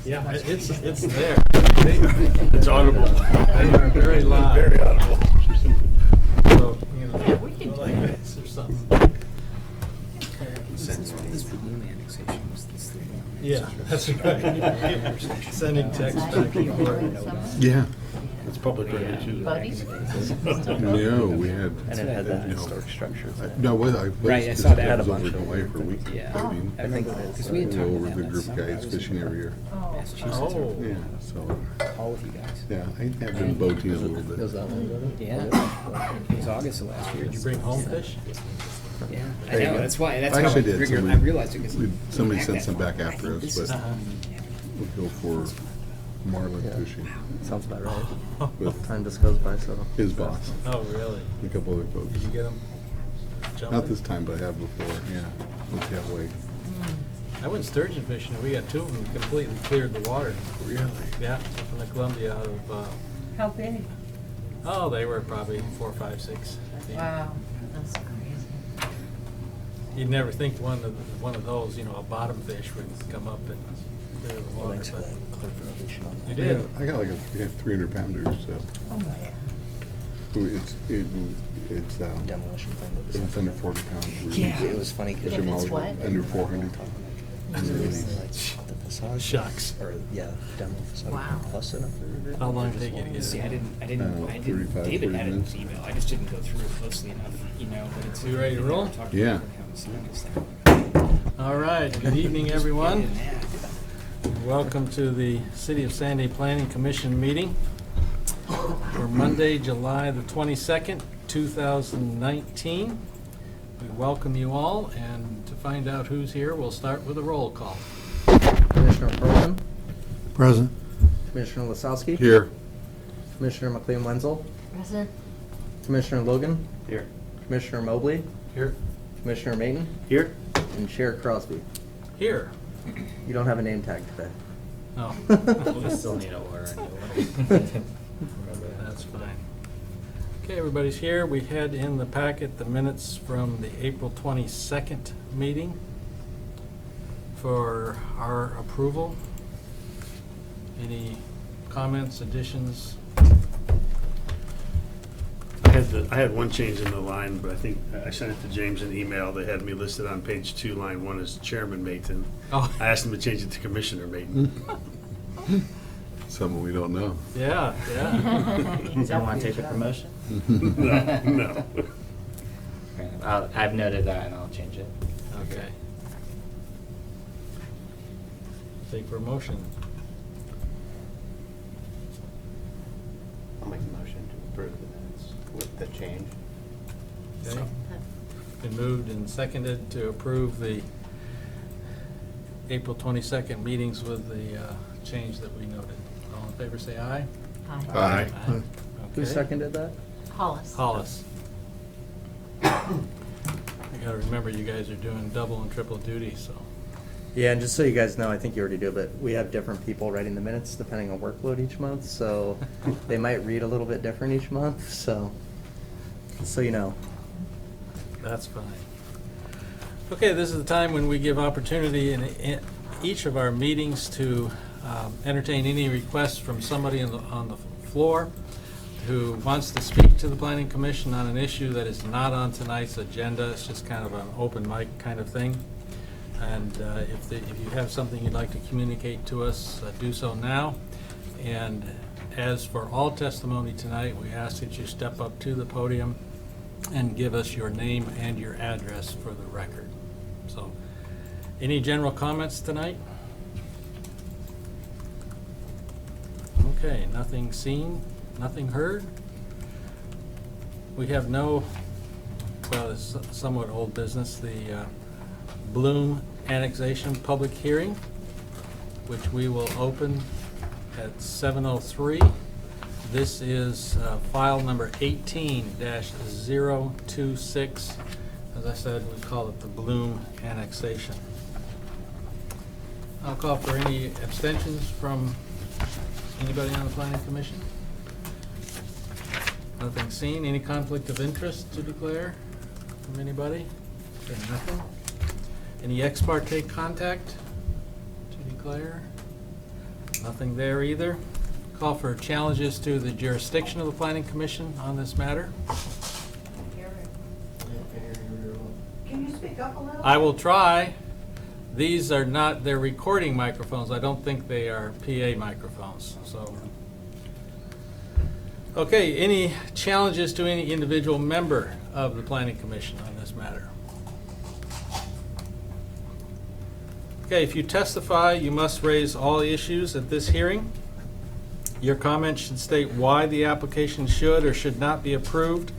Yeah, it's there. It's audible. They are very loud. Very audible. So, you know, Yeah, we can do like that. this or something. This balloon annexation was this thing. Yeah, that's right. Sending texts back and forth. Yeah. It's public record too. Buddies? No, we had. And it had that no. historic structure. No, what I was. Right, I saw that. I Had a was bunch over of Hawaii them. for a week. Yeah. boating. I think because we had We talked go about over that the last group summer. I guides was fishing in every year. Massachusetts. Oh. Yeah, so, All with you guys. yeah, I have been boating a little bit. that one? Yeah. It was August of last year. Did you bring home fish? Yeah. I Hey, know. That's why. That's I how actually did. I realized it. 'Cause Somebody back sent that some far. back I after think us, this but is- Uh-huh. we go for marlin fishing Sounds about right. with Time just goes by so. his boss, Oh, really? and a couple other folks. Did you get them jumping? Not this time, but I have before, yeah, with that way. I went sturgeon fishing, and we got two of them completely cleared the water. Really? Yeah, up in the Columbia out of, How big? oh, they were probably 4, 5, 6 feet. Wow, that's crazy. You'd never think one of those, you know, a bottom fish would come up and clear the water. Thanks for But that clarification on you that. did. I got like we have 300 pounders, so Oh, my. it's Demolition thing. That was it's under 40 pounds. Yeah, it was funny because If it's what? Under 400. the facade. Shucks. Or yeah, demo facade. Wow. Plus enough. How long did it take you to get See, it? I didn't. 35, David 40 had it in minutes. his email. I just didn't go through it closely enough, you know. But it's. You ready to roll? Yeah. All right, good evening, everyone. Welcome to the City of Sandy Planning Commission meeting for Monday, July the 22nd, 2019. We welcome you all, and to find out who's here, we'll start with a roll call. Commissioner Perlman, Present. Commissioner Lasowski, Here. Commissioner McLean-Wenzel, Present? Commissioner Logan, Here. Commissioner Mobley, Here. Commissioner Mayton, Here. and Chair Crosby. Here. You don't have a name tag today. Oh. We still need a order. That's fine. Okay, everybody's here. We had in the packet the minutes from the April 22nd meeting for our approval. Any comments, additions? I had one change in the line, but I think I sent it to James in email. They had me listed on page 2, line 1 as Chairman Mayton. Oh. I asked him to change it to Commissioner Mayton. Someone we don't know. Yeah, yeah. Don't want to take the promotion? No. I've noted that and I'll change it. Okay. Take for a motion. I'll make a motion to approve the minutes with the change. Okay. Been moved and seconded to approve the April 22nd meetings with the change that we noted. All in favor, say aye. Aye. Who Okay. seconded that? Hollis. Hollis. I gotta remember you guys are doing double and triple duty, so. Yeah, and just so you guys know, I think you already do, but we have different people writing the minutes depending on workload each month, so they might read a little bit different each month, so you know. That's fine. Okay, this is the time when we give opportunity in each of our meetings to entertain any requests from somebody on the floor who wants to speak to the Planning Commission on an issue that is not on tonight's agenda. It's just kind of an open mic kind of thing. And if you have something you'd like to communicate to us, do so now. And as for all testimony tonight, we ask that you step up to the podium and give us your name and your address for the record. So, any general comments tonight? Okay, nothing seen, nothing heard. We have no, well, it's somewhat old business, the Bloom Annexation public hearing, which we will open at 7:03. This is file number 18-026. As I said, we call it the Bloom Annexation. I'll call for any abstentions from anybody on the Planning Commission. Nothing seen. Any conflict of interest to declare from anybody? Okay, nothing. Any ex parte contact to Claire? Nothing there either. Call for challenges to the jurisdiction of the Planning Commission on this matter. Can you speak up a little? I will try. These are not, they're recording microphones. I don't think they are PA microphones, so. Okay, any challenges to any individual member of the Planning Commission on this matter? Okay, if you testify, you must raise all issues at this hearing. Your comments should state why the application should or should not be approved,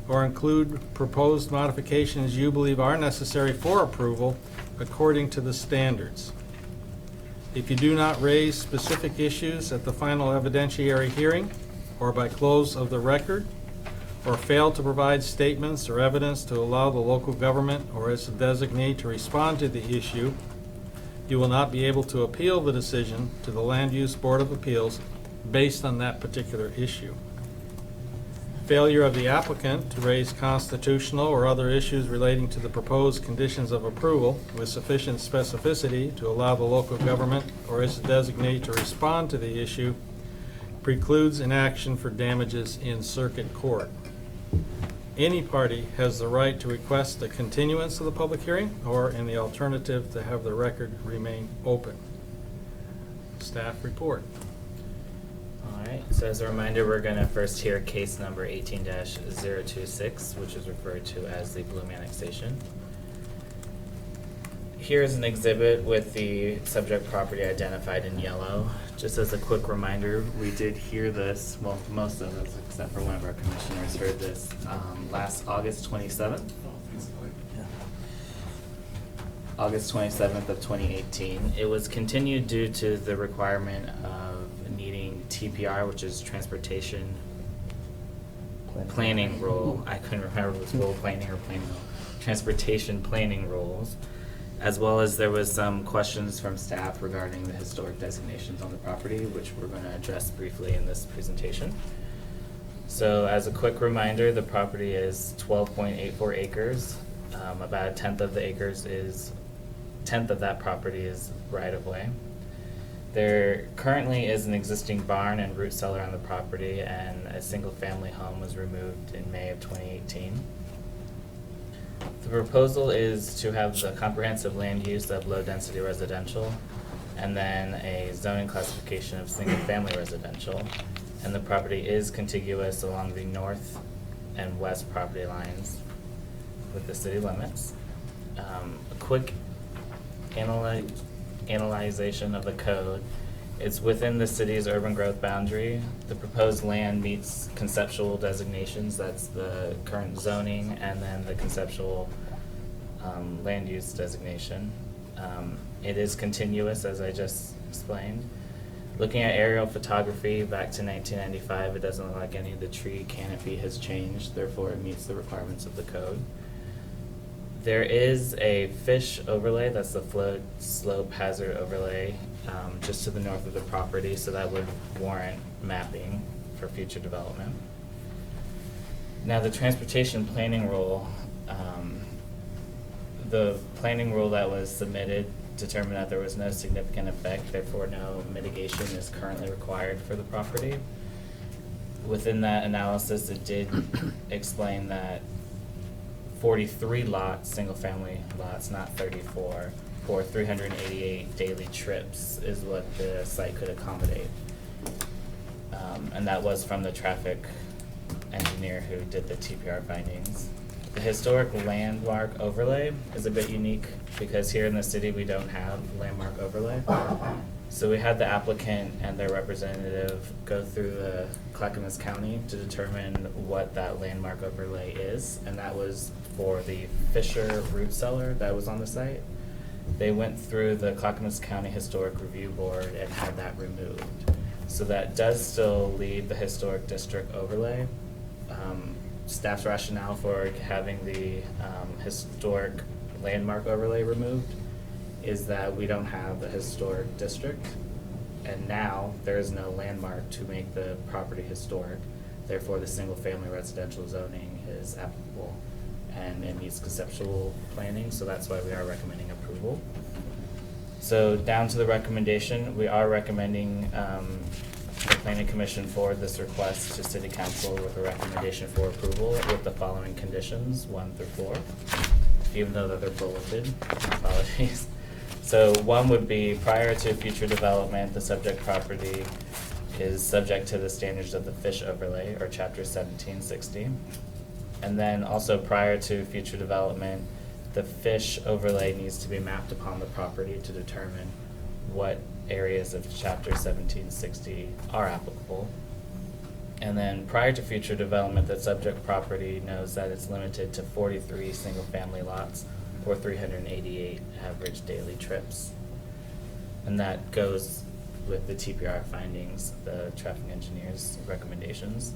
or include proposed modifications you believe are necessary for approval according to the standards. If you do not raise specific issues at the final evidentiary hearing or by close of the record, or fail to provide statements or evidence to allow the local government or its designee to respond to the issue, you will not be able to appeal the decision to the Land Use Board of Appeals based on that particular issue. Failure of the applicant to raise constitutional or other issues relating to the proposed conditions of approval with sufficient specificity to allow the local government or its designee to respond to the issue precludes an action for damages in circuit court. Any party has the right to request a continuance of the public hearing, or in the alternative, to have the record remain open. Staff report. All right, so as a reminder, we're gonna first hear case number 18-026, which is referred to as the Bloom Annexation. Here's an exhibit with the subject property identified in yellow. Just as a quick reminder, we did hear this, well, most of us, except for one of our commissioners, heard this last August 27th. August 27th of 2018. It was continued due to the requirement of needing TPR, which is Transportation Planning Rule. I couldn't remember if it was rule planning or planning rule. Transportation Planning Rules, as well as there was some questions from staff regarding the historic designations on the property, which we're going to address briefly in this presentation. So as a quick reminder, the property is 12.84 acres. About a tenth of that property is right-of-way. There currently is an existing barn and root cellar on the property, and a single-family home was removed in May of 2018. The proposal is to have the comprehensive land use of low-density residential, and then a zoning classification of single-family residential. And the property is contiguous along the north and west property lines with the city limits. A quick analyzation of the code. It's within the city's urban growth boundary. The proposed land meets conceptual designations, that's the current zoning, and then the conceptual land use designation. It is continuous, as I just explained. Looking at aerial photography back to 1995, it doesn't look like any of the tree canopy has changed, therefore it meets the requirements of the code. There is a fish overlay, that's the flood slope hazard overlay, just to the north of the property, so that would warrant mapping for future development. Now, the transportation planning rule, the planning rule that was submitted determined that there was no significant effect, therefore no mitigation is currently required for the property. Within that analysis, it did explain that 43 lots, single-family lots, not 34, for 388 daily trips is what the site could accommodate. And that was from the traffic engineer who did the TPR findings. The historic landmark overlay is a bit unique because here in the city we don't have landmark overlay. So we had the applicant and their representative go through the Clackamas County to determine what that landmark overlay is, and that was for the Fisher root cellar that was on the site. They went through the Clackamas County Historic Review Board and had that removed. So that does still leave the historic district overlay. Staff's rationale for having the historic landmark overlay removed is that we don't have the historic district, and now there is no landmark to make the property historic. Therefore, the single-family residential zoning is applicable, and it meets conceptual planning, so that's why we are recommending approval. So down to the recommendation, we are recommending the planning commission forward this request to city council with a recommendation for approval with the following conditions, 1 through 4, even though they're bulleted, apologies. So 1 would be prior to future development, the subject property is subject to the standards of the fish overlay or chapter 1760. And then also prior to future development, the fish overlay needs to be mapped upon the property to determine what areas of chapter 1760 are applicable. And then prior to future development, the subject property knows that it's limited to 43 single-family lots or 388 average daily trips. And that goes with the TPR findings, the traffic engineer's recommendations.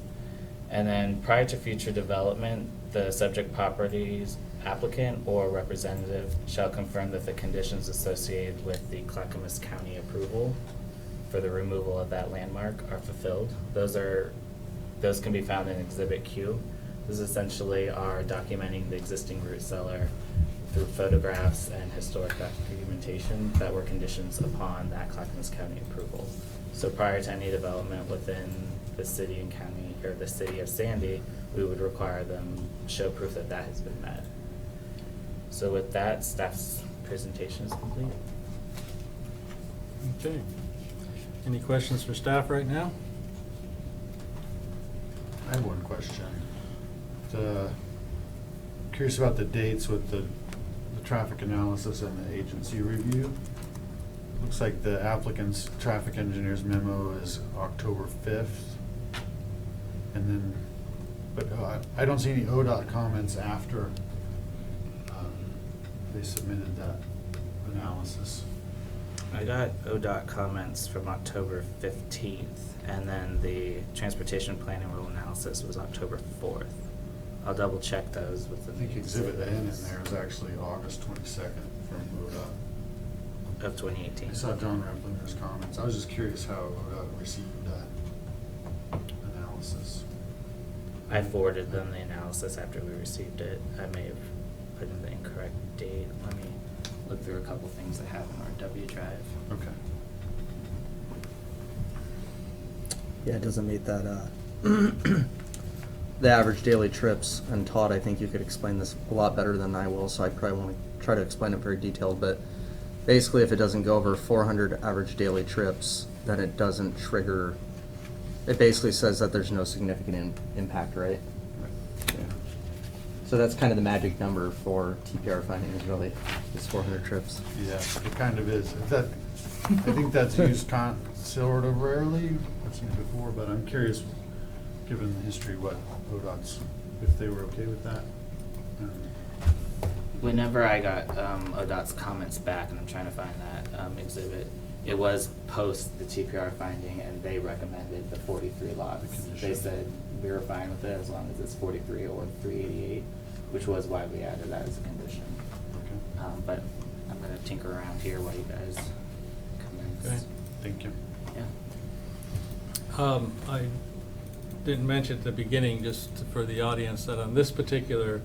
And then prior to future development, the subject property's applicant or representative shall confirm that the conditions associated with the Clackamas County approval for the removal of that landmark are fulfilled. Those can be found in Exhibit Q. This is essentially our documenting the existing root cellar through photographs and historic documentation that were conditions upon that Clackamas County approval. So prior to any development within the city and county, or the city of Sandy, we would require them show proof that that has been met. So with that, staff's presentation is complete. Okay. Any questions for staff right now? I have one question. Curious about the dates with the traffic analysis and the agency review. Looks like the applicant's traffic engineer's memo is October 5th. And then, but I don't see any ODOT comments after they submitted that analysis. I got ODOT comments from October 15th, and then the transportation planning rule analysis was October 4th. I'll double check those with the. I think Exhibit N in there is actually August 22nd from ODOT. Of 2018. I saw John Replinger's comments. I was just curious how ODOT received that analysis. I forwarded them the analysis after we received it. I may have put in the incorrect date. Let me look through a couple things I have in our W drive. Okay. Yeah, it doesn't meet that, the average daily trips. And Todd, I think you could explain this a lot better than I will, so I probably won't try to explain it very detailed, but basically if it doesn't go over 400 average daily trips, then it doesn't trigger, it basically says that there's no significant impact, right? Yeah. So that's kind of the magic number for TPR findings, really, is 400 trips. Yeah, it kind of is. I think that's used sort of rarely. I've seen it before, but I'm curious, given the history, what ODOT's, if they were okay with that. Whenever I got ODOT's comments back, and I'm trying to find that exhibit, it was post the TPR finding, and they recommended the 43 lots. The condition. They said we were fine with it as long as it's 43 or 388, which was why we added that as a condition. Okay. But I'm gonna tinker around here while you guys commence. Okay. Thank you. Yeah. I didn't mention at the beginning, just for the audience, that on this particular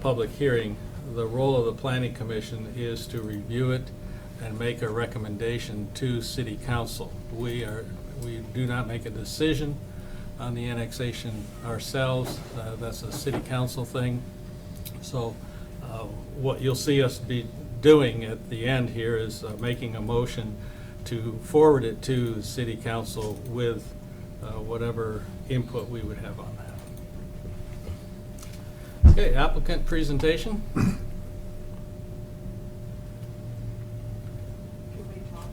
public hearing, the role of the planning commission is to review it and make a recommendation to city council. We do not make a decision on the annexation ourselves. That's a city council thing. So what you'll see us be doing at the end here is making a motion to forward it to city council with whatever input we would have on that. Okay, applicant presentation. Can we talk?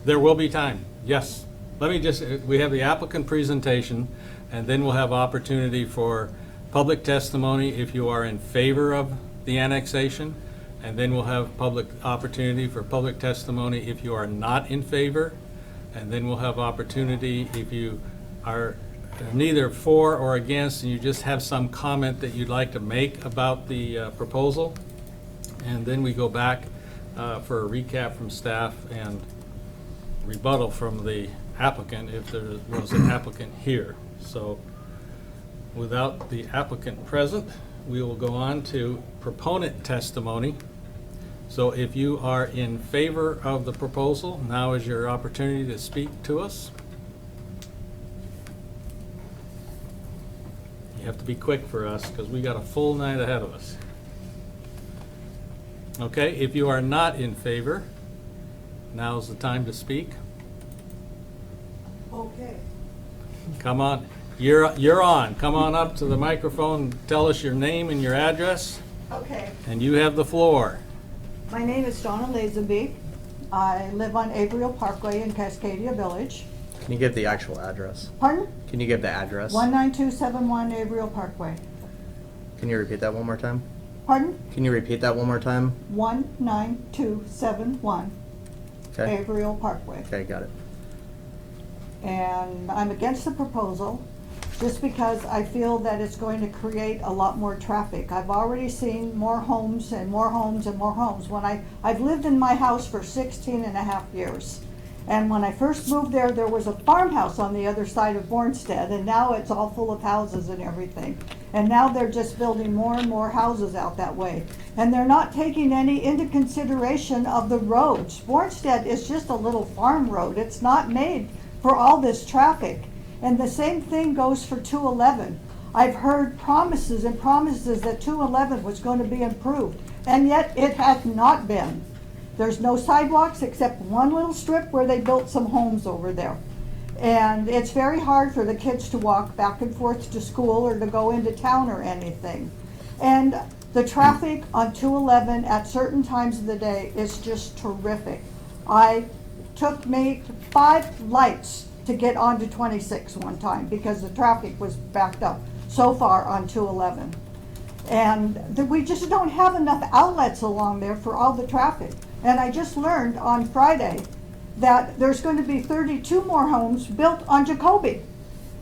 There will be time, yes. Let me just, we have the applicant presentation, and then we'll have opportunity for public testimony if you are in favor of the annexation, and then we'll have public opportunity for public testimony if you are not in favor, and then we'll have opportunity if you are neither for or against, and you just have some comment that you'd like to make about the proposal. And then we go back for a recap from staff and rebuttal from the applicant if there was an applicant here. So without the applicant present, we will go on to proponent testimony. So if you are in favor of the proposal, now is your opportunity to speak to us. You have to be quick for us because we got a full night ahead of us. Okay, if you are not in favor, now's the time to speak. Okay. Come on, you're on. Come on up to the microphone, tell us your name and your address, Okay. and you have the floor. My name is Donna Lazenby. I live on Averill Parkway in Cascadia Village. Can you give the actual address? Pardon? Can you give the address? 19271 Averill Parkway. Can you repeat that one more time? Pardon? Can you repeat that one more time? 19271 Okay. Averill Parkway. Okay, got it. And I'm against the proposal just because I feel that it's going to create a lot more traffic. I've already seen more homes and more homes and more homes. I've lived in my house for 16 and a half years. And when I first moved there, there was a farmhouse on the other side of Bornstead, and now it's all full of houses and everything. And now they're just building more and more houses out that way. And they're not taking any into consideration of the roads. Bornstead is just a little farm road. It's not made for all this traffic. And the same thing goes for 211. I've heard promises and promises that 211 was going to be improved, and yet it has not been. There's no sidewalks except one little strip where they built some homes over there. And it's very hard for the kids to walk back and forth to school or to go into town or anything. And the traffic on 211 at certain times of the day is just terrific. I took me 5 lights to get onto 26 one time because the traffic was backed up so far on 211. And we just don't have enough outlets along there for all the traffic. And I just learned on Friday that there's going to be 32 more homes built on Jacoby.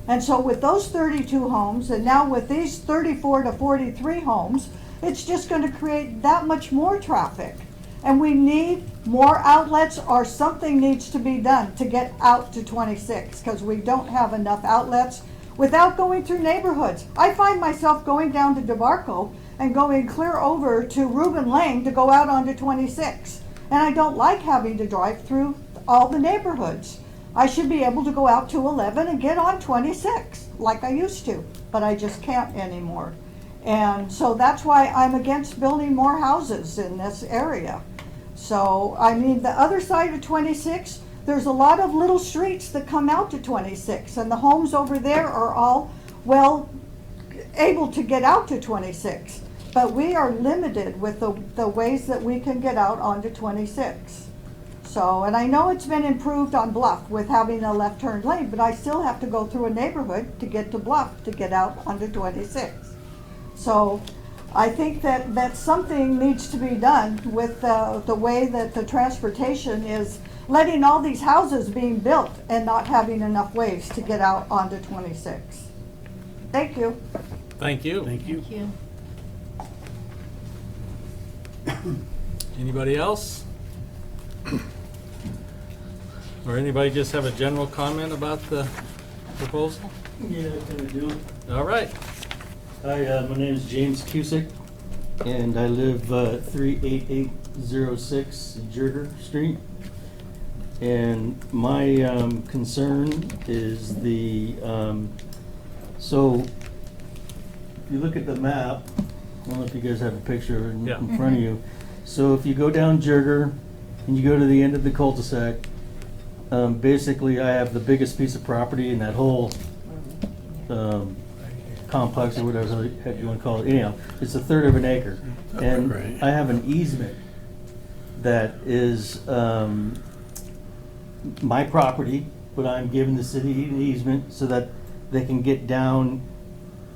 And so with those 32 homes, and now with these 34 to 43 homes, it's just going to create that much more traffic. And we need more outlets, or something needs to be done to get out to 26, because we don't have enough outlets without going through neighborhoods. I find myself going down to DeBarco and going clear over to Reuben Lane to go out onto 26. And I don't like having to drive through all the neighborhoods. I should be able to go out to 11 and get on 26 like I used to, but I just can't anymore. And so that's why I'm against building more houses in this area. So, I mean, the other side of 26, there's a lot of little streets that come out to 26, and the homes over there are all, well, able to get out to 26. But we are limited with the ways that we can get out onto 26. So, and I know it's been improved on Bluff with having a left turn lane, but I still have to go through a neighborhood to get to Bluff to get out onto 26. So, I think that something needs to be done with the way that the transportation is letting all these houses being built and not having enough ways to get out onto 26. Thank you. Thank you. Thank you. Anybody else? Or anybody just have a general comment about the proposal? Yeah, kind of do. All right. Hi, my name is James Cusick, and I live 38806 Jurger Street. And my concern is so if you look at the map, I don't know if you guys have a picture of it Yeah. in front of you. So if you go down Jurger and you go to the end of the cul-de-sac, basically I have the biggest piece of property in that whole complex, or whatever the heck you want to call it. Anyhow, it's 1/3 of an acre. And Right. I have an easement that is my property, but I'm giving the city an easement so that they can get down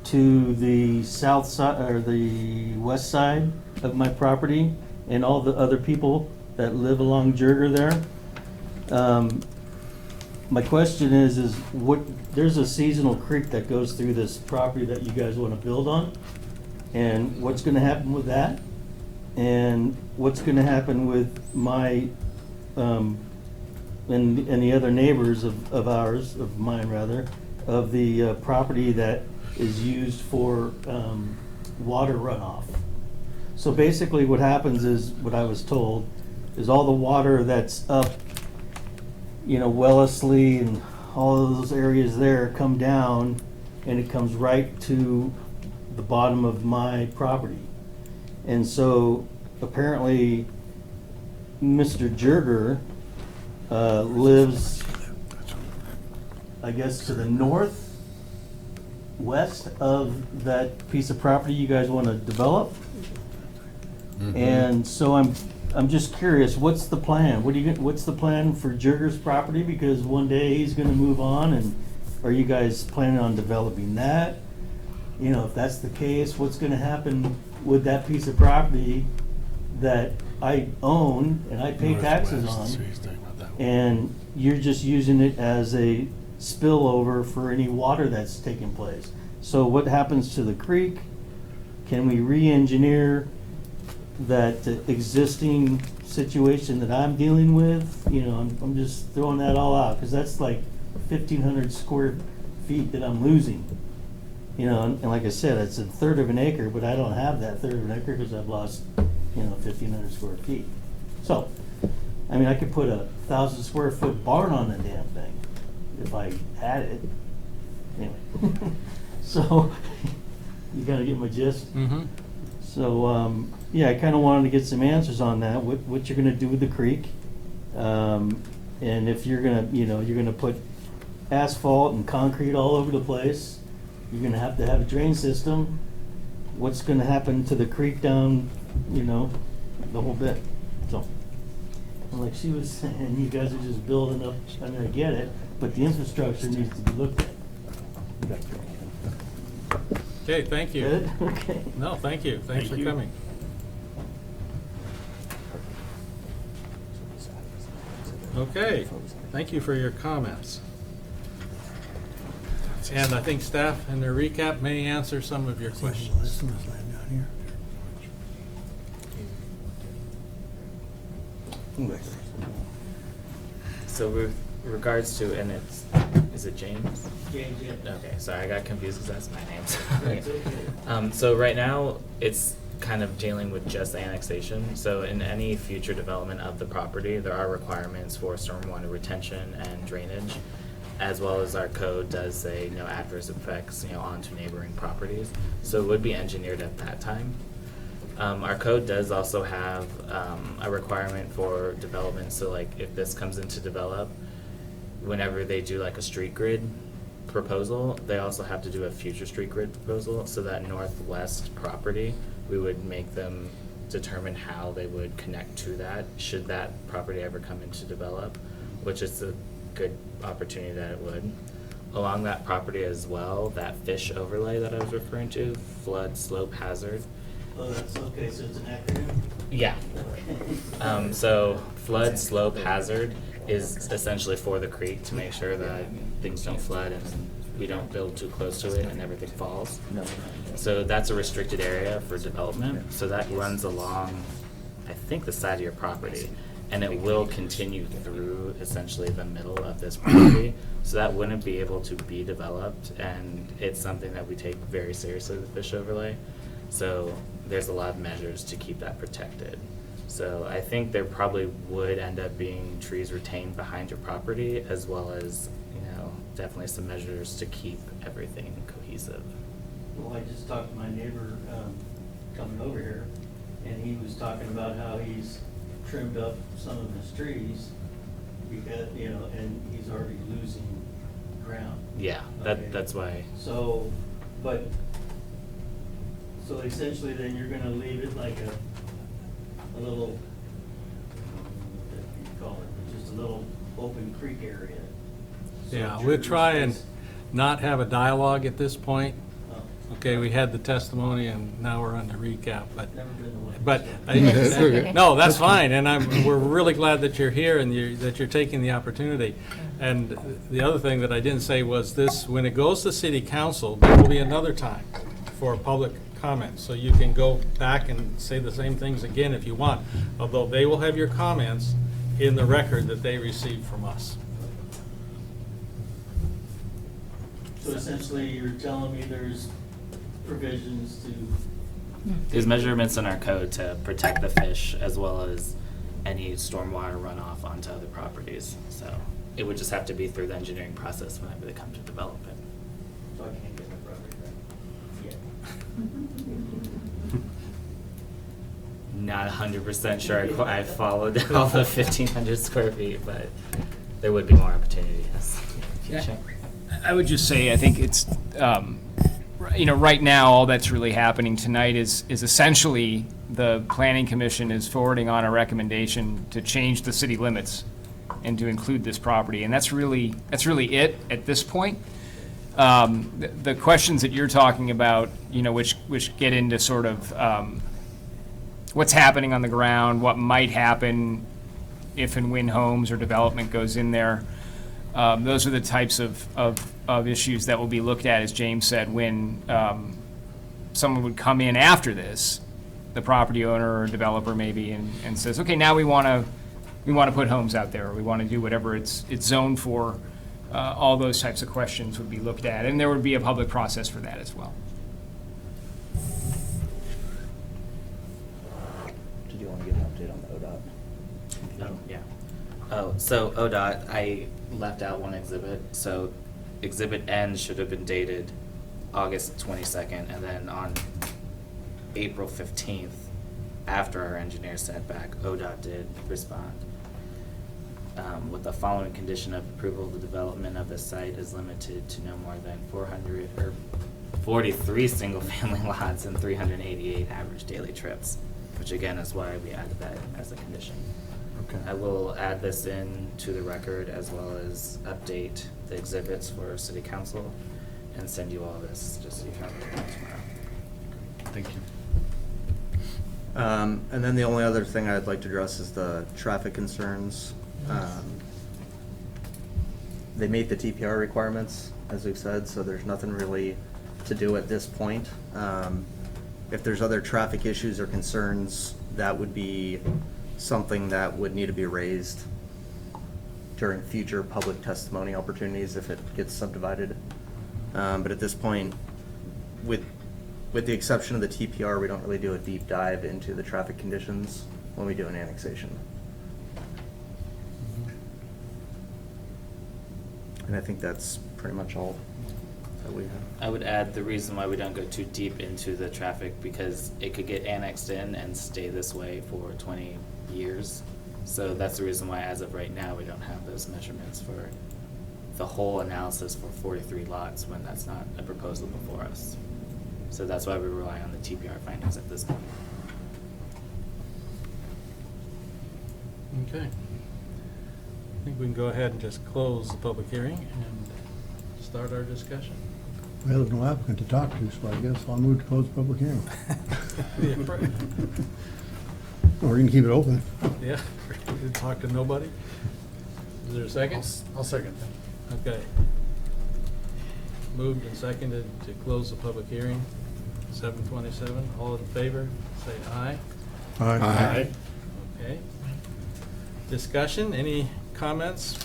to the south side or the west side of my property, and all the other people that live along Jurger there. My question is what, there's a seasonal creek that goes through this property that you guys want to build on, and what's going to happen with that, and what's going to happen with my and the other neighbors of ours, of mine rather, of the property that is used for water runoff. So basically what happens is, what I was told, is all the water that's up, Wellesley and all of those areas there come down and it comes right to the bottom of my property. And so apparently Mr. Jerger lives, I guess, to the northwest of that piece of property you guys want to develop. And so I'm just curious, what's the plan? What's the plan for Jerger's property? Because one day he's gonna move on, and are you guys planning on developing that? If that's the case, what's gonna happen with that piece of property that I own and I pay taxes Northwest, so on? he's talking about that one. And you're just using it as a spillover for any water that's taking place. So what happens to the creek? Can we re-engineer that existing situation that I'm dealing with? I'm just throwing that all out, because that's like 1,500 square feet that I'm losing. And like I said, it's a third of an acre, but I don't have that third of an acre because I've lost, 1,500 square feet. So, I could put 1,000 square foot barn on the damn thing if I had it. Anyway, so you gotta get my gist. Mm-hmm. So, yeah, I kind of wanted to get some answers on that, what you're gonna do with the creek. And if you're gonna, you're gonna put asphalt and concrete all over the place, you're gonna have to have a drain system. What's gonna happen to the creek down, the whole bit, so. Like she was saying, you guys are just building up, I get it, but the infrastructure needs to be looked at. Okay, thank you. Good, okay. No, thank you. Thanks Thank for you. coming. Okay, thank you for your comments. And I think staff in their recap may answer some of your questions. So with regards to, and is it James? James, yeah. Okay, sorry, I got confused because that's my name. So right now, it's kind of dealing with just annexation. So in any future development of the property, there are requirements for stormwater retention and drainage, as well as our code does say no adverse effects, onto neighboring properties. So it would be engineered at that time. Our code does also have a requirement for development, so like if this comes into develop, whenever they do like a street grid proposal, they also have to do a future street grid proposal, so that northwest property, we would make them determine how they would connect to that, should that property ever come into develop, which is a good opportunity that it would. Along that property as well, that fish overlay that I was referring to, flood slope hazard. Oh, that's okay, so it's an acronym? Yeah. So flood slope hazard is essentially for the creek to make sure that things don't flood and we don't build too close to it and everything falls. So that's a restricted area for development. So that runs along, I think, the side of your property. And it will continue through essentially the middle of this property. So that wouldn't be able to be developed, and it's something that we take very seriously, the fish overlay. So there's a lot of measures to keep that protected. So I think there probably would end up being trees retained behind your property, as well as, definitely some measures to keep everything cohesive. Well, I just talked to my neighbor, coming over here, and he was talking about how he's trimmed up some of his trees because, and he's already losing ground. Yeah, Okay. that's why. So essentially then you're gonna leave it like a little, what do you call it, just a little open creek area. So Yeah, we'll Jerry's try and place- not have a dialogue at this point. oh, Okay, we had the testimony and now we're on the recap, but, Never been the way. but, That's okay. no, that's fine, and we're really glad that you're here and that you're taking the opportunity. And the other thing that I didn't say was this, when it goes to city council, there will be another time for public comments, so you can go back and say the same things again if you want, although they will have your comments in the record that they received from us. So essentially, you're telling me there's provisions to There's measurements in our code to protect the fish as well as any stormwater runoff onto other properties. So it would just have to be through the engineering process whenever they come to develop it. So I can't get my property back. Not 100% sure I followed all the 1,500 square feet, but there would be more opportunity, yes. Yeah. I would just say, I think it's, right now, all that's really happening tonight is essentially the planning commission is forwarding on a recommendation to change the city limits and to include this property, and that's really it at this point. The questions that you're talking about, which get into sort of what's happening on the ground, what might happen if and when homes or development goes in there. Those are the types of issues that will be looked at, as James said, when someone would come in after this, the property owner or developer maybe, and says, okay, now we want to put homes out there, or we want to do whatever it's zoned for. All those types of questions would be looked at, and there would be a public process for that as well. Did you want to give an update on the ODOT? Oh, yeah. Oh, so ODOT, I left out one exhibit. So Exhibit N should have been dated August 22nd, and then on April 15th, after our engineer sent back, ODOT did respond. With the following condition of approval, the development of the site is limited to no more than 43 single-family lots and 388 average daily trips, which again is why we added that as a condition. Okay. I will add this in to the record as well as update the exhibits for city council and send you all this just so you have it tomorrow. Thank you. And then the only other thing I'd like to address is the traffic concerns. They meet the TPR requirements, as we've said, so there's nothing really to do at this point. If there's other traffic issues or concerns, that would be something that would need to be raised during future public testimony opportunities if it gets subdivided. But at this point, with the exception of the TPR, we don't really do a deep dive into the traffic conditions when we do an annexation. And I think that's pretty much all that we have. I would add the reason why we don't go too deep into the traffic because it could get annexed in and stay this way for 20 years. So that's the reason why as of right now we don't have those measurements for the whole analysis for 43 lots when that's not a proposal before us. So that's why we rely on the TPR findings at this point. Okay. I think we can go ahead and just close the public hearing and start our discussion. Well, there's no applicant to talk to, so I guess I'll move to close the public hearing. Yeah, right. Or you can keep it open. Yeah, we didn't talk to nobody. Is there a second? I'll second that. Okay. Moved and seconded to close the public hearing, 7:27. All in favor, say aye. Aye. Okay. Discussion, any comments?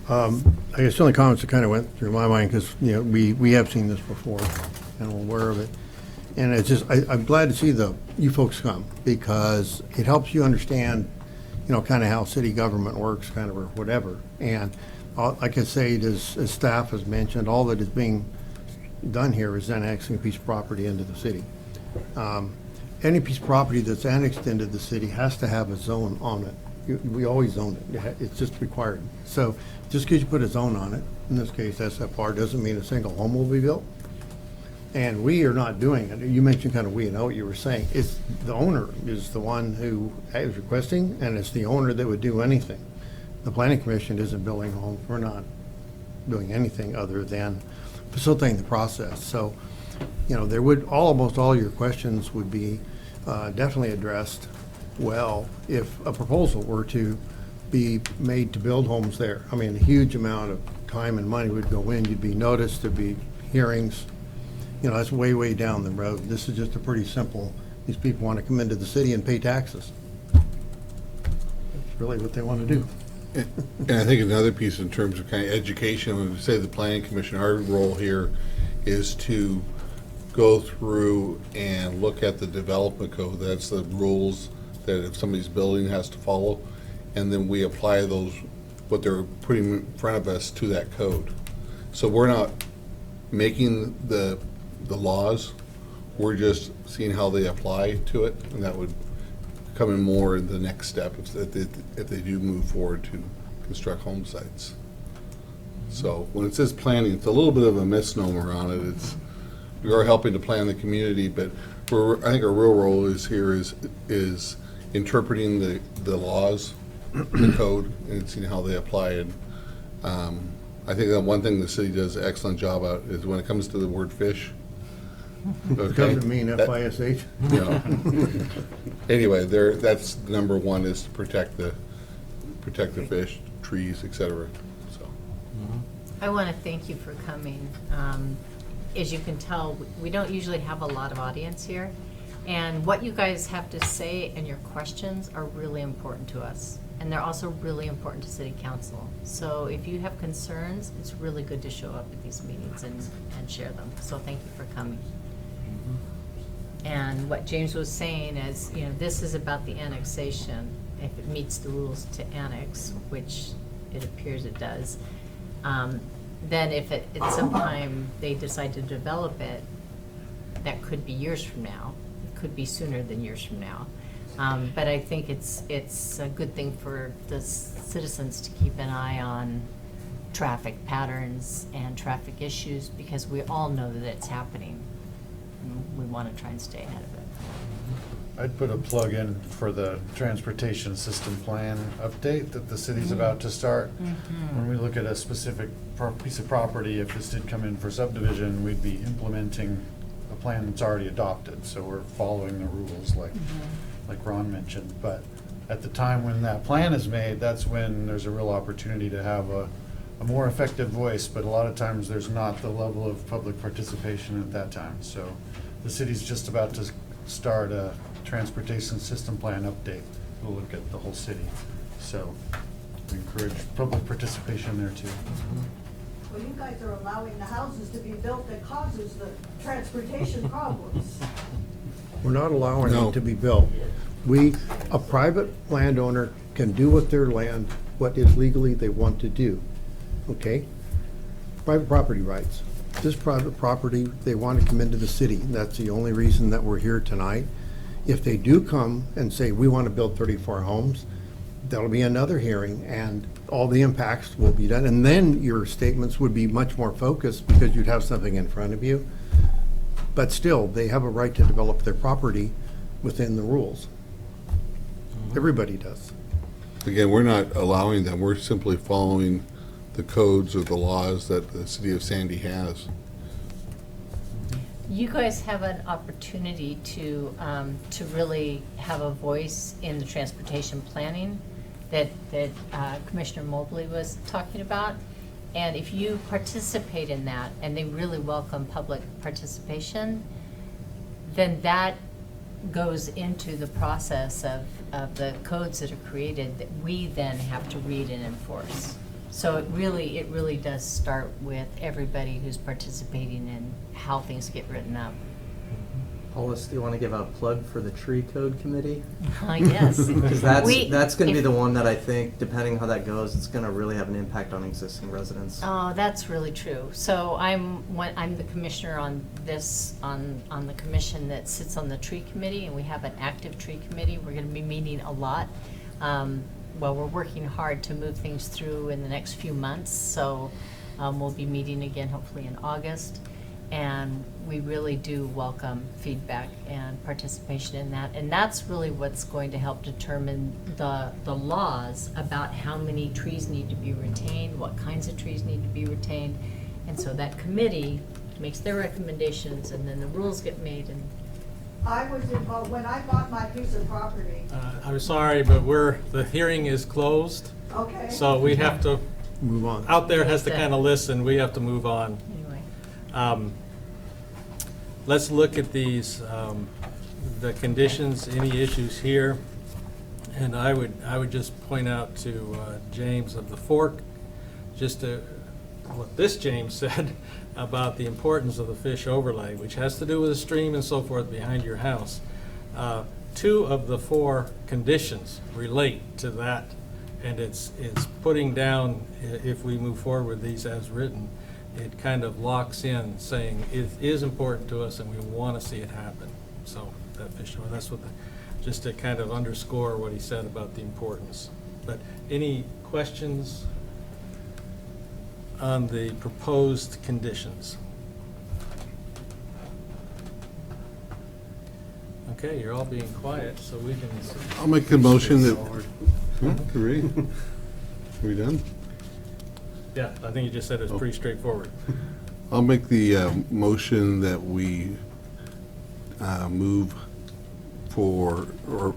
I guess the only comments that kind of went through my mind, because, we have seen this before and we're aware of it. And it's just, I'm glad to see you folks come, because it helps you understand, kind of how city government works, kind of, or whatever. And like I say, as staff has mentioned, all that is being done here is annexing a piece of property into the city. Any piece of property that's annexed into the city has to have a zone on it. We always zone it. It's just required. So just because you put a zone on it, in this case SFR, doesn't mean a single home will be built. And we are not doing it. You mentioned kind of we, I know what you were saying. It's the owner is the one who is requesting, and it's the owner that would do anything. The planning commission isn't building homes. We're not doing anything other than facilitating the process. So, there would almost all your questions would be definitely addressed well if a proposal were to be made to build homes there. I mean, a huge amount of time and money would go in. You'd be noticed, there'd be hearings. That's way, way down the road. This is just a pretty simple, these people want to come into the city and pay taxes. That's really what they want to do. And I think another piece in terms of kind of education, when we say the planning commission, our role here is to go through and look at the development code. That's the rules that if somebody's building has to follow. And then we apply those, what they're putting in front of us, to that code. So we're not making the laws, we're just seeing how they apply to it, and that would come in more in the next step if they do move forward to construct home sites. So when it says planning, it's a little bit of a misnomer on it. We are helping to plan the community, but I think our real role is interpreting the laws, the code, and seeing how they apply it. I think that one thing the city does an excellent job at is when it comes to the word fish. Okay? Doesn't mean FISH. No. Anyway, that's number one, is to protect the fish, trees, et cetera. So. I want to thank you for coming. As you can tell, we don't usually have a lot of audience here. And what you guys have to say and your questions are really important to us. And they're also really important to City Council. So if you have concerns, it's really good to show up at these meetings and share them. So thank you for coming. And what James was saying is, this is about the annexation. If it meets the rules to annex, which it appears it does, then if at some time they decide to develop it, that could be years from now. It could be sooner than years from now. But I think it's a good thing for the citizens to keep an eye on traffic patterns and traffic issues, because we all know that it's happening. We want to try and stay ahead of it. I'd put a plug in for the transportation system plan update that the city's about to start. When we look at a specific piece of property, if this did come in for subdivision, we'd be implementing a plan that's already adopted. So we're following the rules like Ron mentioned. But at the time when that plan is made, that's when there's a real opportunity to have a more effective voice, but a lot of times there's not the level of public participation at that time. So the city's just about to start a transportation system plan update. We'll look at the whole city. So we encourage public participation there too. Well, you guys are allowing the houses to be built that causes the transportation problems. We're not allowing No. it to be built. A private landowner can do with their land what is legally they want to do, okay? Private property rights. This private property, they want to come into the city. That's the only reason that we're here tonight. If they do come and say, we want to build 34 homes, that'll be another hearing, and all the impacts will be done. And then your statements would be much more focused, because you'd have something in front of you. But still, they have a right to develop their property within the rules. Everybody does. Again, we're not allowing them, we're simply following the codes or the laws that the city of Sandy has. You guys have an opportunity to really have a voice in the transportation planning that Commissioner Mobley was talking about. And if you participate in that, and they really welcome public participation, then that goes into the process of the codes that are created that we then have to read and enforce. So it really does start with everybody who's participating in how things get written up. Paulus, do you want to give a plug for the tree code committee? Yes. Because that's going to be the one that I think, depending how that goes, it's going to really have an impact on existing residents. Oh, that's really true. So I'm the commissioner on the commission that sits on the tree committee, and we have an active tree committee. We're going to be meeting a lot. Well, we're working hard to move things through in the next few months, so we'll be meeting again hopefully in August. And we really do welcome feedback and participation in that. And that's really what's going to help determine the laws about how many trees need to be retained, what kinds of trees need to be retained. And so that committee makes their recommendations, and then the rules get made. And I was involved, when I bought my piece of property. I'm sorry, but the hearing is closed, Okay. so we have to, Move on. out there has to kind of listen, we have to move on. anyway. Let's look at these, the conditions, any issues here. And I would just point out to James of the Fork, just to what this James said about the importance of the fish overlay, which has to do with the stream and so forth behind your house. 2 of the 4 conditions relate to that, and it's putting down, if we move forward with these as written, it kind of locks in saying it is important to us and we want to see it happen. So that fish, well, that's what just to kind of underscore what he said about the importance. But any questions on the proposed conditions? Okay, you're all being quiet, so we can. I'll make a motion that, huh, are we done? Yeah, I think you just said it was pretty straightforward. I'll make the motion that we move for, or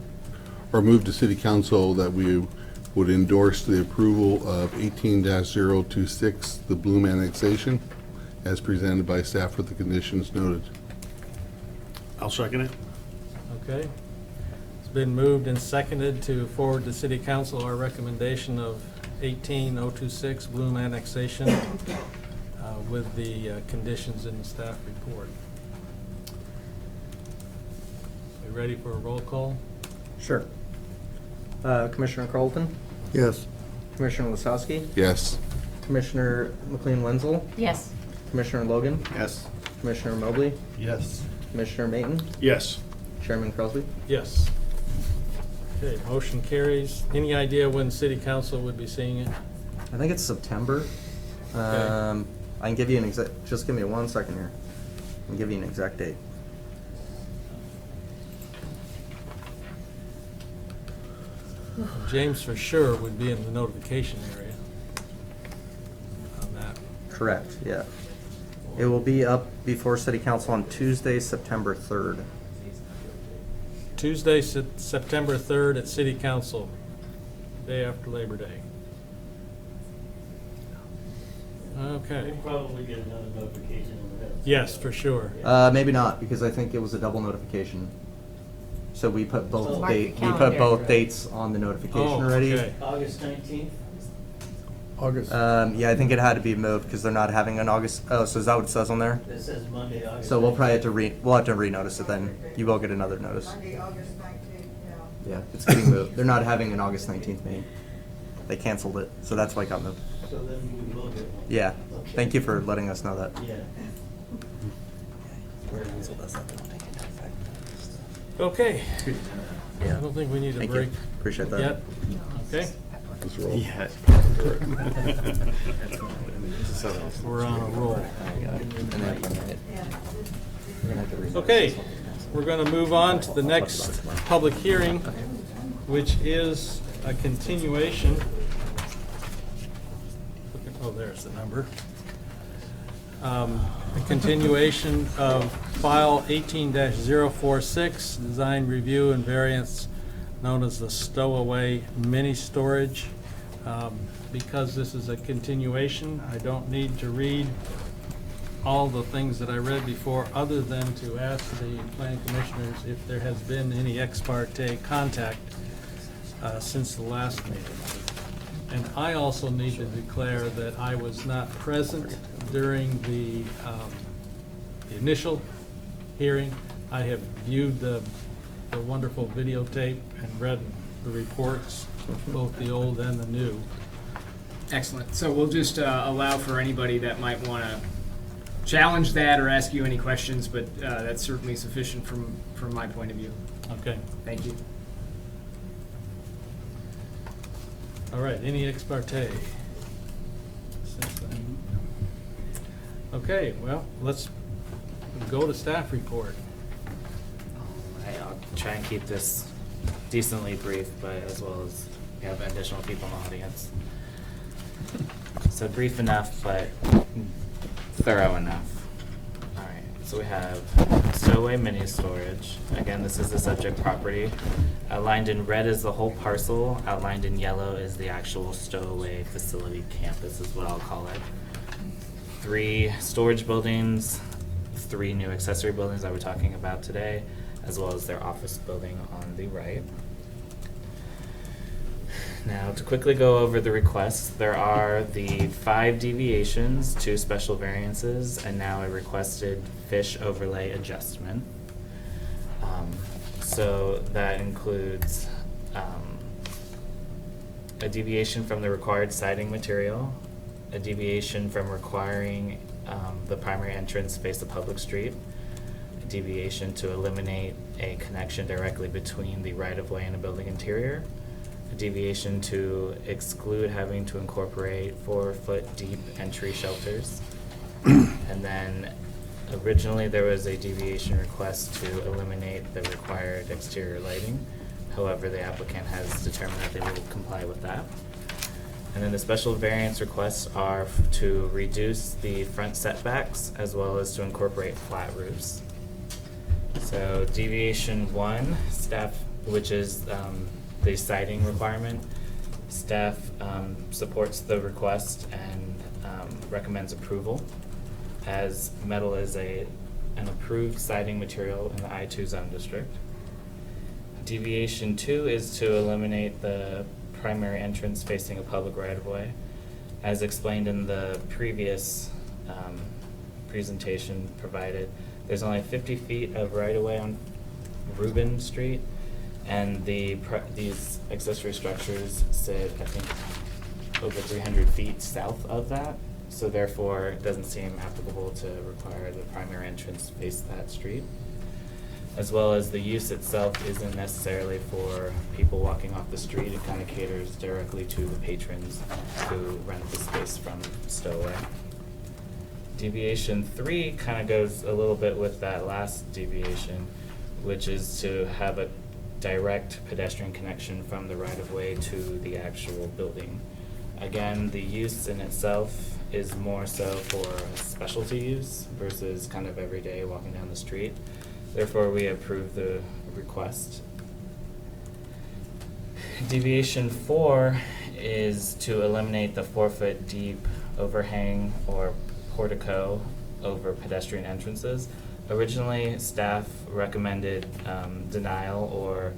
move to city council that we would endorse the approval of 18-026, the Bloom annexation, as presented by staff with the conditions noted. I'll second it. Okay. It's been moved and seconded to forward to city council our recommendation of 18026 Bloom annexation with the conditions in the staff report. We ready for a roll call? Sure. Commissioner Carlton, Yes. Commissioner Lasowski, Yes. Commissioner McLean-Wenzel, Yes. Commissioner Logan, Yes. Commissioner Mobley, Yes. Commissioner Mayton, Yes. Chairman Crosby. Yes. Okay, motion carries. Any idea when city council would be seeing it? I think it's September. I can give you an exact, just give me 1 second here. I can give you an exact date. James for sure would be in the notification area on that. Correct, yeah. It will be up before city council on Tuesday, September 3rd. Tuesday, September 3rd at city council, day after Labor Day. Okay. Probably get another notification on that. Yes, for sure. Maybe not, because I think it was a double notification. So we put both Mark your we put calendar. both dates on the notification Oh, already. okay. August 19th? August. Yeah, I think it had to be moved because they're not having an August, oh, so is that what it says on there? It says Monday, August. So we'll probably have to we'll have to renotice it then. You will get another notice. Monday, August 19th, yeah. Yeah, it's getting moved. They're not having an August 19th meeting. They canceled it, so that's why it got moved. So then we will get one. Yeah, Okay. thank you for letting us know that. Yeah. Okay. Yeah. I don't think we need a Thank break you. Appreciate that. yet. Okay, Let's roll. Yeah. we're on a roll. And then- We're gonna have to renotice Okay, this one. we're going to move on to the next public hearing, which is a continuation. Oh, there's the number. A continuation of file 18-046, design review and variance known as the Stow-A-Way mini storage. Because this is a continuation, I don't need to read all the things that I read before, other than to ask the planning commissioners if there has been any ex parte contact since the last meeting. And I also need to declare that I was not present during the initial hearing. I have viewed the wonderful videotape and read the reports, both the old and the new. Excellent. So we'll just allow for anybody that might want to challenge that or ask you any questions, but that's certainly sufficient from my point of view. Okay, Thank you. all right, any ex parte? Since then. Okay, well, let's go to staff report. I'll try and keep this decently brief, but as well as we have additional people in the audience. So brief enough, but thorough enough. All right, so we have Stow-A-Way mini storage. Again, this is the subject property. Outlined in red is the whole parcel. Outlined in yellow is the actual Stow-A-Way facility campus, is what I'll call it. 3 storage buildings, 3 new accessory buildings that we're talking about today, as well as their office building on the right. Now, to quickly go over the requests, there are the 5 deviations, 2 special variances, and now a requested fish overlay adjustment. So that includes a deviation from the required siding material, a deviation from requiring the primary entrance face a public street, a deviation to eliminate a connection directly between the right-of-way and a building interior, a deviation to exclude having to incorporate 4-foot deep entry shelters. And then originally there was a deviation request to eliminate the required exterior lighting. However, the applicant has determined that they will comply with that. And then the special variance requests are to reduce the front setbacks as well as to incorporate flat roofs. So deviation 1, staff, which is the siding requirement, staff supports the request and recommends approval, as metal is an approved siding material in the I-2 zone district. Deviation 2 is to eliminate the primary entrance facing a public right-of-way. As explained in the previous presentation provided, there's only 50 feet of right-of-way on Reuben Street, and these accessory structures sit, I think, over 300 feet south of that. So therefore, it doesn't seem applicable to require the primary entrance face that street. As well as the use itself isn't necessarily for people walking off the street. It kind of caters directly to the patrons who rent the space from Stow-A-Way. Deviation 3 kind of goes a little bit with that last deviation, which is to have a direct pedestrian connection from the right-of-way to the actual building. Again, the use in itself is more so for specialty use versus kind of everyday walking down the street. Therefore, we approve the request. Deviation 4 is to eliminate the 4-foot deep overhang or portico over pedestrian entrances. Originally, staff recommended denial or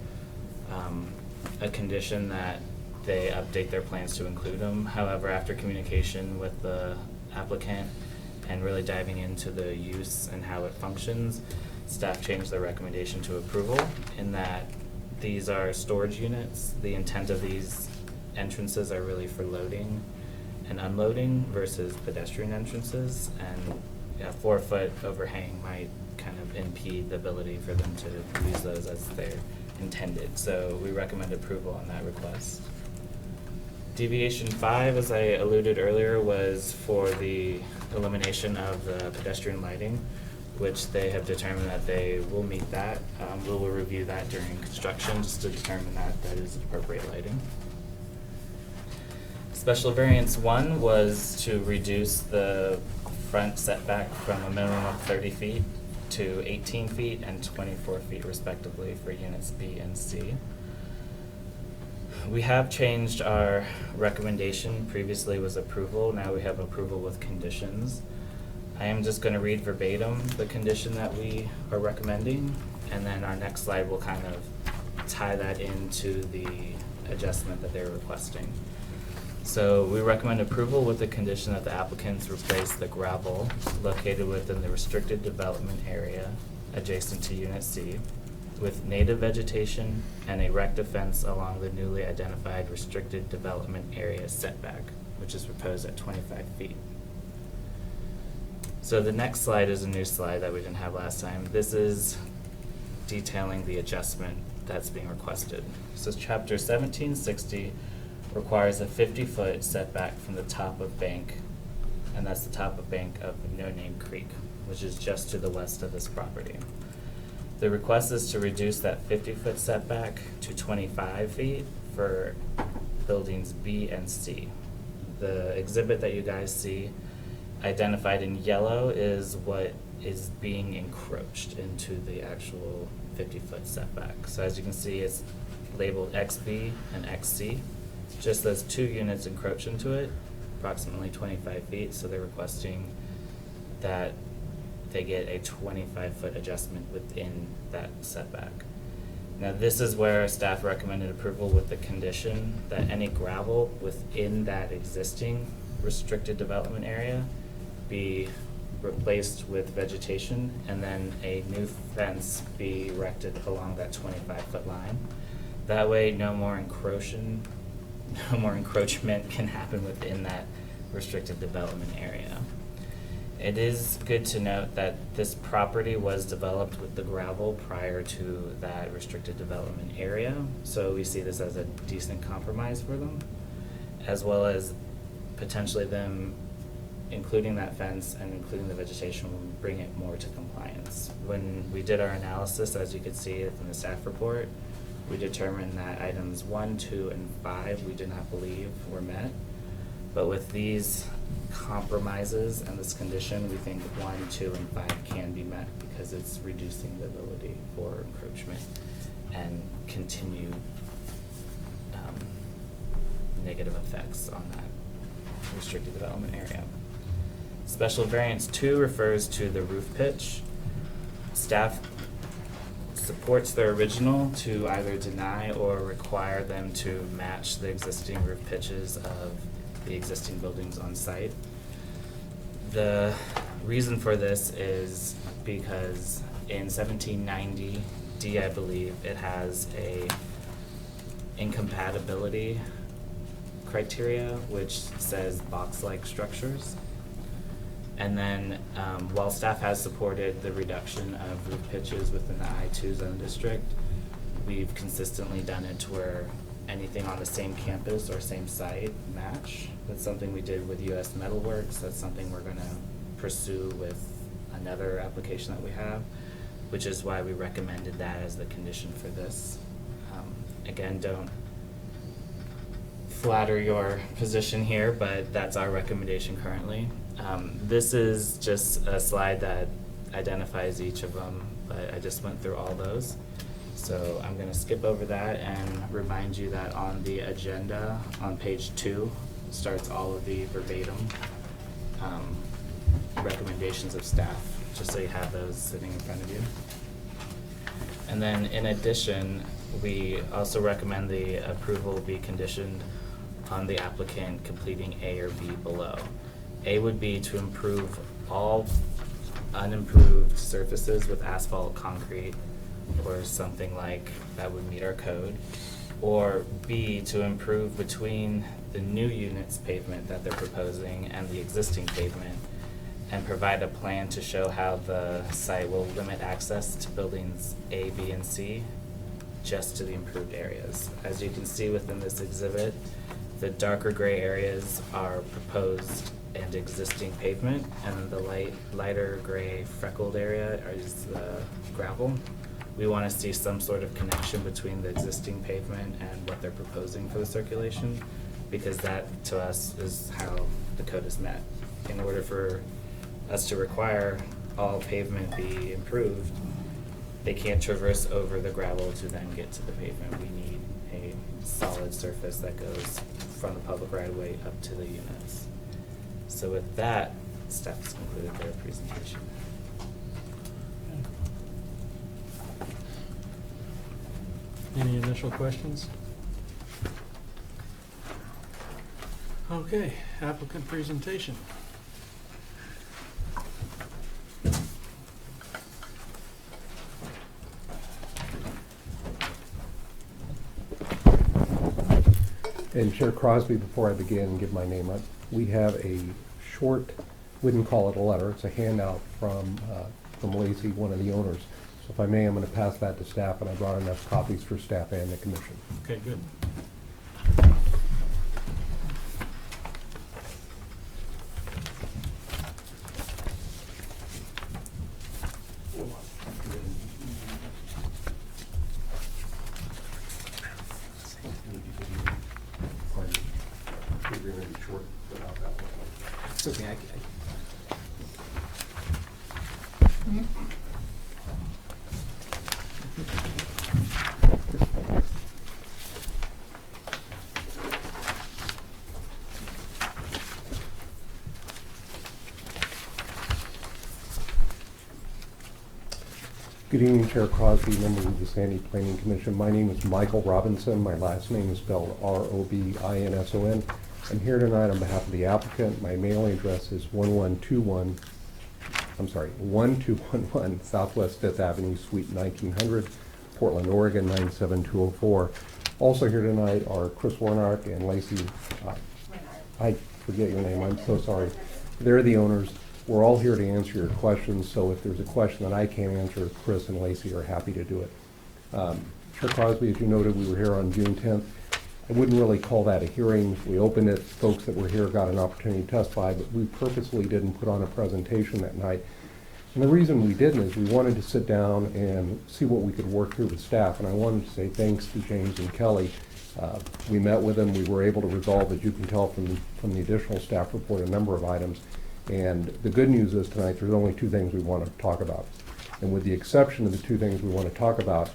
a condition that they update their plans to include them. However, after communication with the applicant and really diving into the use and how it functions, staff changed their recommendation to approval in that these are storage units. The intent of these entrances are really for loading and unloading versus pedestrian entrances, and a 4-foot overhang might kind of impede the ability for them to use those as they're intended. So we recommend approval on that request. Deviation 5, as I alluded earlier, was for the elimination of the pedestrian lighting, which they have determined that they will meet that. We will review that during construction just to determine that that is appropriate lighting. Special variance 1 was to reduce the front setback from a minimum of 30 feet to 18 feet and 24 feet respectively for units B and C. We have changed our recommendation. Previously was approval, now we have approval with conditions. I am just going to read verbatim the condition that we are recommending, and then our next slide will kind of tie that into the adjustment that they're requesting. So we recommend approval with the condition that the applicants replace the gravel located within the restricted development area adjacent to Unit C with native vegetation and erect a fence along the newly identified restricted development area setback, which is proposed at 25 feet. So the next slide is a new slide that we didn't have last time. This is detailing the adjustment that's being requested. So Chapter 1760 requires a 50-foot setback from the top of bank, and that's the top of bank of No Name Creek, which is just to the west of this property. The request is to reduce that 50-foot setback to 25 feet for buildings B and C. The exhibit that you guys see identified in yellow is what is being encroached into the actual 50-foot setback. So as you can see, it's labeled XB and XC. Just those 2 units encroach into it, approximately 25 feet, so they're requesting that they get a 25-foot adjustment within that setback. Now, this is where staff recommended approval with the condition that any gravel within that existing restricted development area be replaced with vegetation, and then a new fence be erected along that 25-foot line. That way, no more encroachment can happen within that restricted development area. It is good to note that this property was developed with the gravel prior to that restricted development area, so we see this as a decent compromise for them, as well as potentially them including that fence and including the vegetation will bring it more to compliance. When we did our analysis, as you could see in the staff report, we determined that items 1, 2, and 5 we did not believe were met. But with these compromises and this condition, we think 1, 2, and 5 can be met because it's reducing the ability for encroachment and continued negative effects on that restricted development area. Special variance 2 refers to the roof pitch. Staff supports their original to either deny or require them to match the existing roof pitches of the existing buildings on site. The reason for this is because in 1790 D, I believe, it has a incompatibility criteria which says box-like structures. And then while staff has supported the reduction of roof pitches within the I-2 zone district, we've consistently done it to where anything on the same campus or same site match. That's something we did with US Metalworks. That's something we're gonna pursue with another application that we have, which is why we recommended that as the condition for this. Again, don't flatter your position here, but that's our recommendation currently. This is just a slide that identifies each of them, but I just went through all those. So I'm gonna skip over that and remind you that on the agenda, on page 2, starts all of the verbatim recommendations of staff, just so you have those sitting in front of you. And then in addition, we also recommend the approval be conditioned on the applicant completing A or B below. A would be to improve all unimproved surfaces with asphalt, concrete, or something like that would meet our code. Or B, to improve between the new units pavement that they're proposing and the existing pavement, and provide a plan to show how the site will limit access to buildings A, B, and C just to the improved areas. As you can see within this exhibit, the darker gray areas are proposed and existing pavement, and the lighter gray freckled area is the gravel. We want to see some sort of connection between the existing pavement and what they're proposing for the circulation, because that, to us, is how the code is met. In order for us to require all pavement be improved, they can't traverse over the gravel to then get to the pavement. We need a solid surface that goes from the public right-of-way up to the units. So with that, staff has concluded their presentation. Any initial questions? Okay, applicant presentation. And Chair Crosby, before I begin and give my name up, we have a short, wouldn't call it a letter, it's a handout from Lacey, one of the owners. So if I may, I'm going to pass that to staff, and I brought enough copies for staff and the commission. Okay, good. It's okay. Good evening, Chair Crosby, members of the Sandy Planning Commission. My name is Michael Robinson. My last name is spelled R-O-B-I-N-S-O-N. I'm here tonight on behalf of the applicant. My mailing address is 1211 Southwest Fifth Avenue, Suite 1900, Portland, Oregon 97204. Also here tonight are Chris Warnock and Lacey. I forget your name, I'm so sorry. They're the owners. We're all here to answer your questions, so if there's a question that I can't answer, Chris and Lacey are happy to do it. Chair Crosby, as you noted, we were here on June 10th. I wouldn't really call that a hearing. We opened it, folks that were here got an opportunity to testify, but we purposely didn't put on a presentation that night. And the reason we didn't is we wanted to sit down and see what we could work through with staff, and I wanted to say thanks to James and Kelly. We met with them, we were able to resolve, as you can tell from the additional staff report, a number of items. And the good news is tonight there's only two things we want to talk about. And with the exception of the two things we want to talk about,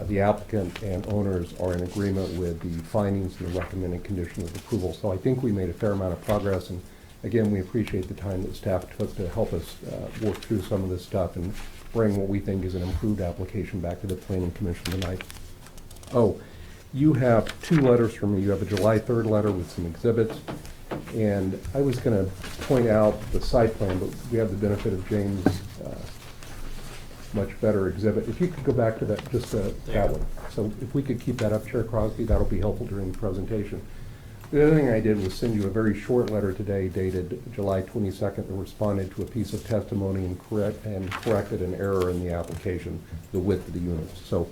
the applicant and owners are in agreement with the findings and the recommended conditions of approval. So I think we made a fair amount of progress, and again, we appreciate the time that staff took to help us work through some of this stuff and bring what we think is an improved application back to the Planning Commission tonight. Oh, you have two letters from me. You have a July 3rd letter with some exhibits, and I was going to point out the site plan, but we have the benefit of James' much better exhibit. If you could go back to that, just that one. So if we could keep that up, Chair Crosby, that'll be helpful during the presentation. The other thing I did was send you a very short letter today dated July 22nd that responded to a piece of testimony and corrected an error in the application, the width of the units. So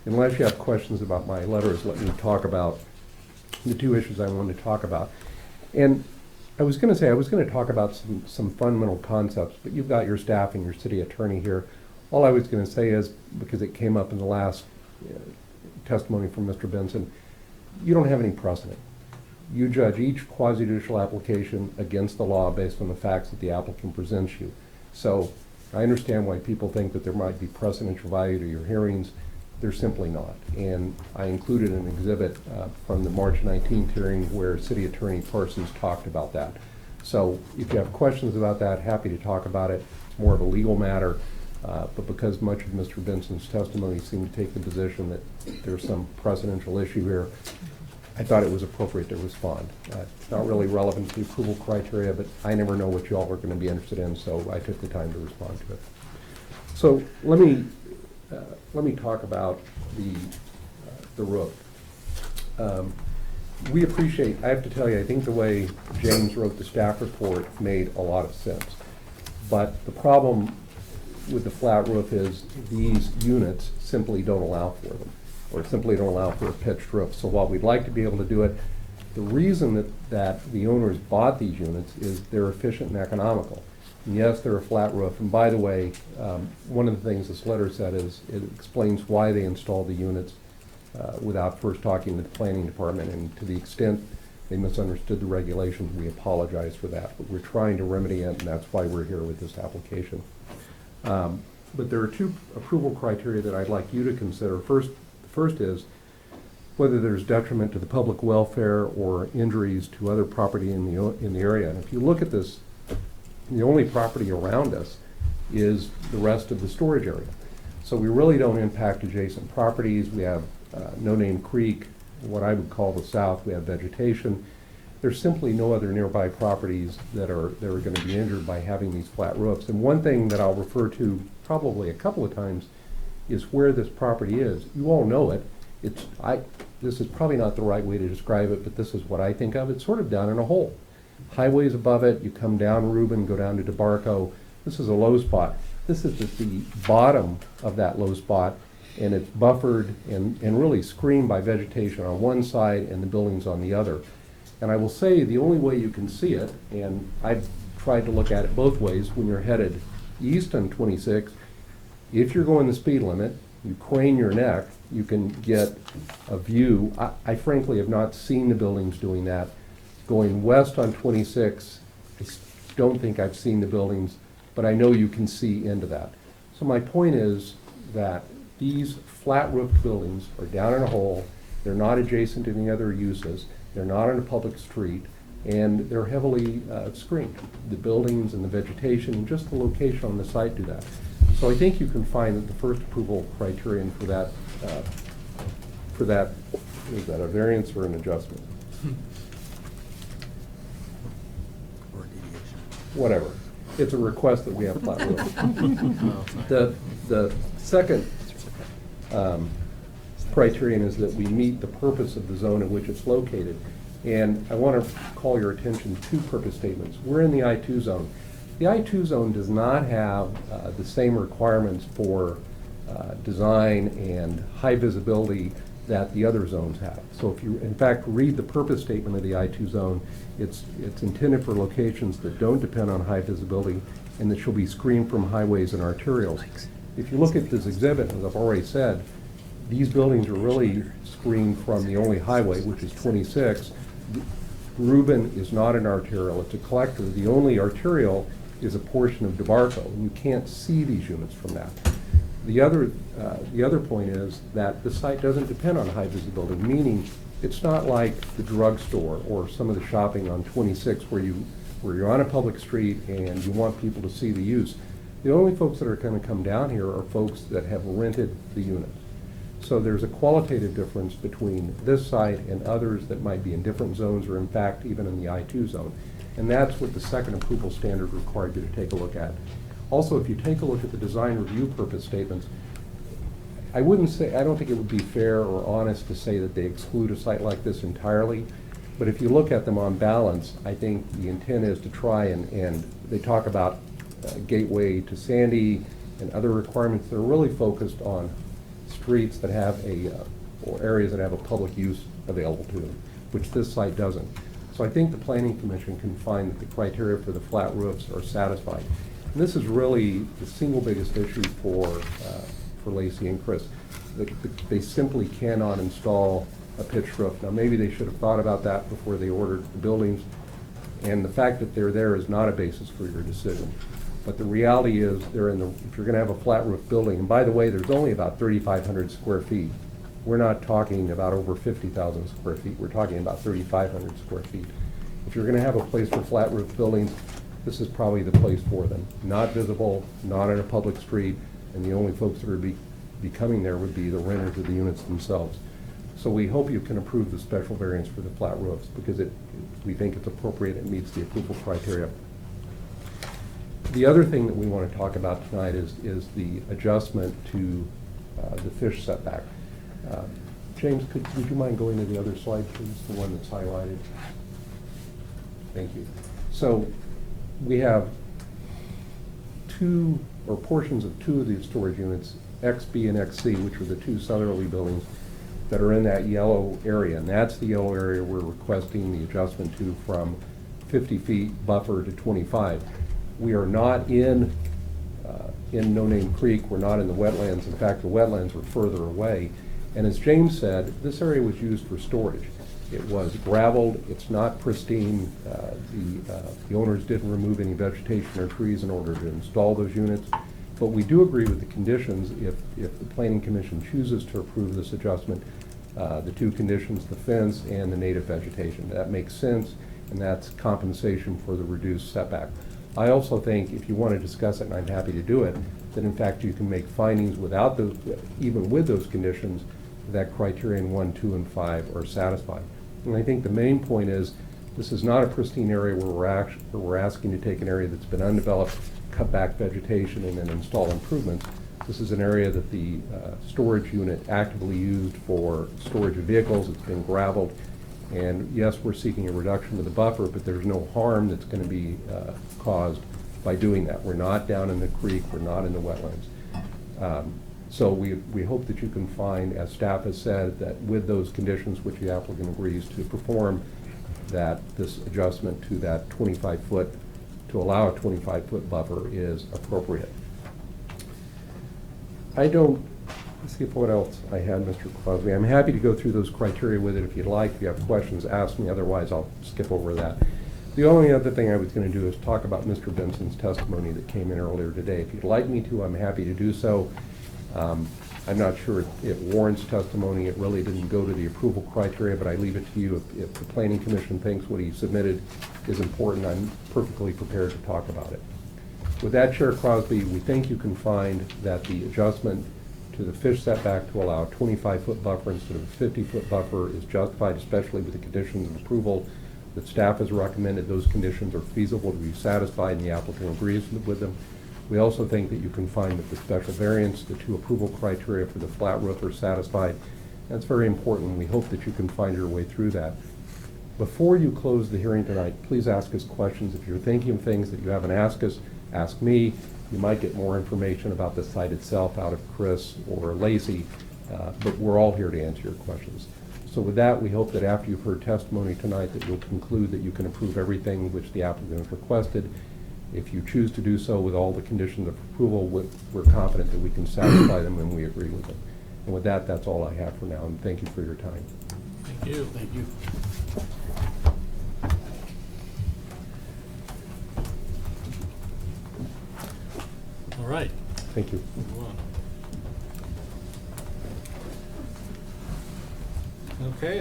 unless you have questions about my letters, let me talk about the two issues I wanted to talk about. And I was going to talk about some fundamental concepts, but you've got your staff and your city attorney here. All I was going to say is, because it came up in the last testimony from Mr. Benson, you don't have any precedent. You judge each quasi-judicial application against the law based on the facts that the applicant presents you. So I understand why people think that there might be precedential value to your hearings. They're simply not. And I included an exhibit from the March 19th hearing where City Attorney Parsons talked about that. So if you have questions about that, happy to talk about it. It's more of a legal matter. But because much of Mr. Benson's testimony seemed to take the position that there's some precedential issue here, I thought it was appropriate to respond. It's not really relevant to the approval criteria, but I never know what you all are going to be interested in, so I took the time to respond to it. So let me talk about the roof. We appreciate, I have to tell you, I think the way James wrote the staff report made a lot of sense. But the problem with the flat roof is these units simply don't allow for them, or simply don't allow for a pitched roof. So while we'd like to be able to do it, the reason that the owners bought these units is they're efficient and economical. And yes, they're a flat roof. And by the way, one of the things this letter said is it explains why they installed the units without first talking to the planning department. And to the extent they misunderstood the regulations, we apologize for that. But we're trying to remedy it, and that's why we're here with this application. But there are two approval criteria that I'd like you to consider. First is whether there's detriment to the public welfare or injuries to other property in the area. And if you look at this, the only property around us is the rest of the storage area. So we really don't impact adjacent properties. We have No Name Creek, what I would call the south. We have vegetation. There's simply no other nearby properties that are going to be injured by having these flat roofs. And one thing that I'll refer to probably a couple of times is where this property is. You all know it. This is probably not the right way to describe it, but this is what I think of. It's sort of down in a hole. Highway's above it. You come down Reuben, go down to DeBarco. This is a low spot. This is the bottom of that low spot, and it's buffered and really screened by vegetation on one side and the buildings on the other. And I will say the only way you can see it, and I've tried to look at it both ways, when you're headed east on 26, if you're going the speed limit, you crane your neck, you can get a view. I frankly have not seen the buildings doing that. Going west on 26, I don't think I've seen the buildings, but I know you can see into that. So my point is that these flat roofed buildings are down in a hole, they're not adjacent to any other uses, they're not on a public street, and they're heavily screened. The buildings and the vegetation and just the location on the site do that. So I think you can find that the first approval criterion for that, is that a variance or an adjustment? Or deviation. Whatever. It's a request that we have flat roofs. The second criterion is that we meet the purpose of the zone in which it's located. And I want to call your attention to two purpose statements. We're in the I-2 zone. The I-2 zone does not have the same requirements for design and high visibility that the other zones have. So if you, in fact, read the purpose statement of the I-2 zone, it's intended for locations that don't depend on high visibility and that shall be screened from highways and arterials. If you look at this exhibit, as I've already said, these buildings are really screened from the only highway, which is 26. Reuben is not an arterial, it's a collector. The only arterial is a portion of DeBarco, and you can't see these units from that. The other point is that the site doesn't depend on high visibility, meaning it's not like the drugstore or some of the shopping on 26 where you're on a public street and you want people to see the use. The only folks that are going to come down here are folks that have rented the unit. So there's a qualitative difference between this site and others that might be in different zones or in fact even in the I-2 zone. And that's what the second approval standard required you to take a look at. Also, if you take a look at the design review purpose statements, I don't think it would be fair or honest to say that they exclude a site like this entirely. But if you look at them on balance, I think the intent is to try and they talk about gateway to Sandy and other requirements that are really focused on streets that have or areas that have a public use available to them, which this site doesn't. So I think the Planning Commission can find that the criteria for the flat roofs are satisfied. And this is really the single biggest issue for Lacey and Chris. They simply cannot install a pitched roof. Now maybe they should have thought about that before they ordered the buildings, and the fact that they're there is not a basis for your decision. But the reality is, if you're going to have a flat roof building, and by the way, there's only about 3,500 square feet. We're not talking about over 50,000 square feet. We're talking about 3,500 square feet. If you're going to have a place for flat roof buildings, this is probably the place for them. Not visible, not on a public street, and the only folks that would be coming there would be the renters of the units themselves. So we hope you can approve the special variance for the flat roofs because we think it's appropriate and meets the approval criteria. The other thing that we want to talk about tonight is the adjustment to the fish setback. James, would you mind going to the other slide, please, the one that's highlighted? Thank you. So we have portions of two of these storage units, XB and XC, which are the two southerly buildings that are in that yellow area. And that's the yellow area we're requesting the adjustment to from 50 feet buffer to 25. We are not in No Name Creek. We're not in the wetlands. In fact, the wetlands are further away. And as James said, this area was used for storage. It was gravelled. It's not pristine. The owners didn't remove any vegetation or trees in order to install those units. But we do agree with the conditions if the Planning Commission chooses to approve this adjustment, the two conditions, the fence and the native vegetation. That makes sense, and that's compensation for the reduced setback. I also think if you want to discuss it, and I'm happy to do it, that in fact you can make findings without those, even with those conditions, that criterion 1, 2, and 5 are satisfied. And I think the main point is this is not a pristine area where we're asking to take an area that's been undeveloped, cut back vegetation, and then install improvements. This is an area that the storage unit actively used for storage of vehicles. It's been gravelled. And yes, we're seeking a reduction to the buffer, but there's no harm that's going to be caused by doing that. We're not down in the creek. We're not in the wetlands. So we hope that you can find, as staff has said, that with those conditions which the applicant agrees to perform, that this adjustment to that 25-foot, to allow a 25-foot buffer is appropriate. Let's see what else I had, Mr. Crosby. I'm happy to go through those criteria with it if you'd like. If you have questions, ask me. Otherwise, I'll skip over that. The only other thing I was going to do is talk about Mr. Benson's testimony that came in earlier today. If you'd like me to, I'm happy to do so. I'm not sure it warrants testimony. It really didn't go to the approval criteria, but I leave it to you. If the Planning Commission thinks what he submitted is important, I'm perfectly prepared to talk about it. With that, Chair Crosby, we think you can find that the adjustment to the fish setback to allow a 25-foot buffer instead of a 50-foot buffer is justified, especially with the conditions of approval that staff has recommended. Those conditions are feasible to be satisfied and the applicant agrees with them. We also think that you can find that the special variance, the two approval criteria for the flat roof are satisfied. That's very important. We hope that you can find your way through that. Before you close the hearing tonight, please ask us questions. If you're thinking of things that you haven't asked us, ask me. You might get more information about the site itself out of Chris or Lacey, but we're all here to answer your questions. So with that, we hope that after you've heard testimony tonight that you'll conclude that you can approve everything which the applicant has requested. If you choose to do so with all the conditions of approval, we're confident that we can satisfy them and we agree with them. And with that, that's all I have for now, and thank you for your time. Thank you. Thank you. All right. Thank you. Move on. Okay,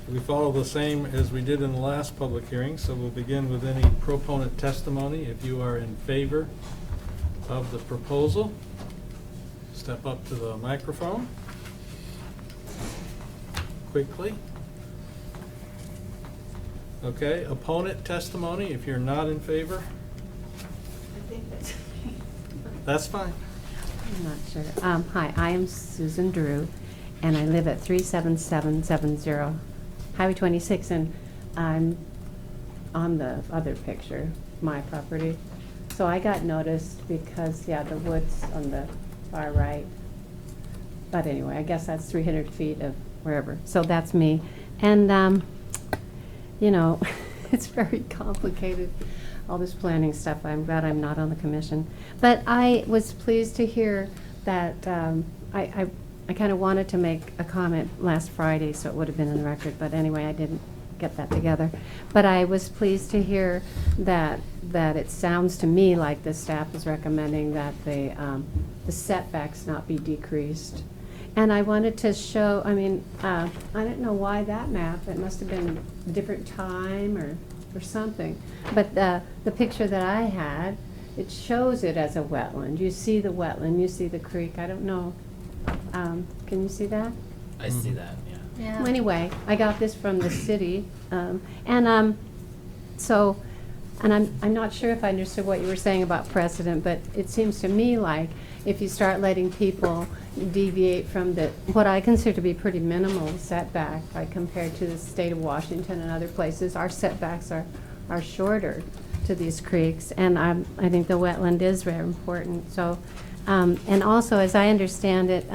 we follow the same as we did in the last public hearing, so we'll begin with any proponent testimony. If you are in favor of the proposal, step up to the microphone quickly. Okay, opponent testimony, if you're not in favor, I think that's fine. I'm not sure. Hi, I am Susan Drew, and I live at 37770 Highway 26, and I'm on the other picture, my property. So I got noticed because, yeah, the woods on the far right. But anyway, I guess that's 300 feet of wherever. So that's me. And, you know, it's very complicated, all this planning stuff. I'm glad I'm not on the commission. But I was pleased to hear that I kind of wanted to make a comment last Friday, so it would have been in the record. But anyway, I didn't get that together. But I was pleased to hear that it sounds to me like the staff is recommending that the setbacks not be decreased. And I wanted to show, I mean, I don't know why that map, it must have been a different time or something. But the picture that I had, it shows it as a wetland. You see the wetland, you see the creek, I don't know. Can you see that? I see that, yeah. Well, anyway, I got this from the city, and I'm not sure if I understood what you were saying about precedent, but it seems to me like if you start letting people deviate from what I consider to be pretty minimal setback, like compared to the state of Washington and other places, our setbacks are shorter to these creeks, and I think the wetland is very important. So, and also, as I understand it,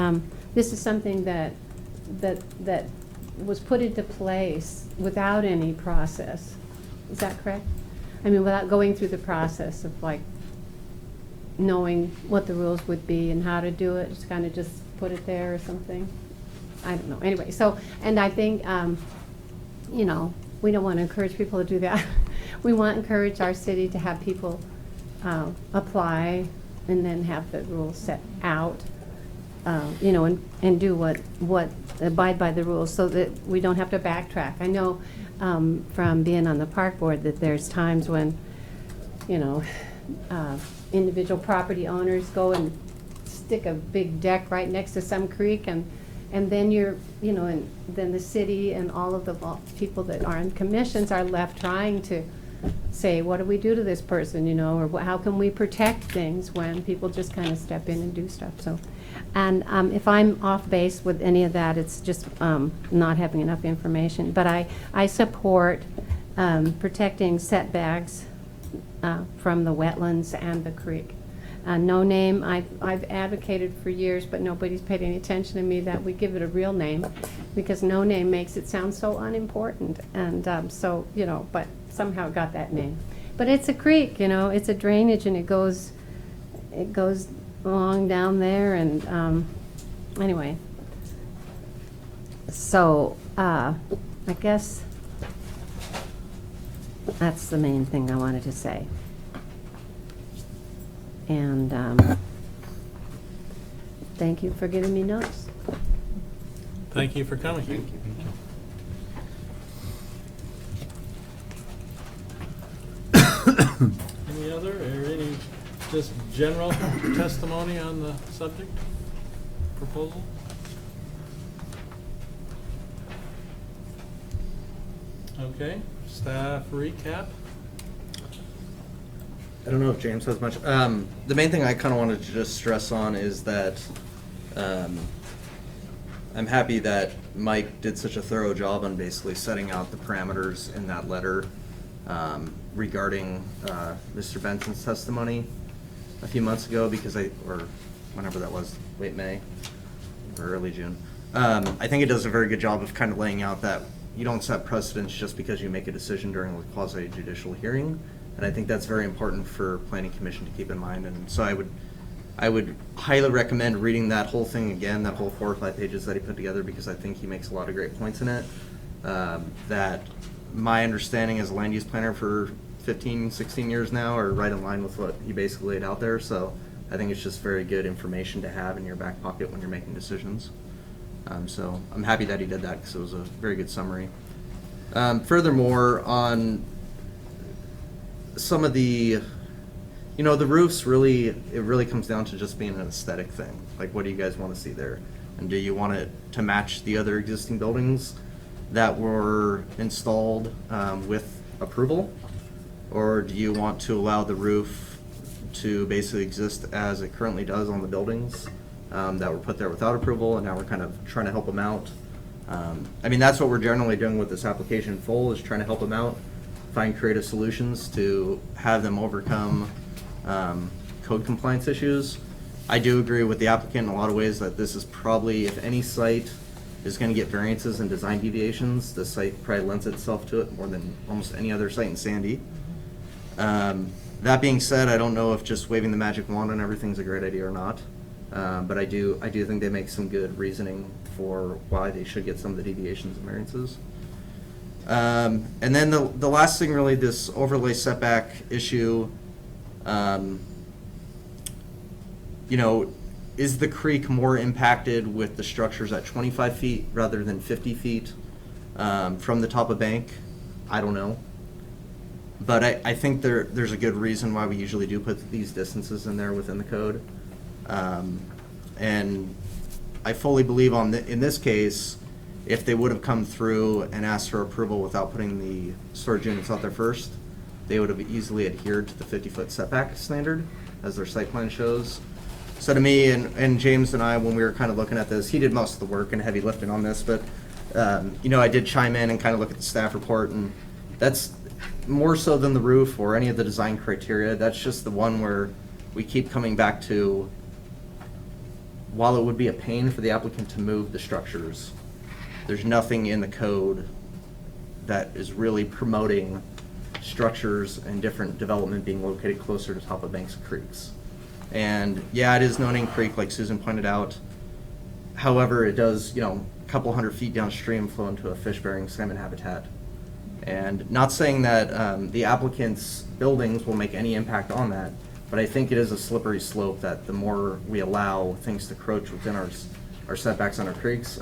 this is something that was put into place without any process. Is that correct? I mean, without going through the process of like knowing what the rules would be and how to do it, just kind of just put it there or something. I don't know. Anyway, so, and I think, you know, we don't want to encourage people to do that. We want to encourage our city to have people apply and then have the rules set out, you know, and do what abide by the rules so that we don't have to backtrack. I know from being on the park board that there's times when, you know, individual property owners go and stick a big deck right next to some creek, and then you're, you know, and then the city and all of the people that are in commissions are left trying to say, what do we do to this person, you know, or how can we protect things when people just kind of step in and do stuff. So, and if I'm off base with any of that, it's just not having enough information. But I support protecting setbacks from the wetlands and the creek. No name, I've advocated for years, but nobody's paid any attention to me that we give it a real name, because no name makes it sound so unimportant. And so, you know, but somehow it got that name. But it's a creek, you know, it's a drainage, and it goes along down there, and anyway. So I guess that's the main thing I wanted to say. And thank you for giving me notes. Thank you for coming. Thank you. Any other or any just general testimony on the subject proposal? Okay, staff recap. I don't know if James has much. The main thing I kind of wanted to just stress on is that I'm happy that Mike did such a thorough job on basically setting out the parameters in that letter regarding Mr. Benson's testimony a few months ago, because or whenever that was, late May or early June. I think it does a very good job of kind of laying out that you don't set precedents just because you make a decision during a quasi-judicial hearing. And I think that's very important for Planning Commission to keep in mind. And so I would highly recommend reading that whole thing again, that whole 4 or 5 pages that he put together, because I think he makes a lot of great points in it. That my understanding as a land use planner for 15, 16 years now are right in line with what he basically laid out there. So I think it's just very good information to have in your back pocket when you're making decisions. So I'm happy that he did that, because it was a very good summary. Furthermore, on some of the, the roofs really, it really comes down to just being an aesthetic thing. Like, what do you guys want to see there? And do you want it to match the other existing buildings that were installed with approval? Or do you want to allow the roof to basically exist as it currently does on the buildings that were put there without approval, and now we're kind of trying to help them out? I mean, that's what we're generally doing with this application in full, is trying to help them out, find creative solutions to have them overcome code compliance issues. I do agree with the applicant in a lot of ways that this is probably, if any site is going to get variances and design deviations, this site probably lends itself to it more than almost any other site in Sandy. That being said, I don't know if just waving the magic wand on everything's a great idea or not. But I do think they make some good reasoning for why they should get some of the deviations and variances. And then the last thing, really, this overlay setback issue, is the creek more impacted with the structures at 25 feet rather than 50 feet from the top of bank? I don't know. But I think there's a good reason why we usually do put these distances in there within the code. And I fully believe in this case, if they would have come through and asked for approval without putting the storage units out there first, they would have easily adhered to the 50-foot setback standard, as their site plan shows. So to me, and James and I, when we were kind of looking at this, he did most of the work and heavy lifting on this, but I did chime in and kind of look at the staff report, and that's more so than the roof or any of the design criteria. That's just the one where we keep coming back to, while it would be a pain for the applicant to move the structures, there's nothing in the code that is really promoting structures and different development being located closer to top of banks of creeks. And yeah, it is no-name creek, like Susan pointed out. However, it does, a couple hundred feet downstream flow into a fish-bearing salmon habitat. And not saying that the applicant's buildings will make any impact on that, but I think it is a slippery slope that the more we allow things to encroach within our setbacks on our creeks,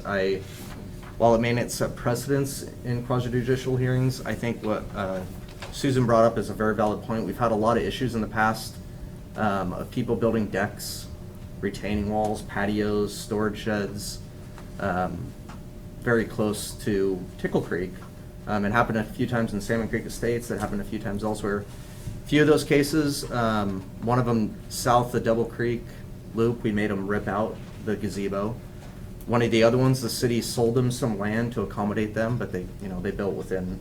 while it may not set precedents in quasi-judicial hearings, I think what Susan brought up is a very valid point. We've had a lot of issues in the past of people building decks, retaining walls, patios, storage sheds, very close to Tickle Creek. It happened a few times in Salmon Creek Estates. It happened a few times elsewhere. A few of those cases, one of them south of Double Creek Loop, we made them rip out the gazebo. One of the other ones, the city sold them some land to accommodate them, but they built within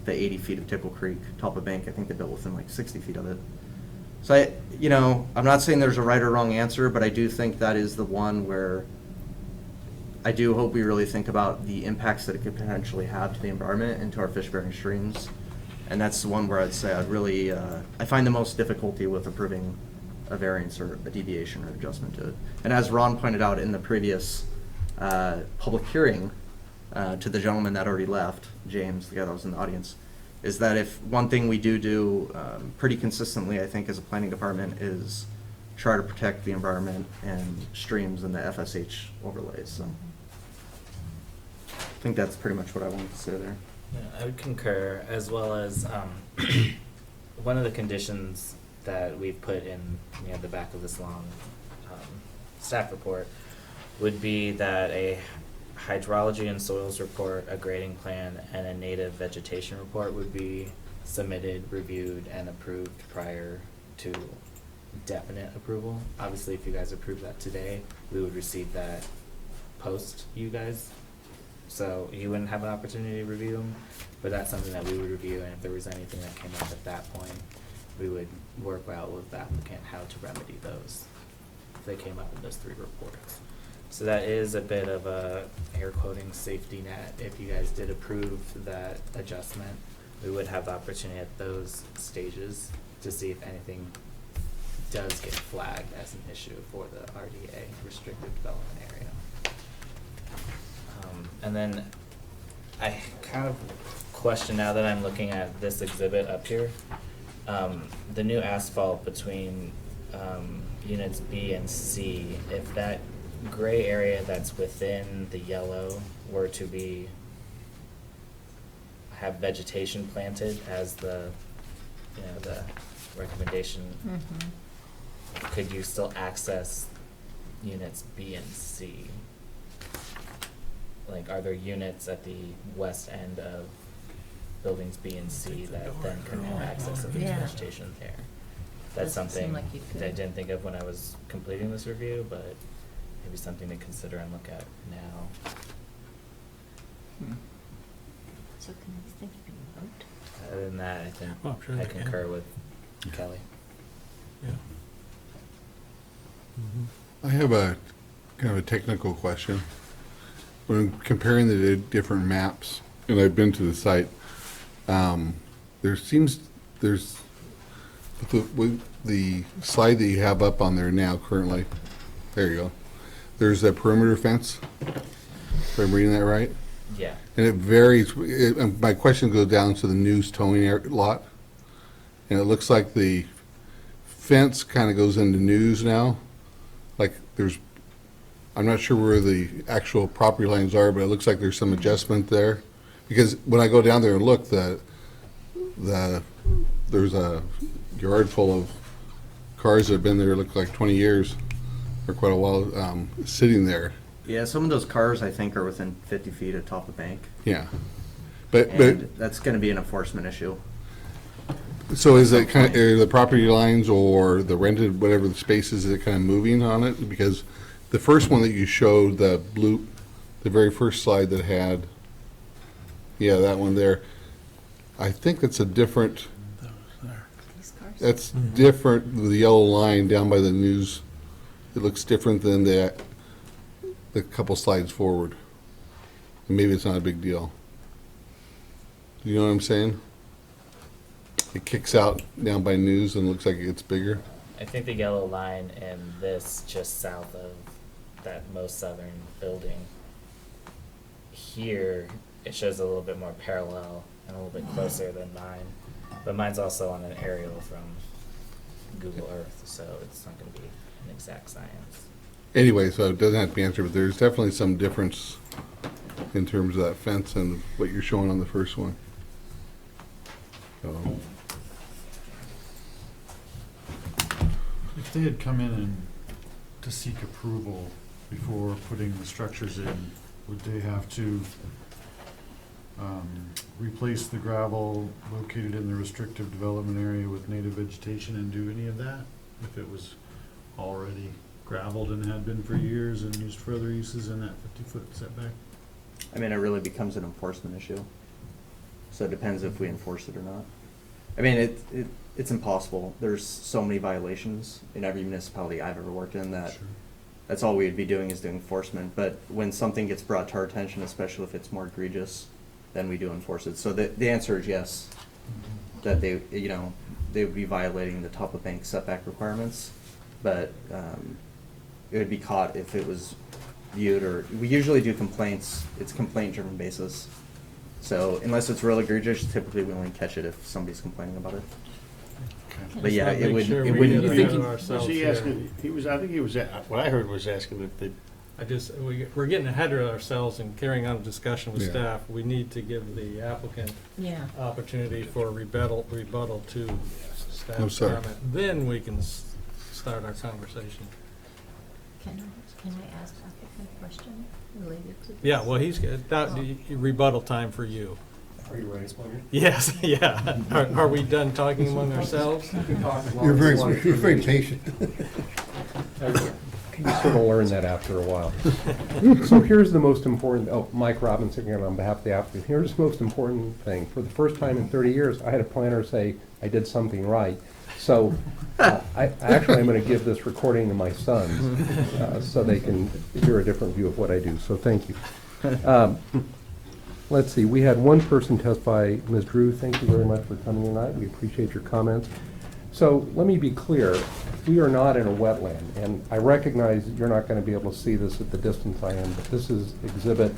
the 80 feet of Tickle Creek, top of bank. I think they built within like 60 feet of it. So I'm not saying there's a right or wrong answer, but I do think that is the one where I do hope we really think about the impacts that it could potentially have to the environment and to our fish-bearing streams. And that's the one where I'd say I find the most difficulty with approving a variance or a deviation or adjustment to it. And as Ron pointed out in the previous public hearing to the gentleman that already left, James, the guy that was in the audience, is that if one thing we do pretty consistently, I think, as a planning department, is try to protect the environment and streams and the FSH overlays. So I think that's pretty much what I wanted to say there. Yeah, I would concur, as well as one of the conditions that we've put in, the back of this long, staff report would be that a hydrology and soils report, a grading plan, and a native vegetation report would be submitted, reviewed, and approved prior to definite approval. Obviously, if you guys approve that today, we would receive that post you guys. So you wouldn't have an opportunity to review them, but that's something that we would review, and if there was anything that came up at that point, we would work out with the applicant how to remedy those if they came up in those 3 reports. So that is a bit of a air quoting safety net. If you guys did approve that adjustment, we would have the opportunity at those stages to see if anything does get flagged as an issue for the RDA, restricted development area. And then I kind of question, now that I'm looking at this exhibit up here, the new asphalt between units B and C, if that gray area that's within the yellow were to be, have vegetation planted as the, the recommendation, could you still access units B and C? Like, are there units at the west end of buildings B and C that then can have access if there's Yeah. vegetation there? That's Doesn't seem something like you that I could. didn't think of when I was completing this review, but maybe something to consider and look at now. So can I think you can vote? Other than that, I think Well, I'm sure I they can. concur with Kelly. Yeah. I have a kind of a technical question. When comparing the different maps, and I've been to the site, there's with the slide that you have up on there now currently, there you go. There's a perimeter fence, if I'm reading that right? Yeah. And it varies, my question goes down to the news towing lot. And it looks like the fence kind of goes into news now. Like I'm not sure where the actual property lines are, but it looks like there's some adjustment there. Because when I go down there and look, there's a yard full of cars that have been there, look like 20 years, or quite a while, sitting there. Yeah, some of those cars, I think, are within 50 feet of top of bank. Yeah. But And that's gonna be an enforcement issue. so is it kind of, are the property lines or the rented, whatever the space is it kind of moving on it? Because the first one that you showed, the very first slide that had, yeah, that one there, I think it's a different, These cars? that's different, the yellow line down by the news. It looks different than the couple slides forward. And maybe it's not a big deal. Do you know what I'm saying? It kicks out down by news and looks like it gets bigger. I think the yellow line in this just south of that most southern building, here it shows a little bit more parallel and a little bit closer than mine. But mine's also on an aerial from Google Earth, so it's not going to be an exact science. Anyway, so it doesn't have to be answered, but there's definitely some difference in terms of that fence and what you're showing on the first one. So, If they had come in and to seek approval before putting the structures in, would they have to replace the gravel located in the restrictive development area with native vegetation and do any of that? If it was already gravelled and had been for years and used for other uses in that 50-foot setback? I mean, it really becomes an enforcement issue. So it depends if we enforce it or not. I mean, it's impossible. There's so many violations in every municipality I've ever worked in that that's all we'd be doing is doing enforcement. But when something gets brought to our attention, especially if it's more egregious, then we do enforce it. So the answer is yes, that they would be violating the top of bank setback requirements. But it would be caught if it was viewed, or we usually do complaints. It's complaint-driven basis. So unless it's real egregious, typically we only catch it if somebody's complaining about it. But yeah, it would. Sure It we wouldn't get be. ahead of ourselves Was he here. asking, I think he was, what I heard was asking if they, We're getting ahead of ourselves and carrying on a discussion with Yeah. staff. We need to give the applicant Yeah. opportunity for rebuttal to staff No, sir. comment. Then we can start our conversation. Can I ask a question related to this? Yeah, well, he's got rebuttal time for you. Are you ready, Splendor? Yes, yeah. Are we done talking among ourselves? You're very patient. You sort of learn that after a while. So here's the most important, Mike Robinson again on behalf of the applicant. Here's the most important thing. For the first time in 30 years, I had a planner say I did something right. So I'm going to give this recording to my sons so they can hear a different view of what I do. So thank you. Let's see, we had one person testify. Ms. Drew, thank you very much for coming tonight. We appreciate your comments. So let me be clear, we are not in a wetland, and I recognize that you're not going to be able to see this at the distance I am, but this is exhibit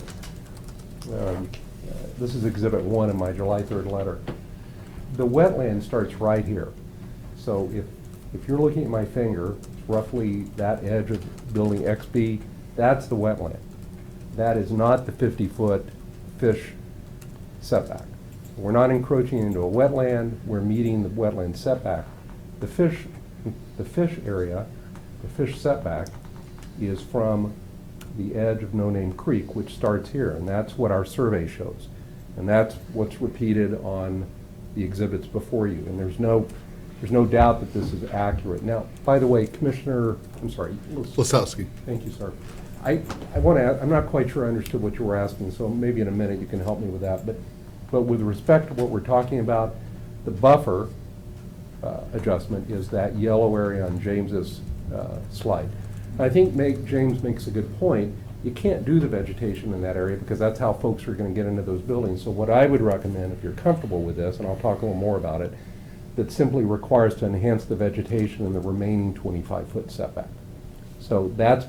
1 in my July 3rd letter. The wetland starts right here. So if you're looking at my finger, roughly that edge of building XB, that's the wetland. That is not the 50-foot fish setback. We're not encroaching into a wetland, we're meeting the wetland setback. The fish area, the fish setback, is from the edge of No Name Creek, which starts here, and that's what our survey shows. And that's what's repeated on the exhibits before you. And there's no doubt that this is accurate. Now, by the way, Lasowski. Thank you, sir. I want to. I'm not quite sure I understood what you were asking, so maybe in a minute you can help me with that. But with respect to what we're talking about, the buffer adjustment is that yellow area on James's slide. I think James makes a good point. You can't do the vegetation in that area because that's how folks are going to get into those buildings. So what I would recommend, if you're comfortable with this, and I'll talk a little more about it, that simply requires to enhance the vegetation in the remaining 25-foot setback. So that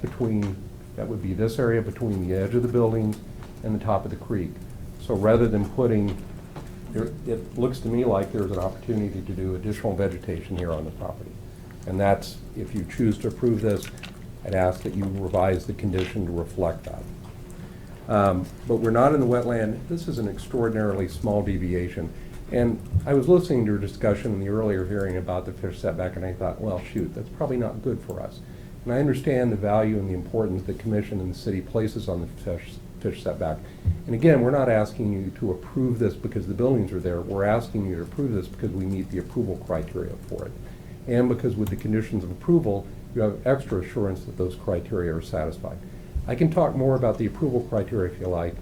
would be this area between the edge of the buildings and the top of the creek. So rather than it looks to me like there's an opportunity to do additional vegetation here on the property. And that's, if you choose to approve this, I'd ask that you revise the condition to reflect that. But we're not in the wetland. This is an extraordinarily small deviation. And I was listening to a discussion in the earlier hearing about the fish setback, and I thought, well, shoot, that's probably not good for us. And I understand the value and the importance the commission and the city places on the fish setback. And again, we're not asking you to approve this because the buildings are there. We're asking you to approve this because we meet the approval criteria for it. And because with the conditions of approval, you have extra assurance that those criteria are satisfied. I can talk more about the approval criteria if you like,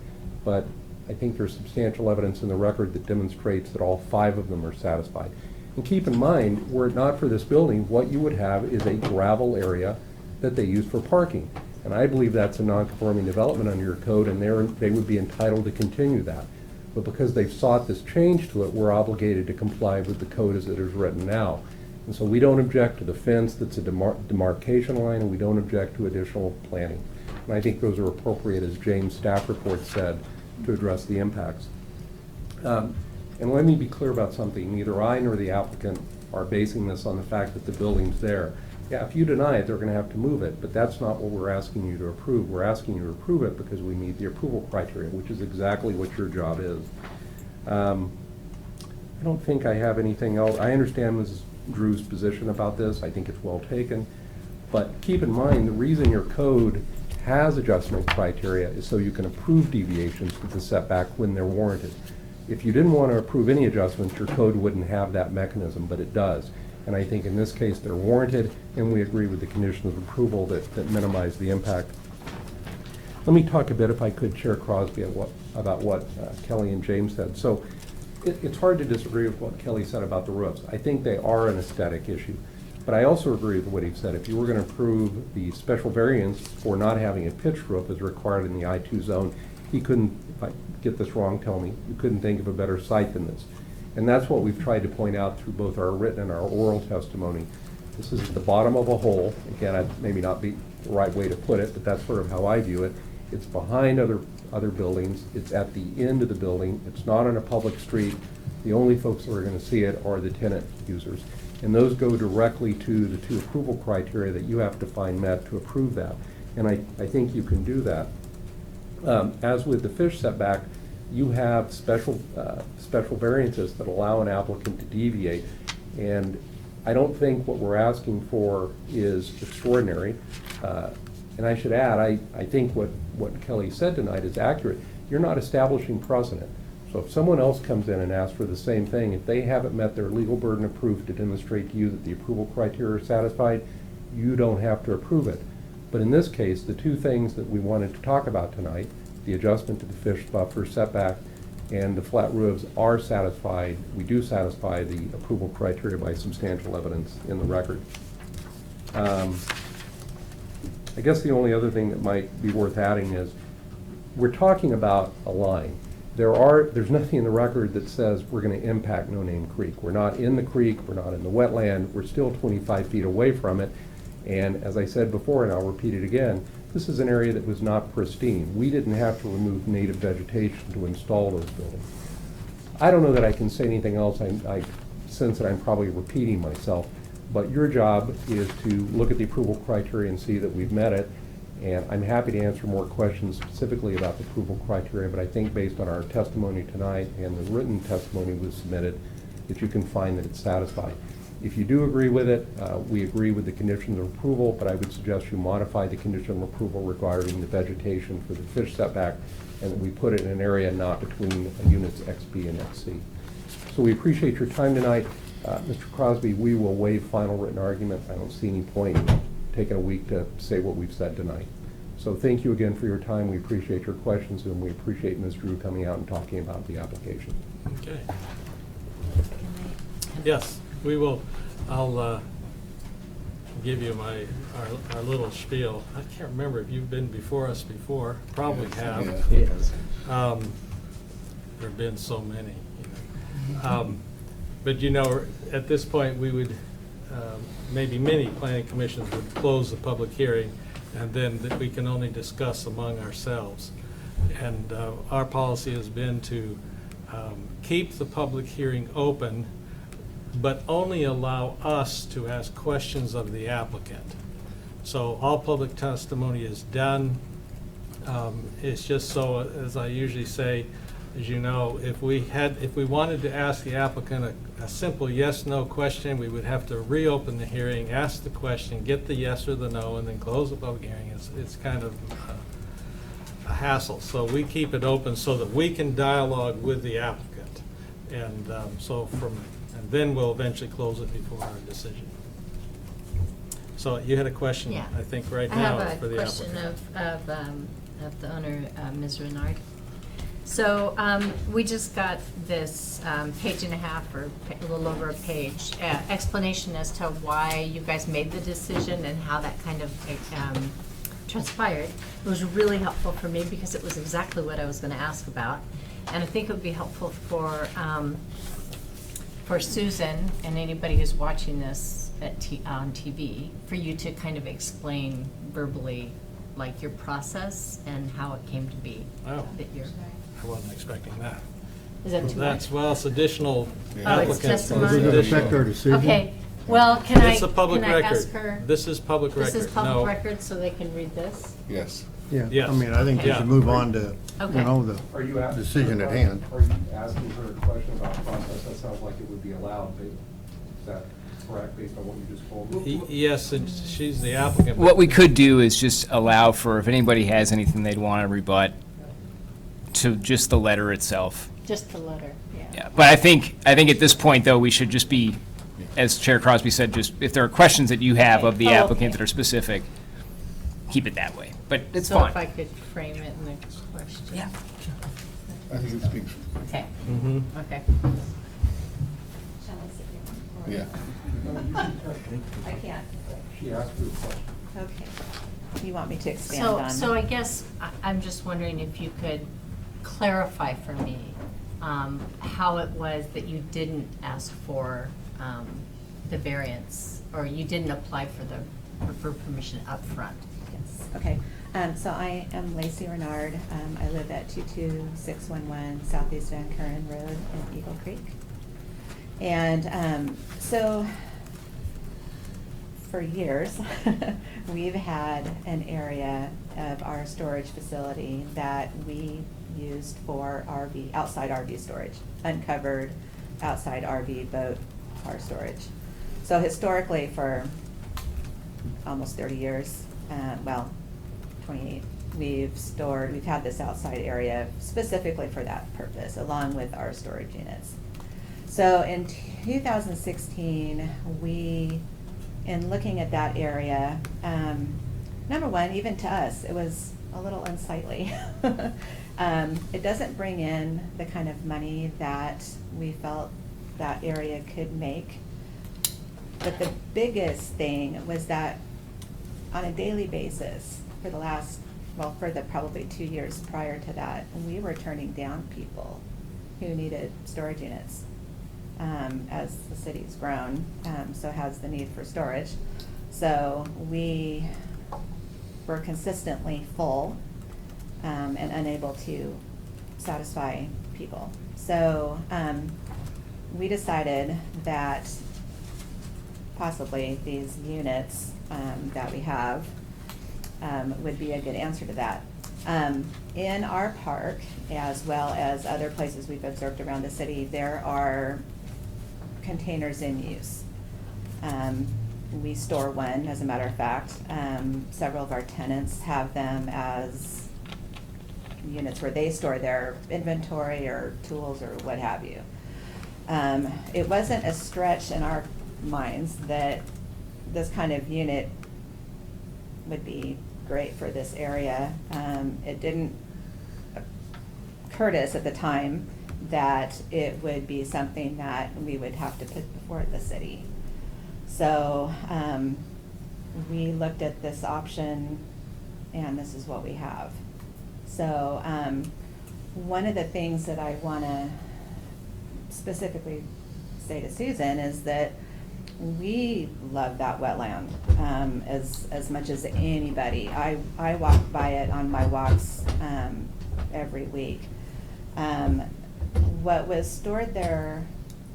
but I think there's substantial evidence in the record that demonstrates that all 5 of them are satisfied. And keep in mind, were it not for this building, what you would have is a gravel area that they use for parking. And I believe that's a non-conforming development under your code, and they would be entitled to continue that. But because they've sought this change to it, we're obligated to comply with the code as it is written now. And so we don't object to the fence that's a demarcation line, and we don't object to additional planning. And I think those are appropriate, as James' staff report said, to address the impacts. And let me be clear about something. Neither I nor the applicant are basing this on the fact that the building's there. Yeah, if you deny it, they're going to have to move it, but that's not what we're asking you to approve. We're asking you to approve it because we meet the approval criteria, which is exactly what your job is. I don't think I have anything else. I understand Mrs. Drew's position about this. I think it's well taken. But keep in mind, the reason your code has adjustment criteria is so you can approve deviations to the setback when they're warranted. If you didn't want to approve any adjustments, your code wouldn't have that mechanism, but it does. And I think in this case, they're warranted, and we agree with the conditions of approval that minimize the impact. Let me talk a bit, if I could, Chair Crosby, about what Kelly and James said. So it's hard to disagree with what Kelly said about the roofs. I think they are an aesthetic issue. But I also agree with what he said. If you were going to approve the special variance for not having a pitched roof as required in the I-2 zone, he couldn't, if I get this wrong, tell me, you couldn't think of a better site than this. And that's what we've tried to point out through both our written and our oral testimony. This is at the bottom of a hole. Again, that maybe not be the right way to put it, but that's sort of how I view it. It's behind other buildings. It's at the end of the building. It's not on a public street. The only folks that are going to see it are the tenant users. And those go directly to the 2 approval criteria that you have to find met to approve that. And I think you can do that. As with the fish setback, you have special variances that allow an applicant to deviate. And I don't think what we're asking for is extraordinary. And I should add, I think what Kelly said tonight is accurate. You're not establishing precedent. So if someone else comes in and asks for the same thing, if they haven't met their legal burden of proof to demonstrate to you that the approval criteria are satisfied, you don't have to approve it. But in this case, the two things that we wanted to talk about tonight, the adjustment to the fish buffer setback and the flat roofs are satisfied. We do satisfy the approval criteria by substantial evidence in the record. I guess the only other thing that might be worth adding is we're talking about a line. There's nothing in the record that says we're going to impact No Name Creek. We're not in the creek, we're not in the wetland, we're still 25 feet away from it. And as I said before, and I'll repeat it again, this is an area that was not pristine. We didn't have to remove native vegetation to install those buildings. I don't know that I can say anything else. I sense that I'm probably repeating myself, but your job is to look at the approval criteria and see that we've met it. And I'm happy to answer more questions specifically about the approval criteria, but I think based on our testimony tonight and the written testimony was submitted, that you can find that it's satisfied. If you do agree with it, we agree with the conditions of approval, but I would suggest you modify the condition of approval regarding the vegetation for the fish setback, and that we put it in an area not between units XB and XC. So we appreciate your time tonight. Mr. Crosby, we will waive final written argument. I don't see any point in taking a week to say what we've said tonight. So thank you again for your time. We appreciate your questions, and we appreciate Ms. Drew coming out and talking about the application. Okay. Yes, we will. I'll give you our little spiel. I can't remember if you've been before us before. Probably have. Yes. There have been so many. But you know, at this point, we would, maybe many planning commissions would close the public hearing, and then that we can only discuss among ourselves. And our policy has been to keep the public hearing open, but only allow us to ask questions of the applicant. So all public testimony is done. It's just so, as I usually say, as you know, if we wanted to ask the applicant a simple yes/no question, we would have to reopen the hearing, ask the question, get the yes or the no, and then close the public hearing. It's kind of a hassle. So we keep it open so that we can dialogue with the applicant. And and then we'll eventually close it before our decision. So you had a question, Yeah. I think, right now for the applicant. I have a question of the owner, Ms. Renard. So we just got this page and a half, or a little over a page, explanation as to why you guys made the decision and how that kind of transpired. It was really helpful for me because it was exactly what I was going to ask about. And I think it would be helpful for Susan and anybody who's watching this on TV, for you to kind of explain verbally, like, your process and how it came to be. Oh. That you're. I wasn't expecting that. Is that too much? Well, it's additional Oh, it's applicants. testimony? Does it affect our decision? Okay, well, can I It's a public ask record. her? This is public record. This is No. public record, so they can read this? Yes. Yeah, Yes. I mean, I think we Okay. should move on to, Okay. you know, the Are you asking decision her at a hand. question? Are you asking her a question about process? That sounds like it would be allowed. Is that correct, based on what you just told me? Yes, and she's the applicant. What we could do is just allow for, if anybody has anything they'd want to rebut, to just the letter itself. Just the letter, yeah. Yeah, but I think at this point, though, we should just be, as Chair Crosby said, just, if there are questions that you have of the Okay. applicant that are specific, keep it that way, but it's So fine. if I could frame it in the question? Yeah. I think it speaks. Okay, Mhm. okay. Shall I sit here? Yeah. I can't. She asked you a question. Okay. You want me to expand So, on? so I guess I'm just wondering if you could clarify for me how it was that you didn't ask for the variance, or you didn't apply for permission up front. Yes, okay. So I am Lacey Renard. I live at 22611 Southeast Van Curren Road in Eagle Creek. And so for years, we've had an area of our storage facility that we used for outside RV storage, uncovered outside RV boat car storage. So historically, for almost 30 years, well, 28, we've had this outside area specifically for that purpose, along with our storage units. So in 2016, in looking at that area, number one, even to us, it was a little unsightly. It doesn't bring in the kind of money that we felt that area could make. But the biggest thing was that on a daily basis, for the last, well, for the probably 2 years prior to that, we were turning down people who needed storage units. As the city's grown, so has the need for storage. So we were consistently full and unable to satisfy people. So we decided that possibly these units that we have would be a good answer to that. In our park, as well as other places we've observed around the city, there are containers in use. We store one, as a matter of fact. Several of our tenants have them as units where they store their inventory or tools or what have you. It wasn't a stretch in our minds that this kind of unit would be great for this area. It didn't occur to us at the time that it would be something that we would have to put before the city. So we looked at this option, and this is what we have. So one of the things that I want to specifically say to Susan is that we love that wetland as much as anybody. I walk by it on my walks every week. What was stored there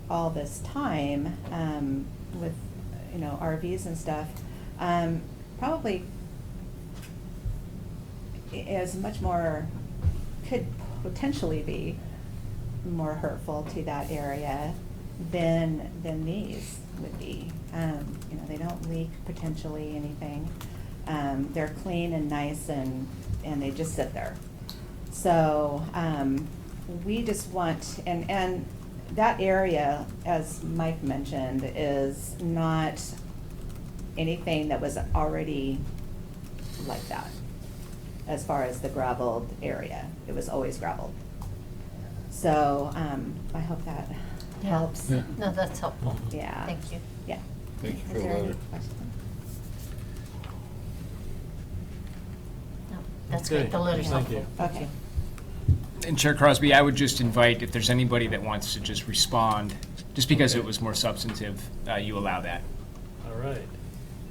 all this time with RVs and stuff probably is much more, could potentially be more hurtful to that area than these would be. They don't leak potentially anything. They're clean and nice and they just sit there. So we just want, and that area, as Mike mentioned, is not anything that was already like that as far as the gravelled area. It was always gravelled. So I hope that helps. Yeah. No, that's helpful. Yeah. Thank you. Yeah. Thank you for Is the there any letter. questions? No, that's Okay, great. The letter's thank helpful. you. Okay. And Chair Crosby, I would just invite, if there's anybody that wants to just respond, just because it was more substantive, you allow that. All right.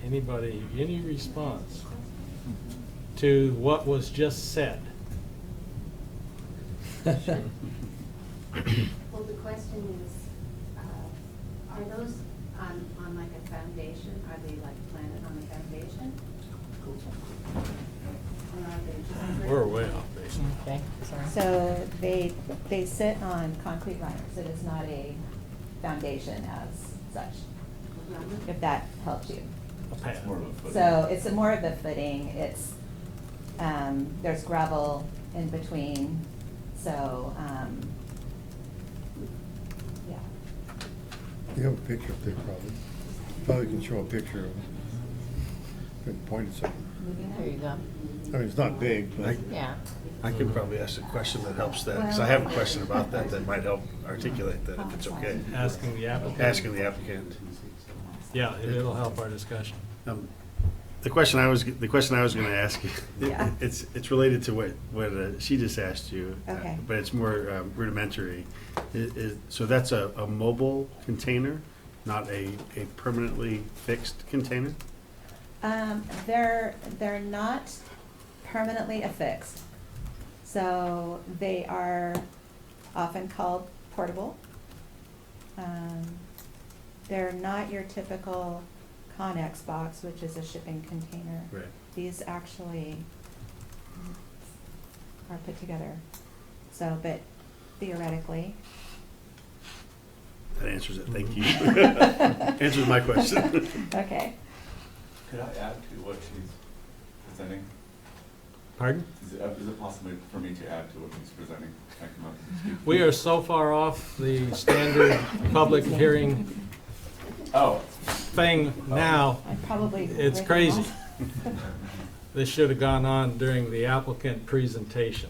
Anybody, any response to what was just said? Well, the question is, are those on like a foundation? Are they like planted on a foundation? Or are they just? We're way off base. Okay, sorry. So they sit on concrete liners. It is not a foundation as such, if that helps you. A pad. So it's more of a footing. It's, there's gravel in between, so, yeah. You have a picture up there probably. Probably can show a picture of, could point at something. There you go. I mean, it's not big, but. Yeah. I could probably ask a question that helps that, because I have a question about that that might help articulate that, if it's okay. Asking the applicant? Asking the applicant. Yeah, it'll help our discussion. The question I was going to ask you, Yeah. it's related to what she just asked you. Okay. But it's more rudimentary. So that's a mobile container, not a permanently fixed container? They're not permanently affixed. So they are often called portable. They're not your typical Connex box, which is a shipping container. Right. These actually are put together. So, but theoretically, That answers it, thank you. Answers my question. Okay. Could I add to what she's presenting? Pardon? Is it possible for me to add to what she's presenting? Can I come up and speak? We are so far off the standard public hearing thing now, I'd probably it's break it crazy. off. This should have gone on during the applicant presentation.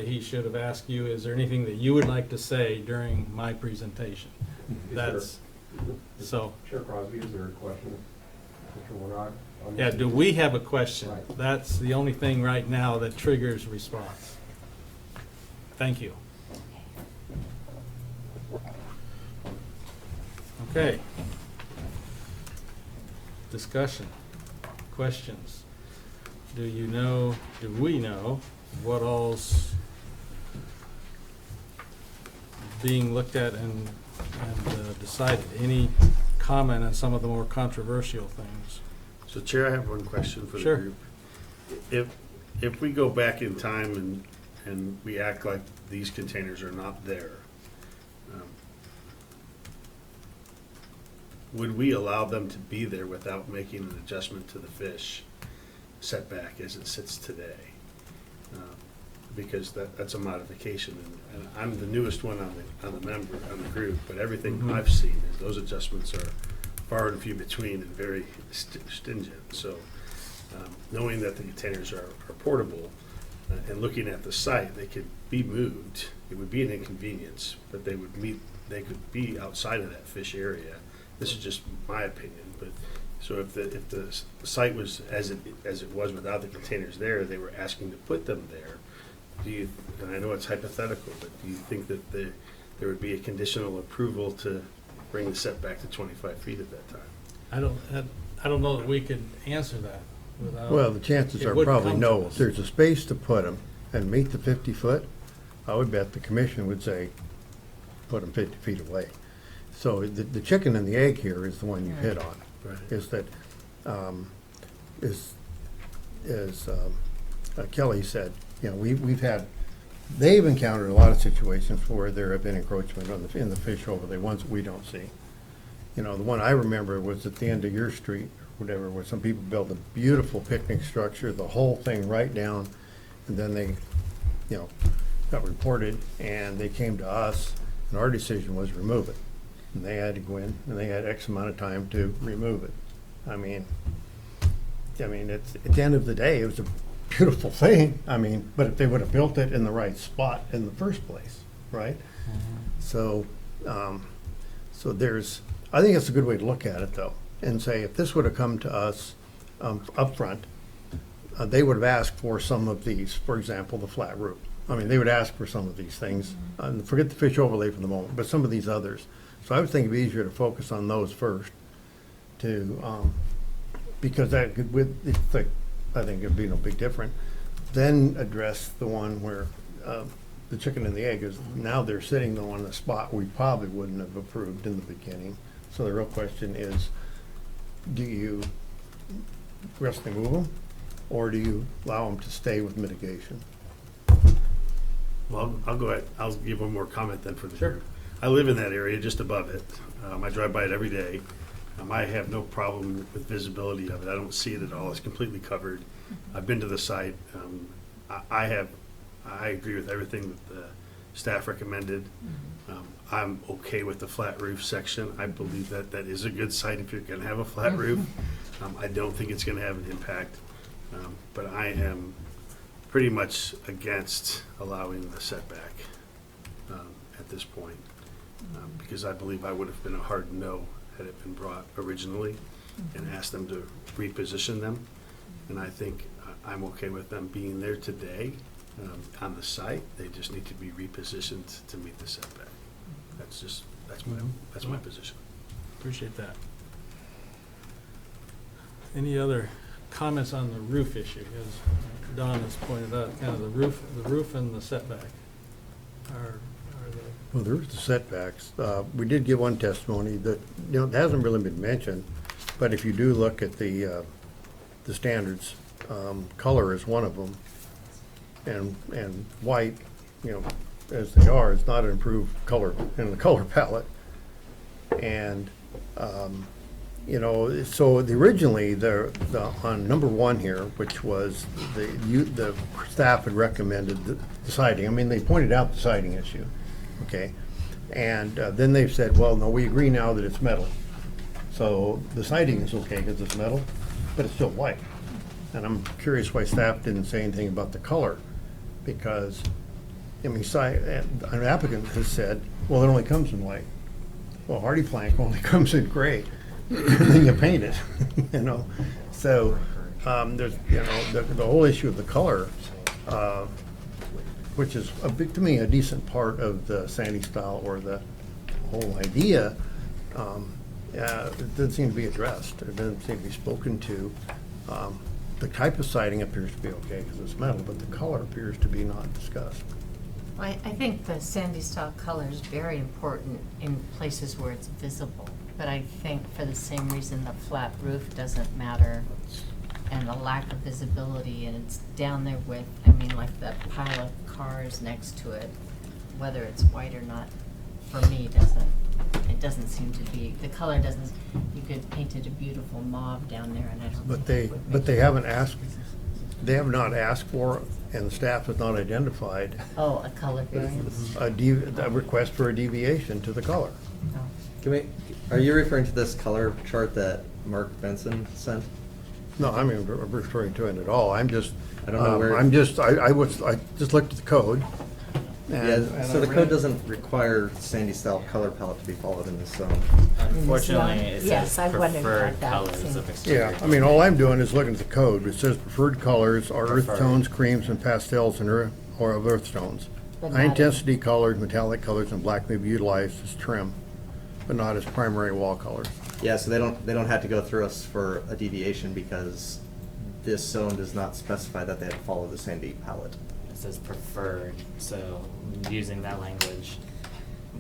He should have asked you, is there anything that you would like to say during my presentation? That's, so, Chair Crosby, is there a question? Mr. Warnock? on yeah, this? do we have a question? Right. That's the only thing right now that triggers response. Thank you. Okay. Discussion, questions. Do we know what all's being looked at and decided? Any comment on some of the more controversial things? So Chair, I have one question for the Sure. group. If we go back in time and we act like these containers are not there, would we allow them to be there without making an adjustment to the fish setback as it sits today? Because that's a modification, and I'm the newest one on the group, but everything Mhm. I've seen is those adjustments are far and few between and very stringent. So knowing that the containers are portable and looking at the site, they could be moved. It would be an inconvenience, but they could be outside of that fish area. This is just my opinion, but so if the site was as it was without the containers there, they were asking to put them there. And I know it's hypothetical, but do you think that there would be a conditional approval to bring the setback to 25 feet at that time? I don't know that we could answer that without. Well, the chances it are would probably come to no. us. If there's a space to put them and meet the 50-foot, I would bet the commission would say, put them 50 feet away. So the chicken and the egg here is the one you hit on. Right. Is that, Kelly said, you know, they've encountered a lot of situations where there have been encroachment in the fish overlay, ones that we don't see. You know, the one I remember was at the end of your street, or whatever, where some people built a beautiful picnic structure, the whole thing right down, and then they, you know, got reported, and they came to us, and our decision was remove it. And they had to go in, and they had X amount of time to remove it. I mean, it's, at the end of the day, it was a beautiful thing. I mean, but if they would have built it in the right spot in the first place, right? So, I think it's a good way to look at it, though, and say, if this would have come to us up front, they would have asked for some of these, for example, the flat roof. I mean, they would ask for some of these things. Forget the fish overlay for the moment, but some of these others. So I would think it'd be easier to focus on those first, because that could, I think it'd be no big different. Then address the one where the chicken and the egg is, now they're sitting on the spot we probably wouldn't have approved in the beginning. So the real question is, do you aggressively move them, or do you allow them to stay with mitigation? Well, I'll go ahead. I'll give one more comment then for the Sure. group. I live in that area just above it. I drive by it every day. I have no problem with visibility of it. I don't see it at all. It's completely covered. I've been to the site. I agree with everything that the staff recommended. I'm okay with the flat roof section. I believe that that is a good site if you're going to have a flat roof. I don't think it's going to have an impact, but I am pretty much against allowing the setback at this point, because I believe I would have been a hard no had it been brought originally and asked them to reposition them. And I think I'm okay with them being there today on the site. They just need to be repositioned to meet the setback. That's my position. Appreciate that. Any other comments on the roof issue? As Don has pointed out, kind of the roof and the setback are the. Well, there's the setbacks. We did give one testimony that, you know, it hasn't really been mentioned, but if you do look at the standards, color is one of them, and white, you know, as they are, is not an improved color in the color palette. And, you know, so originally, on number one here, which was the staff had recommended the siding. I mean, they pointed out the siding issue, okay? And then they've said, well, no, we agree now that it's metal. So the siding is okay because it's metal, but it's still white. And I'm curious why staff didn't say anything about the color, because, I mean, an applicant has said, well, it only comes in white. Well, hardy plank only comes in gray, and then you paint it, you know? So, there's, you know, the whole issue of the color, which is to me, a decent part of the sandy style or the whole idea, it doesn't seem to be addressed. It doesn't seem to be spoken to. The type of siding appears to be okay because it's metal, but the color appears to be not discussed. I think the sandy style color is very important in places where it's visible. But I think for the same reason the flat roof doesn't matter and the lack of visibility, and it's down there with, I mean, like the pile of cars next to it, whether it's white or not, for me, it doesn't seem to be, the color doesn't, you could paint it a beautiful mauve down there, and I don't think it would make They haven't asked, they have not asked for, and the staff has not identified Oh, a color variance? a request for a deviation to the color. Are you referring to this color chart that Mark Benson sent? No, I mean, referring to it at all. I'm just, I don't know where. I just looked at the code. Yeah, so the code doesn't require sandy style color palette to be followed in this zone. Unfortunately, it Yes, says I wondered preferred about that. colors of exterior. Yeah, I mean, all I'm doing is looking at the code. It says preferred colors are earth Preferred. tones, creams, and pastels, or of earth tones. But not High-intensity colors, metallic colors, and black may be utilized as trim, but not as primary wall colors. Yeah, so they don't have to go through us for a deviation because this zone does not specify that they have to follow the sandy palette. It says preferred, so using that language,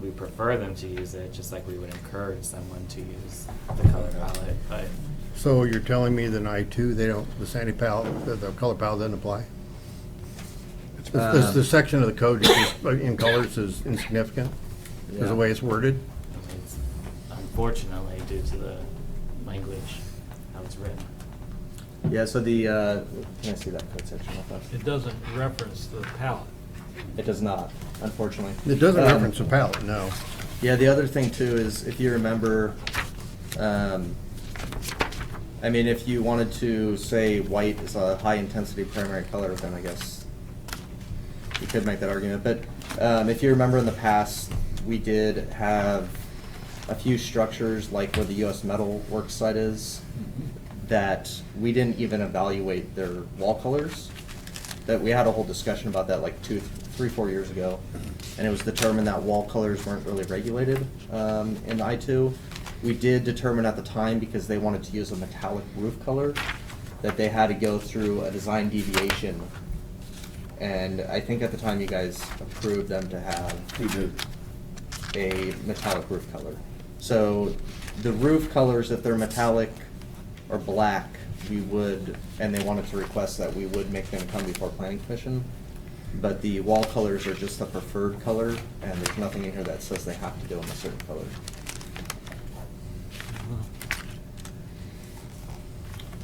we prefer them to use it, just like we would encourage someone to use the color palette, but So you're telling me that in I-2, the sandy palette, the color palette doesn't apply? The section of the code in colors is insignificant, is the way it's worded? it's unfortunately due to the language, how it's written. Yeah, so can I see that code section real fast? It doesn't reference the palette. It does not, unfortunately. It doesn't reference the palette, no. Yeah, the other thing too is, if you remember, I mean, if you wanted to say white is a high-intensity primary color, then I guess you could make that argument. But if you remember in the past, we did have a few structures, like where the U.S. Metal Works site is, that we didn't even evaluate their wall colors. That we had a whole discussion about that like 3-4 years ago, and it was determined that wall colors weren't really regulated in I-2. We did determine at the time, because they wanted to use a metallic roof color, that they had to go through a design deviation. And I think at the time you guys approved them to have a metallic roof color. So the roof colors, if they're metallic or black, we would, and they wanted to request that we would make them come before planning commission. But the wall colors are just a preferred color, and there's nothing in here that says they have to go in a certain color.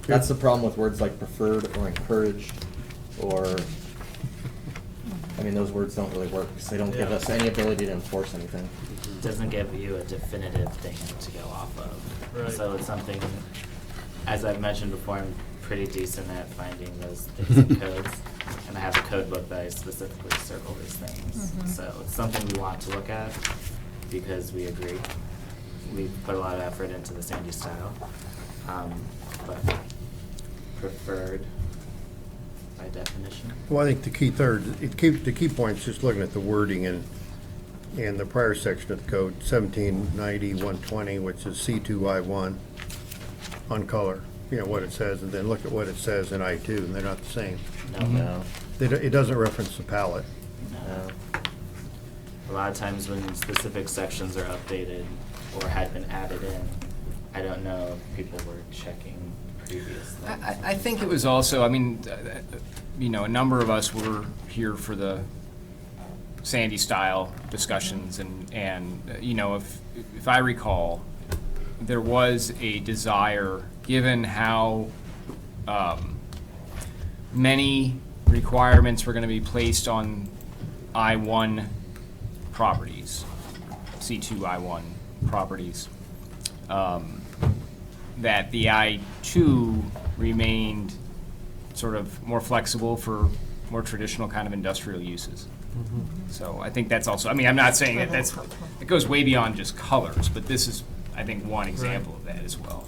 That's the problem with words like preferred or encouraged, or, I mean, those words don't really work, because they don't give us any ability to enforce anything. It doesn't give you a definitive thing to go off of. Right. So it's something, as I've mentioned before, I'm pretty decent at finding those things in codes. And I have a code book that I specifically circle these things. Mhm. So it's something we want to look at because we agree. We've put a lot of effort into the sandy style. But preferred by definition. Well, I think the key point is just looking at the wording in the prior section of the code, 1790-120, which is C2I1, on color, you know, what it says, and then look at what it says in I2, and they're not the same. No. It doesn't reference the palette. No. A lot of times when specific sections are updated or had been added in, I don't know if people were checking previously. I think it was also, I mean, you know, a number of us were here for the Sandy style discussions and you know, if I recall, there was a desire, given how many requirements were going to be placed on I-1 properties, C2 I-1 properties, that the I-2 remained sort of more flexible for more traditional kind of industrial uses. So I think that's also, I mean, I'm not saying that it goes way beyond just colors, but this is, I think, one example of that as well.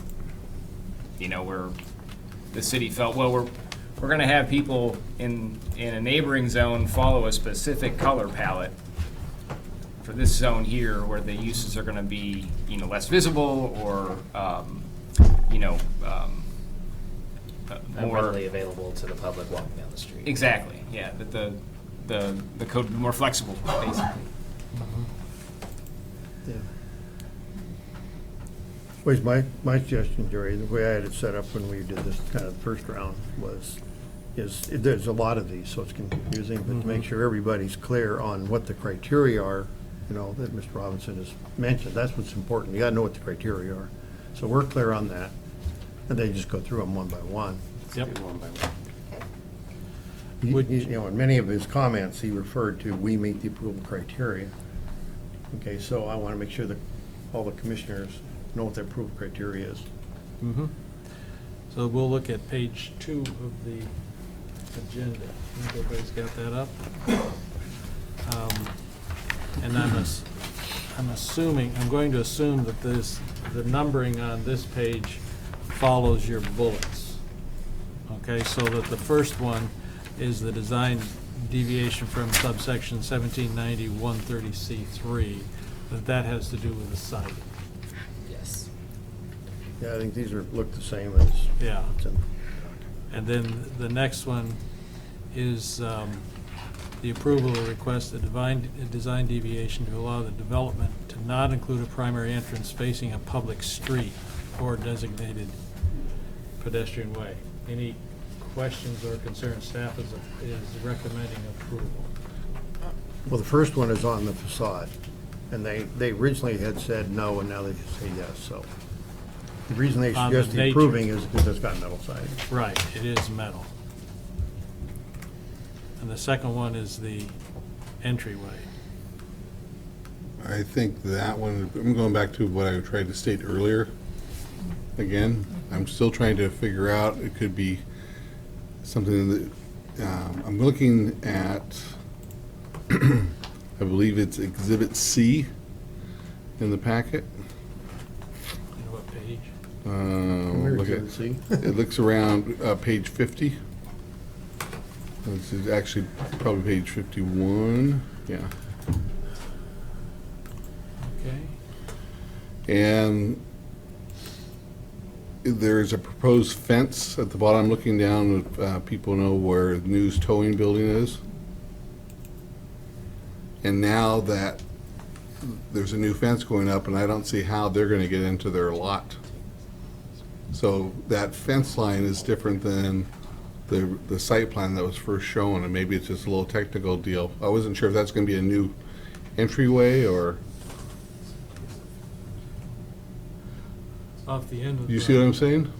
You know, where the city felt, well, we're gonna have people in a neighboring zone follow a specific color palette for this zone here, where the uses are gonna be, you know, less visible or, you know, Not more readily available to the public walking down the street. Exactly, yeah, that the code would be more flexible, basically. Yeah. Well, my suggestion, Jerry, the way I had it set up when we did this kind of first round there's a lot of these, so it's confusing, but to make sure everybody's clear on what the criteria are, you know, that Mr. Robinson has mentioned, that's what's important. You gotta know what the criteria are. So we're clear on that, and they just go through them one by one. Yep. Do one by one. You know, in many of his comments, he referred to, we meet the approval criteria. Okay, so I want to make sure that all the commissioners know what the approval criteria is. So we'll look at page 2 of the agenda. I think everybody's got that up. And I'm going to assume that the numbering on this page follows your bullets. Okay, so that the first one is the design deviation from subsection 1790 130C3, that has to do with the site. Yes. Yeah, I think these look the same as. Yeah. what's in- And then the next one is the approval of request a design deviation to allow the development to not include a primary entrance facing a public street or designated pedestrian way. Any questions or concerns? Staff is recommending approval. Well, the first one is on the facade, and they originally had said no, and now they say yes, so. The reason they On the suggest nature. approving is because it's got metal siding. Right, it is metal. And the second one is the entryway. I think that one, I'm going back to what I tried to state earlier. Again, I'm still trying to figure out, it could be something that, I'm looking at, I believe it's Exhibit C in the packet. You know what page? Where Look Exhibit C? It looks around page 50. This is actually probably page 51, yeah. Okay. And there's a proposed fence at the bottom. I'm looking down, people know where the News Towing Building is. And now that there's a new fence going up, and I don't see how they're gonna get into their lot. So that fence line is different than the site plan that was first shown, and maybe it's just a little technical deal. I wasn't sure if that's gonna be a new entryway, or, Off the end of the. you see what I'm saying?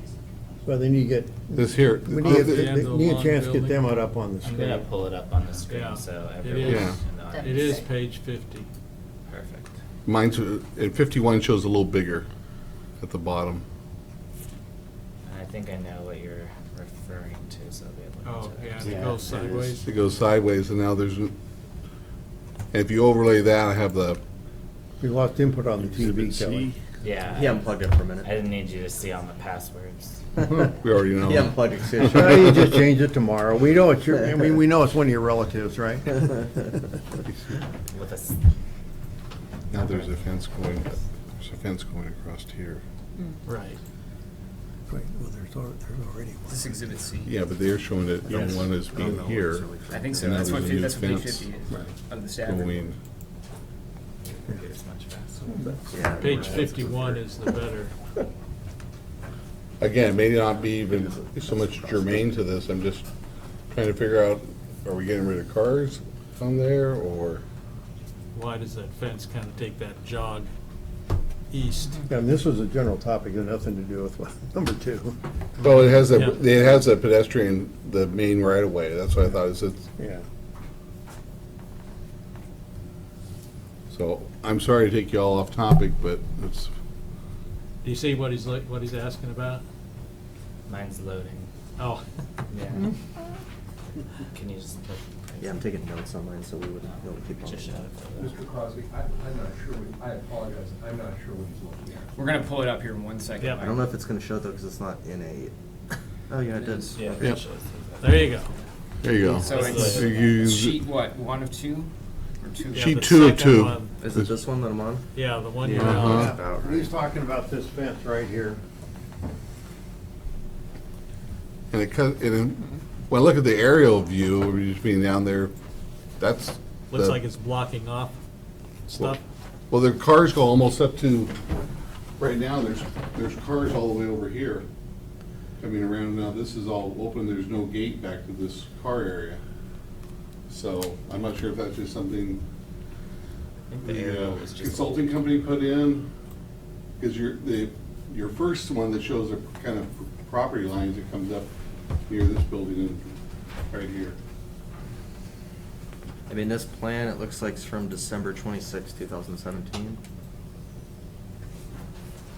Well, then you get, This here. we need the end of the need a long chance to get them building. up on the I'm gonna screen. pull it up on the screen, Yeah, so it everyone is. can know. It is page 50. Perfect. Mine's, at 51 shows a little bigger at the bottom. I think I know what you're referring to, so I'll be able to. Oh, answer that. yeah, Yeah, it goes it is. sideways. It goes sideways, and now there's, and if you overlay that, I have the, We lost input on the Exhibit TV, C. Kelly. Yeah. He unplugged it for a minute. I didn't need you to see all the passwords. We already know. He unplugged it. soon. Well, you just change it tomorrow. We know it's your, I mean, we know it's one of your relatives, right? With a s- Now there's a fence going across here. Right. Right, well, there's already one. This Exhibit C. Yeah, but they're showing it, Yes. one is being here. I think so. and now That's what there's a new that's what page fence 50 is, Right. of the staff report. Going, It's much faster. Yeah. Page 51 is the better. again, it may not be even so much germane to this, I'm just trying to figure out, are we getting rid of cars on there, or? why does that fence kind of take that jog east? Yeah, and this was a general topic, it had nothing to do with number 2. Well, it has Yeah. it has a pedestrian, the main right of way, that's what I thought, it's, Yeah. so, I'm sorry to take you all off topic, but it's, Do you see what he's asking about? Mine's loading. Oh. Yeah. Can you just put? Yeah, I'm taking notes on mine, so we would know to keep on. Just shut it. Mr. Crosby, I'm not sure, I apologize, I'm not sure what he's looking at. We're gonna pull it up here in 1 second. Yep. I don't know if it's gonna show though, because it's not in a, oh yeah, it does. Yeah. Okay. Yep. There you go. there you go. So It's You it's use- sheet what, 1 of 2? Or 2? Yeah, Sheet the 2 of second 2. one. Is it this one that I'm on? Yeah, the one you're Yeah. on. Uh-huh. About right. He's talking about this fence right here. And when I look at the aerial view, we're just being down there, that's. Looks the- like it's blocking off stuff. Well, the cars go almost up to, right now, there's cars all the way over here coming around. Now, this is all open, there's no gate back to this car area. So, I'm not sure if that's just something I think the aerial was just. consulting company put in. Because your first one that shows a kind of property lines that comes up near this building and right here. I mean, this plan, it looks like it's from December 26, 2017.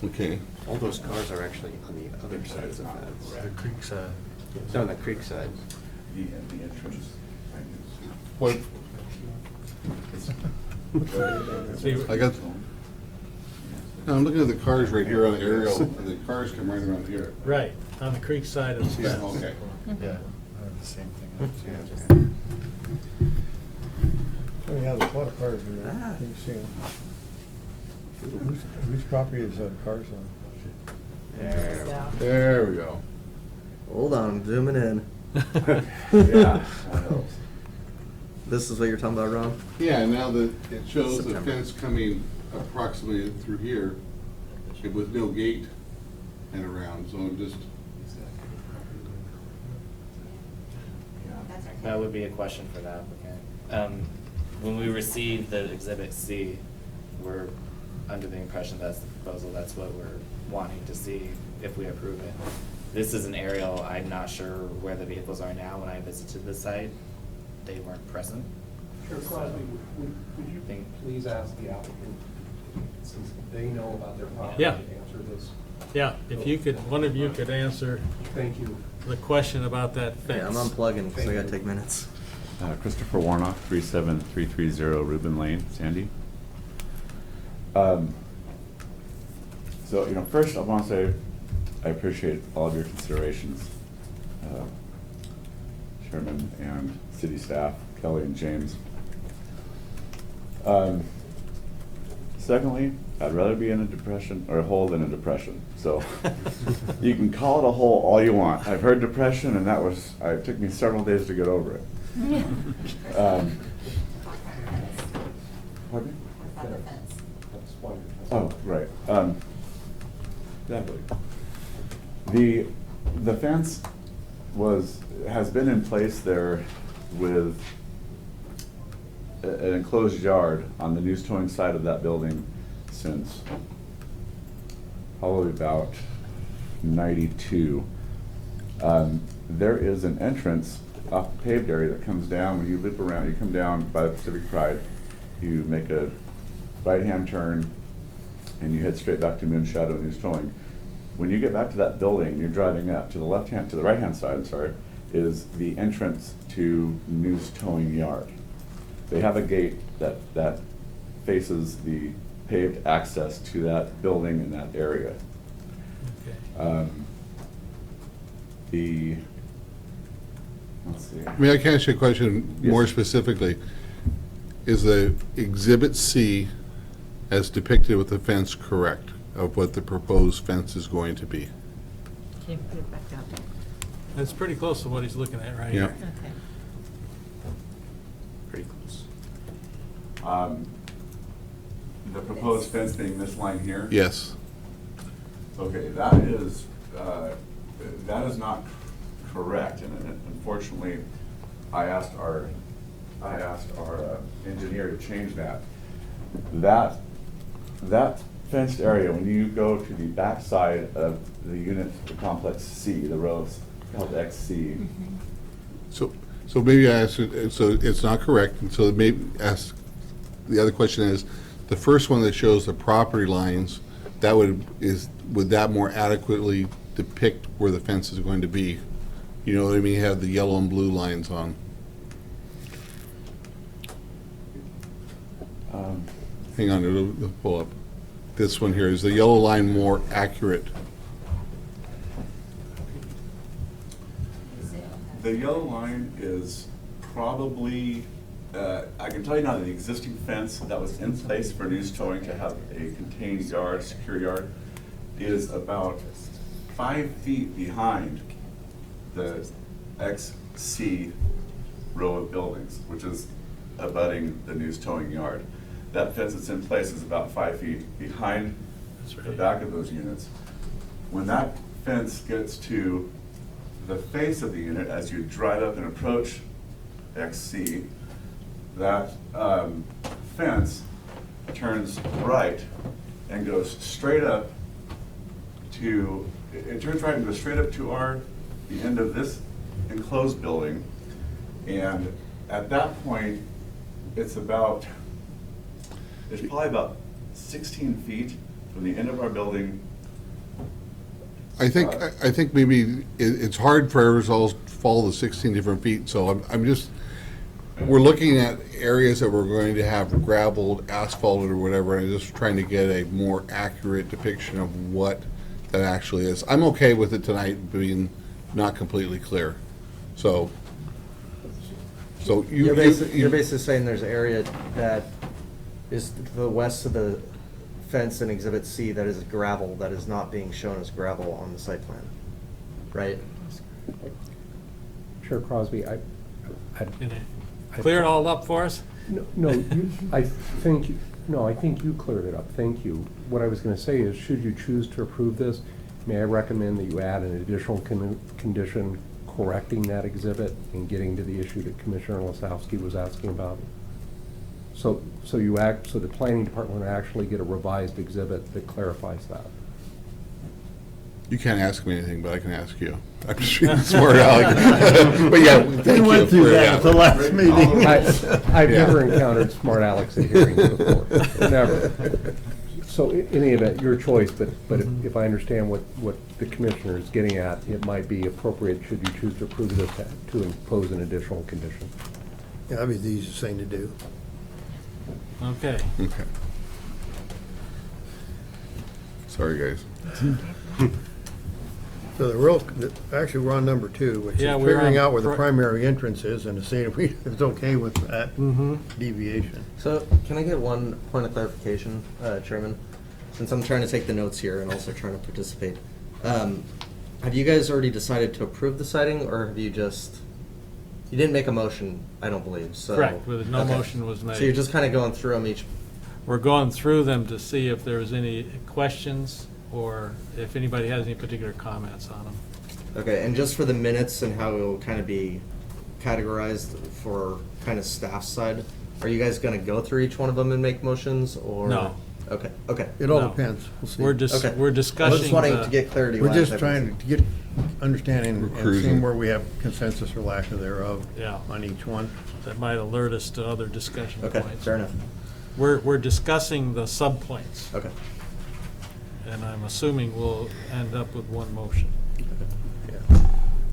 Okay. All those cars are actually on the other side of the fence. The creek side. It's on the creek side. The entrance. What, See, I got, no, I'm looking at the cars right here on the aerial, and the cars come right around here. right, on the creek side of the Yeah, fence. okay. Yeah, I have the same thing. Oh, yeah, there's a lot of cars in there. Ah. You can see them. Whose property is that cars on? There we go. Hold on, zooming in. Yeah, that helps. This is what you're talking about, Ron? Yeah, now that it shows the September. fence coming approximately through here, with no gate and around, so I'm just, That would be a question for the applicant. When we received the Exhibit C, we're under the impression that's the proposal, that's what we're wanting to see if we approve it. This is an aerial, I'm not sure where the vehicles are now. When I visited the site, they weren't present. Sure, Crosby, would you Think- please ask the applicant, since they know about their property, Yeah. to answer this? Yeah, if you could, one of you could answer Thank you. the question about that fence. Yeah, I'm unplugging, because I gotta take minutes. Christopher Warnock, 37330 Reuben Lane, Sandy. So, first I want to say I appreciate all of your considerations, Chairman and city staff, Kelly and James. Secondly, I'd rather be in a depression or a hole than a depression. So you can call it a hole all you want. I've heard depression, and it took me several days to get over it. Pardon me? That's why. Oh, right. Exactly. The fence has been in place there with an enclosed yard on the news towing side of that building since probably about 92. There is an entrance off the paved area that comes down when you loop around. You come down by the Pacific Pride, you make a right-hand turn, and you head straight back to Moonshadow News Towing. When you get back to that building, you're driving up to the right-hand side, I'm sorry, is the entrance to News Towing Yard. They have a gate that faces the paved access to that building in that area. Okay. Let's see. I mean, I can ask you a question more Yes. specifically. Is the Exhibit C as depicted with the fence correct of what the proposed fence is going to be? Can you put it back down? That's pretty close to what he's looking at right Yeah. here. Okay. Pretty close. The proposed fence being this line here? Yes. Okay, that is not correct, and unfortunately, I asked our engineer to change that. That fenced area, when you go to the back side of the unit, the complex C, the rows called XC. So maybe I ask, so it's not correct, and so maybe ask, the other question is, the first one that shows the property lines, that would that more adequately depict where the fence is going to be? You know what I mean, have the yellow and blue lines on. Hang on, it'll pull up. This one here, is the yellow line more accurate? The yellow line is probably, I can tell you now that the existing fence that was in place for news towing to have a contained yard, secure yard, is about 5 feet behind the XC row of buildings, which is abutting the news towing yard. That fence that's in place is about 5 feet behind the back of those units. When that fence gets to the face of the unit, as you drive up and approach XC, that fence turns right and goes straight up to, it turns right and goes straight up to the end of this enclosed building. And at that point, it's probably about 16 feet from the end of our building. I think maybe it's hard for us all to follow the 16 different feet, so I'm just, we're looking at areas that we're going to have gravelled, asphalted or whatever, and just trying to get a more accurate depiction of what that actually is. I'm okay with it tonight being not completely clear, so You're basically saying there's an area that is to the west of the fence in Exhibit C that is gravel, that is not being shown as gravel on the site plan, right? Chair Crosby, Clear it all up for us? I think you cleared it up, thank you. What I was gonna say is, should you choose to approve this, may I recommend that you add an additional condition correcting that exhibit and getting to the issue that Commissioner Lasowski was asking about? So the planning department will actually get a revised exhibit that clarifies that. you can't ask me anything, but I can ask you. I'm just being smart aleck. But yeah, thank you. We went through that at the last meeting. I've never encountered smart alecks at hearings before, never. So in any event, your choice, but if I understand what the commissioner is getting at, it might be appropriate, should you choose to approve this, to impose an additional condition. Yeah, that'd be the easiest thing to do. Okay. Okay. Sorry, guys. So actually, we're on number 2, which is Yeah, we're figuring on out where the pri- primary entrance is and to see if it's okay with that deviation. So can I get one point of clarification, Chairman? Since I'm trying to take the notes here and also trying to participate. Have you guys already decided to approve the citing, or have you just, you didn't make a motion, I don't believe, so. Correct, no Okay. motion was made. So you're just kind of going through them each. We're going through them to see if there was any questions or if anybody has any particular comments on them. Okay, and just for the minutes and how it will kind of be categorized for kind of staff side, are you guys going to go through each one of them and make motions, or? No. Okay. It all No. depends. We'll see. We're just, Okay. we're I was discussing just wanting the- to get clarity. We're last just time. trying to get understanding We're and cruising. seeing where we have consensus or lack of thereof Yeah. on each one. that might alert us to other discussion Okay, points. fair enough. We're discussing the subpoints, Okay. and I'm assuming we'll end up with one motion. Yeah.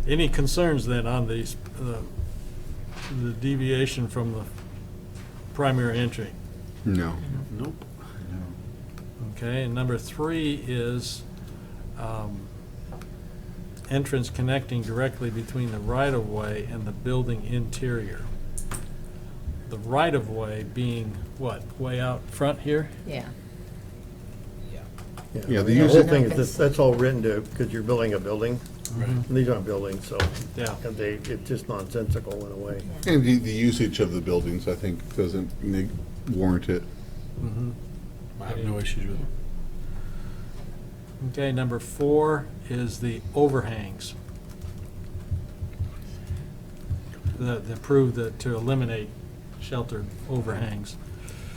Any concerns then on these, the deviation from the primary entry? No. Nope. Okay, and number 3 is entrance connecting directly between the right-of-way and the building interior. The right-of-way being what, way out front here? Yeah. Yeah, the whole thing is, that's all written to, because you're building a building. Right. And these aren't buildings, so Yeah. it's just nonsensical in a way. And the usage of the buildings, I think, doesn't warrant it. I have no issues with it. Okay, number 4 is the overhangs. To eliminate sheltered overhangs.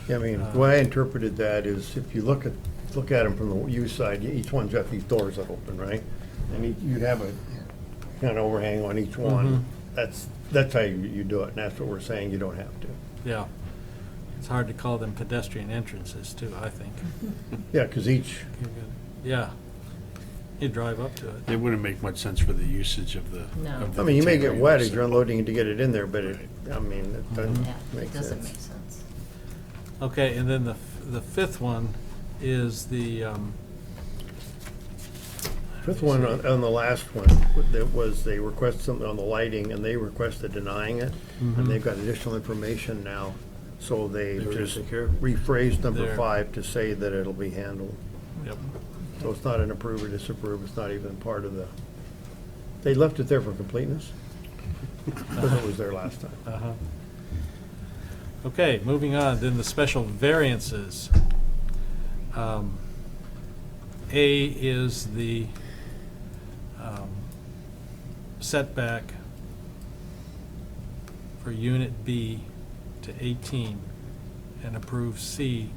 Yeah, I mean, the way I interpreted that is if you look at them from the U side, each one's got these doors that open, right? And you'd have a kind of overhang on each one. That's how you do it, and that's what we're saying, you don't have to. Yeah. It's hard to call them pedestrian entrances too, I think. Yeah, because each, Yeah. You drive up to it. It wouldn't make much sense for the usage of the. No. of the I mean, you may container get wet as units. you're unloading to get it in there, but it, I mean, it doesn't Yeah, make it doesn't sense. make sense. Okay, and then the fifth one is the, Fifth one on the last one, that was, they requested something on the lighting, and they requested denying it, and they've got additional information now, so they They were gonna just take care of it. rephrased number There. 5 to say that it'll be handled. yep. So it's not an approve or disapprove, it's not even part of the, they left it there for completeness, because it was there last time. Uh-huh. Okay, moving on, then the special variances. A is the setback for Unit B to 18 and approve C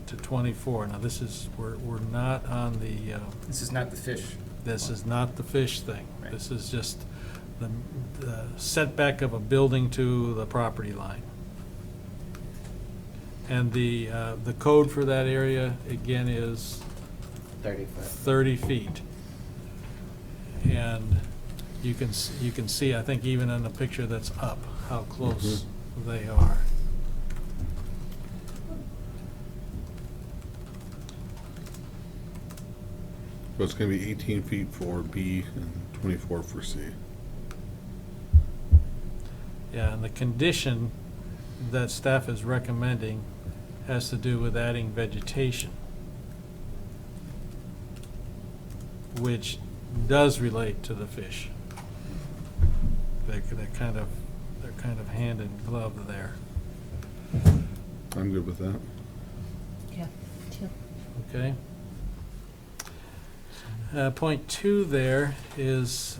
to 24. Now, this is, we're not on the, This is not the fish. this is not the fish thing. Right. This is just the setback of a building to the property line. And the code for that area, again, is 30 foot. 30 feet. And you can see, I think even in the picture that's up, how close they are. So it's gonna be 18 feet for B and 24 for C. Yeah, and the condition that staff is recommending has to do with adding vegetation, which does relate to the fish. They're kind of hand in glove there. I'm good with that. Yeah, too. Okay. Point 2 there is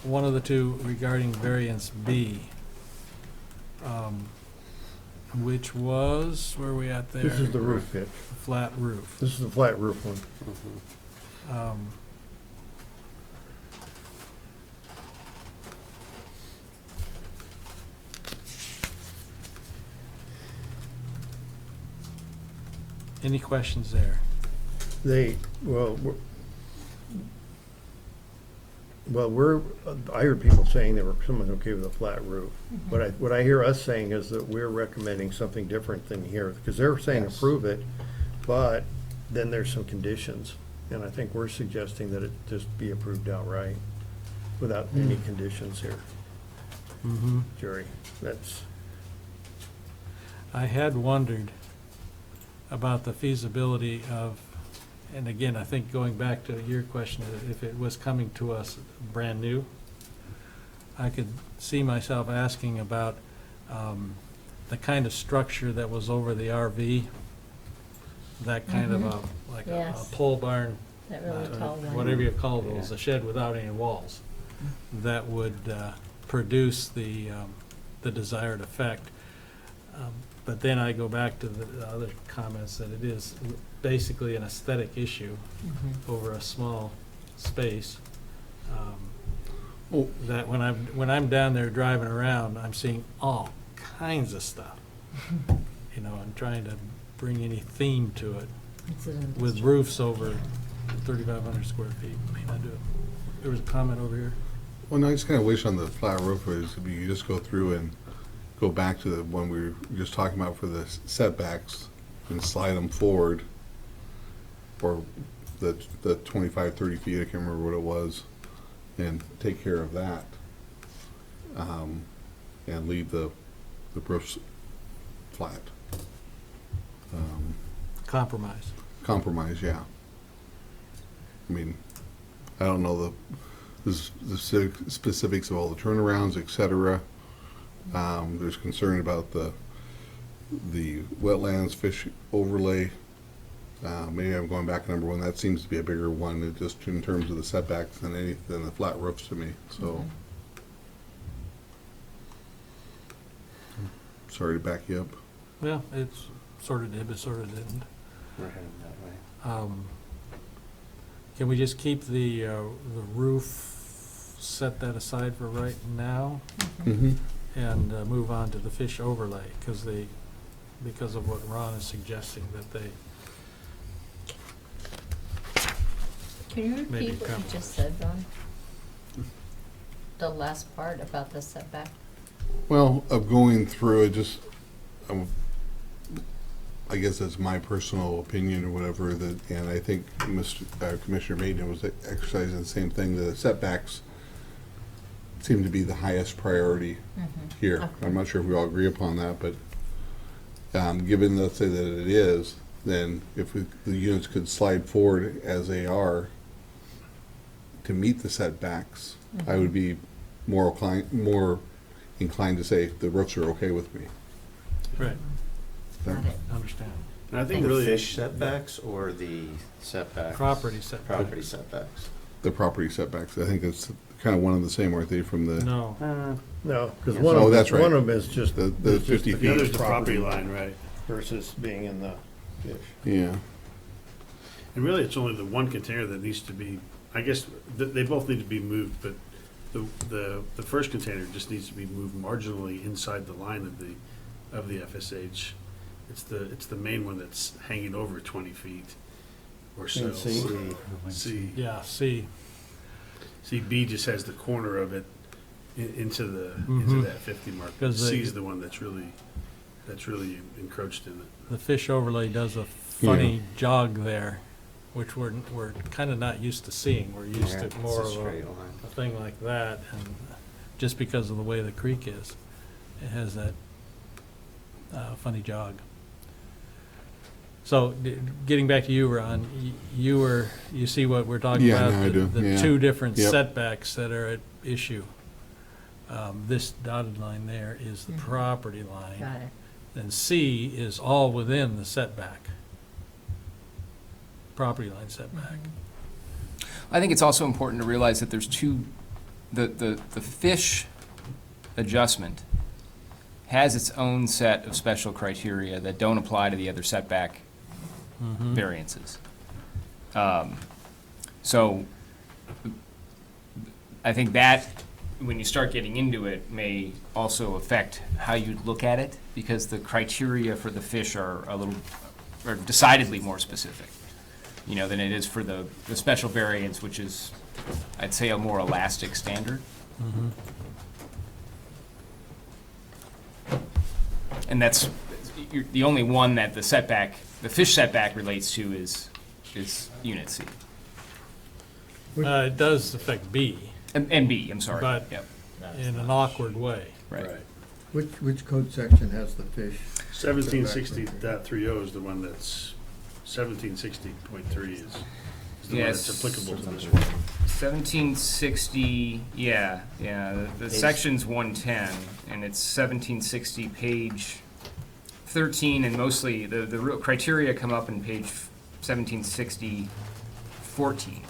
one of the two regarding variance B, which was, where are we at there? This is the roof pitch. Flat roof. This is the flat roof one. Any questions there? I heard people saying someone's okay with a flat roof. What I hear us saying is that we're recommending something different than here, because they're saying Yes. approve it, but then there's some conditions. And I think we're suggesting that it just be approved outright, without any conditions here. Jerry, that's, I had wondered about the feasibility of, and again, I think going back to your question, if it was coming to us brand new, I could see myself asking about the kind of structure that was over the RV, that kind of like a Yes. pole barn, That really tall one. whatever you call those, a shed without any walls, that would produce the desired effect. But then I go back to the other comments that it is basically an aesthetic issue over a small space. That when I'm down there driving around, I'm seeing all kinds of stuff. And trying to bring any theme to it It's an with industrial. roofs over 3,500 square feet. May not do it. There was a comment over here. Well, no, I just kind of wish on the flat roof is if you just go through and go back to the one we were just talking about for the setbacks and slide them forward, or the 25, 30 feet, I can't remember what it was, and take care of that. And leave the roofs flat. Compromise. Compromise, yeah. I mean, I don't know the specifics of all the turnarounds, et cetera. There's concern about the wetlands fish overlay. Maybe I'm going back to number 1. That seems to be a bigger one, just in terms of the setbacks than the flat roofs to me, so. Sorry to back you up. Well, it's sort of did, but sort of didn't. We're heading that way. Can we just keep the roof, set that aside for right now? Mhm. And move on to the fish overlay, because of what Ron is suggesting, that they Can you maybe repeat what you come. just said, Ron? The last part about the setback? Well, of going through it, just, I guess that's my personal opinion or whatever, that, and I think Commissioner Maiden was exercising the same thing, the setbacks seem to be the highest priority here. Okay. I'm not sure if we all agree upon that, but given, let's say that it is, then if the units could slide forward as they are to meet the setbacks, I would be more inclined to say the roofs are okay with me. Right, Got it. understand. And I think The really. fish setbacks or the setbacks? Property setbacks. Property setbacks. The property setbacks, I think it's kind of one and the same, aren't they, from the? No, No, because Yeah. Oh, that's right. one of them is just The is just 50 The feet. other's the property line, right? versus being in the fish. Yeah. And really, it's only the one container that needs to be, I guess, they both need to be moved, but the first container just needs to be moved marginally inside the line of the FSH. It's the main one that's hanging over 20 feet or so. And C? C. yeah, see, See, B just has the corner of it into Mhm. that 50 mark. 'Cause C they- is the one that's really encroached in it. the fish overlay does a funny jog there, which we're kind of not used to seeing. We're used Yeah, to it's more a of straight line. a thing like that, and just because of the way the creek is, it has that funny jog. So, getting back to you, Ron, you see what we're talking Yeah, about? no, I do, The yeah. two different Yep. setbacks that are at issue. This dotted line there is the Mhm. property line. Got it. And C is all within the setback. Property line setback. I think it's also important to realize that there's the fish adjustment has its own set of special criteria that don't apply to the other setback Mhm. variances. So I think that, when you start getting into it, may also affect how you look at it, because the criteria for the fish are decidedly more specific, than it is for the special variance, which is, I'd say, a more elastic standard. Mhm. And that's, the only one that the fish setback relates to is unit C. It does affect B, And B, I'm sorry. But- Yep. in an awkward way. Right. Which code section has the fish? 1760.30 is the one that's, 1760.3 is the one that's Yes. applicable to this one. 1760, the section's 110, and it's 1760, page 13, and mostly, the real criteria come up in page 1760, 14.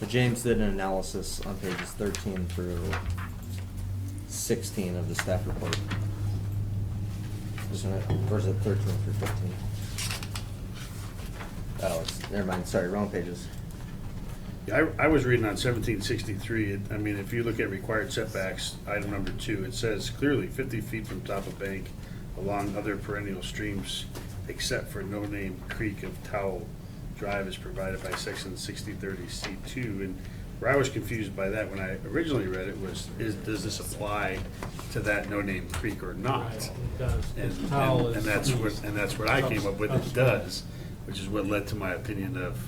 But James did an analysis on pages 13 through 16 of the staff report. Or is it 13 through 15? Oh, never mind, sorry, wrong pages. Yeah, I was reading on 1763, I mean, if you look at required setbacks, item number 2, it says clearly 50 feet from top of bank along other perennial streams, except for no-name creek of Towel Drive is provided by section 6030C2. And where I was confused by that when I originally read it was, does this apply to that no-name creek or not? Right, it does. And Towel and is- that's what I came up with, it does, which is what led to my opinion of,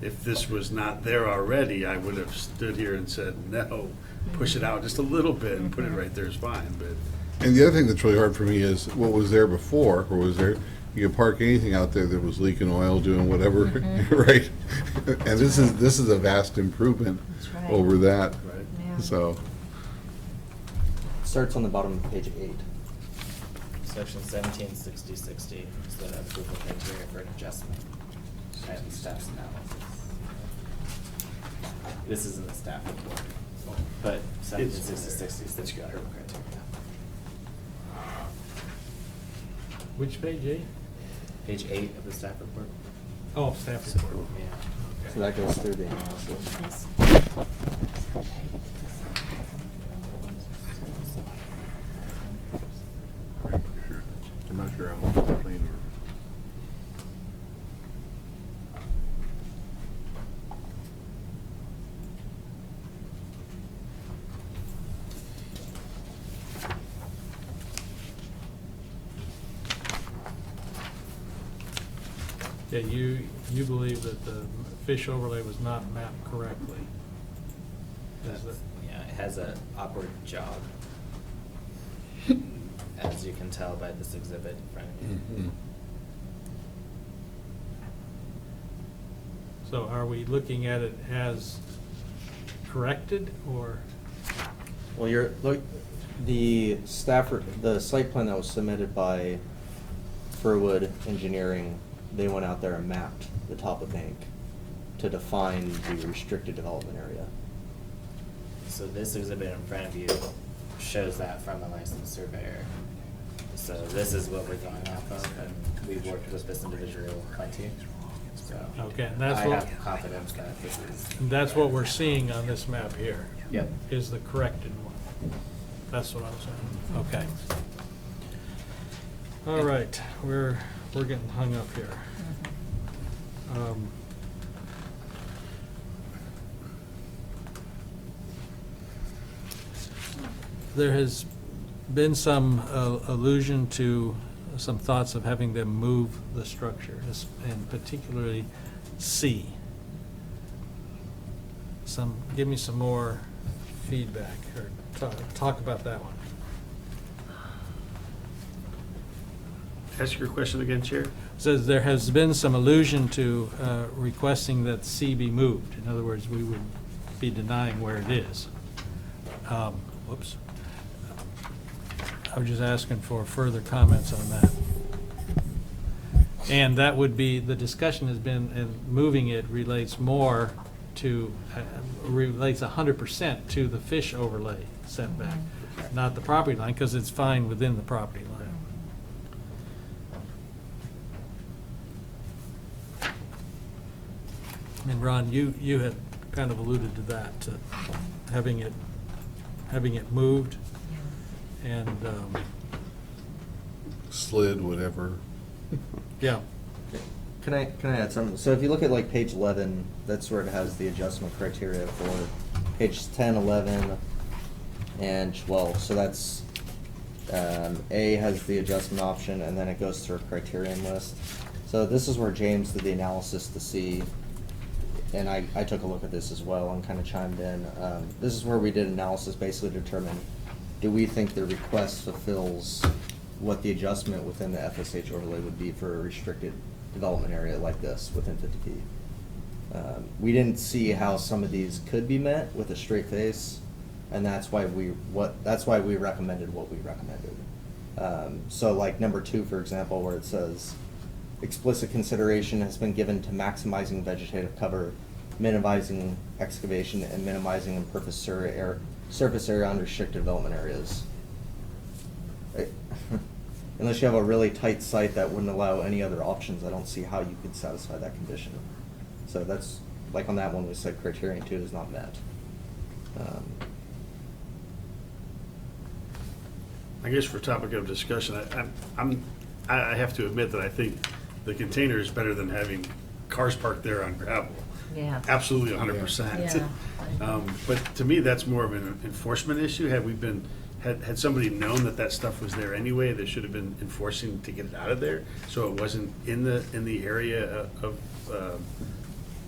if this was not there already, I would have stood here and said, no, push it out just a little bit and put it right there is fine, but. And the other thing that's really hard for me is what was there before, or was there, you could park anything out there that was leaking oil, doing whatever, right? And this is a vast improvement That's right. over that, Yeah. so. Starts on the bottom of page 8. Section 176060 is the approval criteria for an adjustment and staff's analysis. This is in the staff report, but 176060 is the approval criteria. Which page, 8? Page 8 of the staff report. Oh, staff report. Yeah. So that goes through the analysis. Yes. I'm not sure how much cleaner. Yeah, you believe that the fish overlay was not mapped correctly. Is that- Yeah, it has a upward jog, as you can tell by this exhibit in front of you. Mhm. So are we looking at it as corrected, or? Well, the site plan that was submitted by Furwood Engineering, they went out there and mapped the top of bank to define the restricted development area. So this exhibit in front of you shows that from a licensed surveyor. So this is what we're going off of, and we've worked with this individual plenty. So Okay, and that's I what- have confidence that this is. That's what we're seeing on this map here. Yep. Is the corrected one. That's what I was saying. Okay. All right, we're getting hung up here. There has been some allusion to some thoughts of having them move the structure, and particularly C. Give me some more feedback, or talk about that one. Ask your question again, Chair. Says there has been some allusion to requesting that C be moved. In other words, we would be denying where it is. Whoops. I was just asking for further comments on that. And that would be, the discussion has been, and moving it relates more to, relates 100% to the fish overlay setback, not the property line, because it's fine within the property line. And Ron, you had kind of alluded to that, to having it moved, and, Slid, whatever. yeah. Can I add something? So if you look at like page 11, that's where it has the adjustment criteria for page 10, 11, and 12. So that's, A has the adjustment option, and then it goes through a criterion list. So this is where James did the analysis to see, and I took a look at this as well and kind of chimed in. This is where we did analysis, basically to determine, do we think the request fulfills what the adjustment within the FSH overlay would be for a restricted development area like this within 50 feet. We didn't see how some of these could be met with a straight face, and that's why we recommended what we recommended. So like number 2, for example, where it says explicit consideration has been given to maximizing vegetative cover, minimizing excavation, and minimizing impervious surface area on restricted development areas. Unless you have a really tight site that wouldn't allow any other options, I don't see how you could satisfy that condition. So that's, like on that one, we said criterion 2 is not met. I guess for topic of discussion, I have to admit that I think the container is better than having cars parked there on gravel. Yeah. Absolutely 100%. Yeah. But to me, that's more of an enforcement issue. Had somebody known that stuff was there anyway, they should have been enforcing to get it out of there, so it wasn't in the area of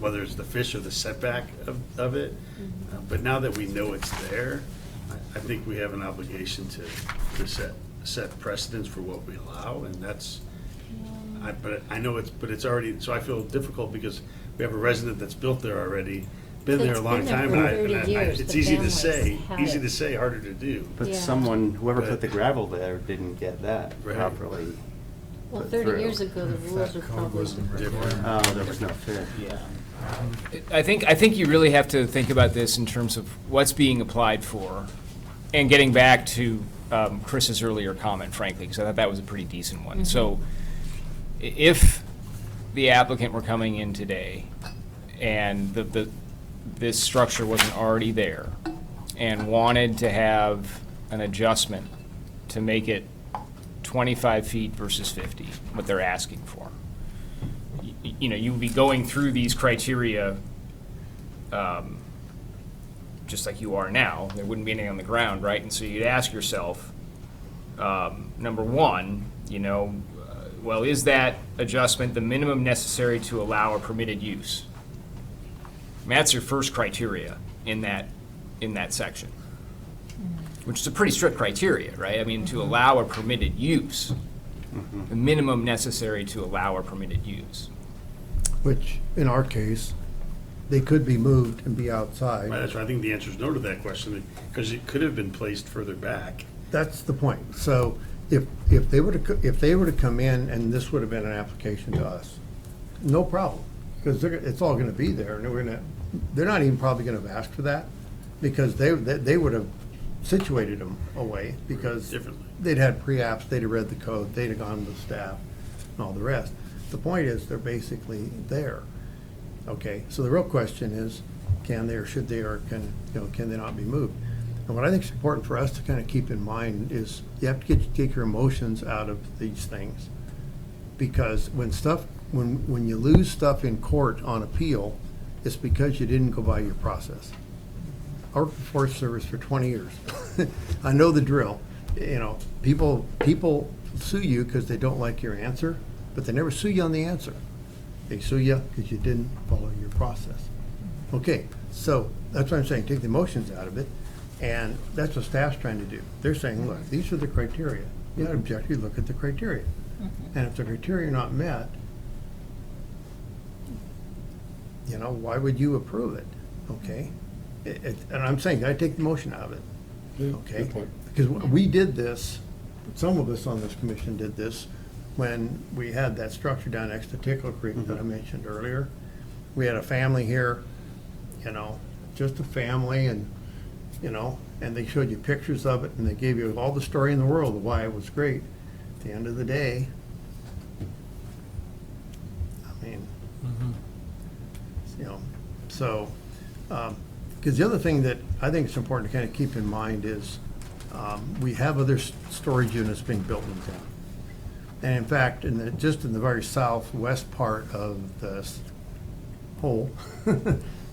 whether it's the fish or the setback of it. But now that we know it's there, I think we have an obligation to set precedents for what we allow, and that's. But I know it's already. So I feel difficult because we have a resident that's built there already. Been there a long time, and it's easy to say, harder to do. But whoever put the gravel there didn't get that properly. Well, put 30 through. years ago, the rules were probably different. Oh, there was no fit. Yeah. I think you really have to think about this in terms of what's being applied for, and getting back to Chris's earlier comment, frankly, because I thought that was a pretty decent one. So if the applicant were coming in today and this structure wasn't already there and wanted to have an adjustment to make it 25 feet versus 50, what they're asking for, you know, you would be going through these criteria just like you are now. There wouldn't be anything on the ground, right? And so you'd ask yourself, number one, you know, well, is that adjustment the minimum necessary to allow a permitted use? I mean, that's your first criteria in that section, which is a pretty strict criteria, right? I mean, to allow a permitted use, the minimum necessary to allow a permitted use. Which, in our case, they could be moved and be outside. Right, that's why I think the answer is no to that question, because it could have been placed further back. That's the point. So if they were to come in and this would have been an application to us, no problem, because it's all going to be there, and they're not even probably going to have asked for that, because they would have situated them away, because Differently. they'd had pre-apps, they'd have read the code, they'd have gone with staff and all the rest. The point is, they're basically there. Okay, so the real question is, can they or should they, or can they not be moved? And what I think is important for us to kind of keep in mind is you have to take your emotions out of these things. Because when you lose stuff in court on appeal, it's because you didn't go by your process. I worked for Forest Service for 20 years. I know the drill. You know, people sue you because they don't like your answer, but they never sue you on the answer. They sue you because you didn't follow your process. Okay, so that's what I'm saying, take the emotions out of it, and that's what staff's trying to do. They're saying, look, these are the criteria. You gotta objectively look at the criteria. And if the criteria are not met, you know, why would you approve it? Okay? And I'm saying, I take the emotion out of it. Okay? good point. Because we did this, some of us on this commission did this, when we had that structure down next to Tickle Creek that I mentioned earlier. We had a family here, you know, just a family, and, you know, and they showed you pictures of it, and they gave you all the story in the world of why it was great. At the end of the day, I mean, you know, so, because the other thing that I think is important to kind of keep in mind is we have other storage units being built in town. And in fact, just in the very southwest part of this whole,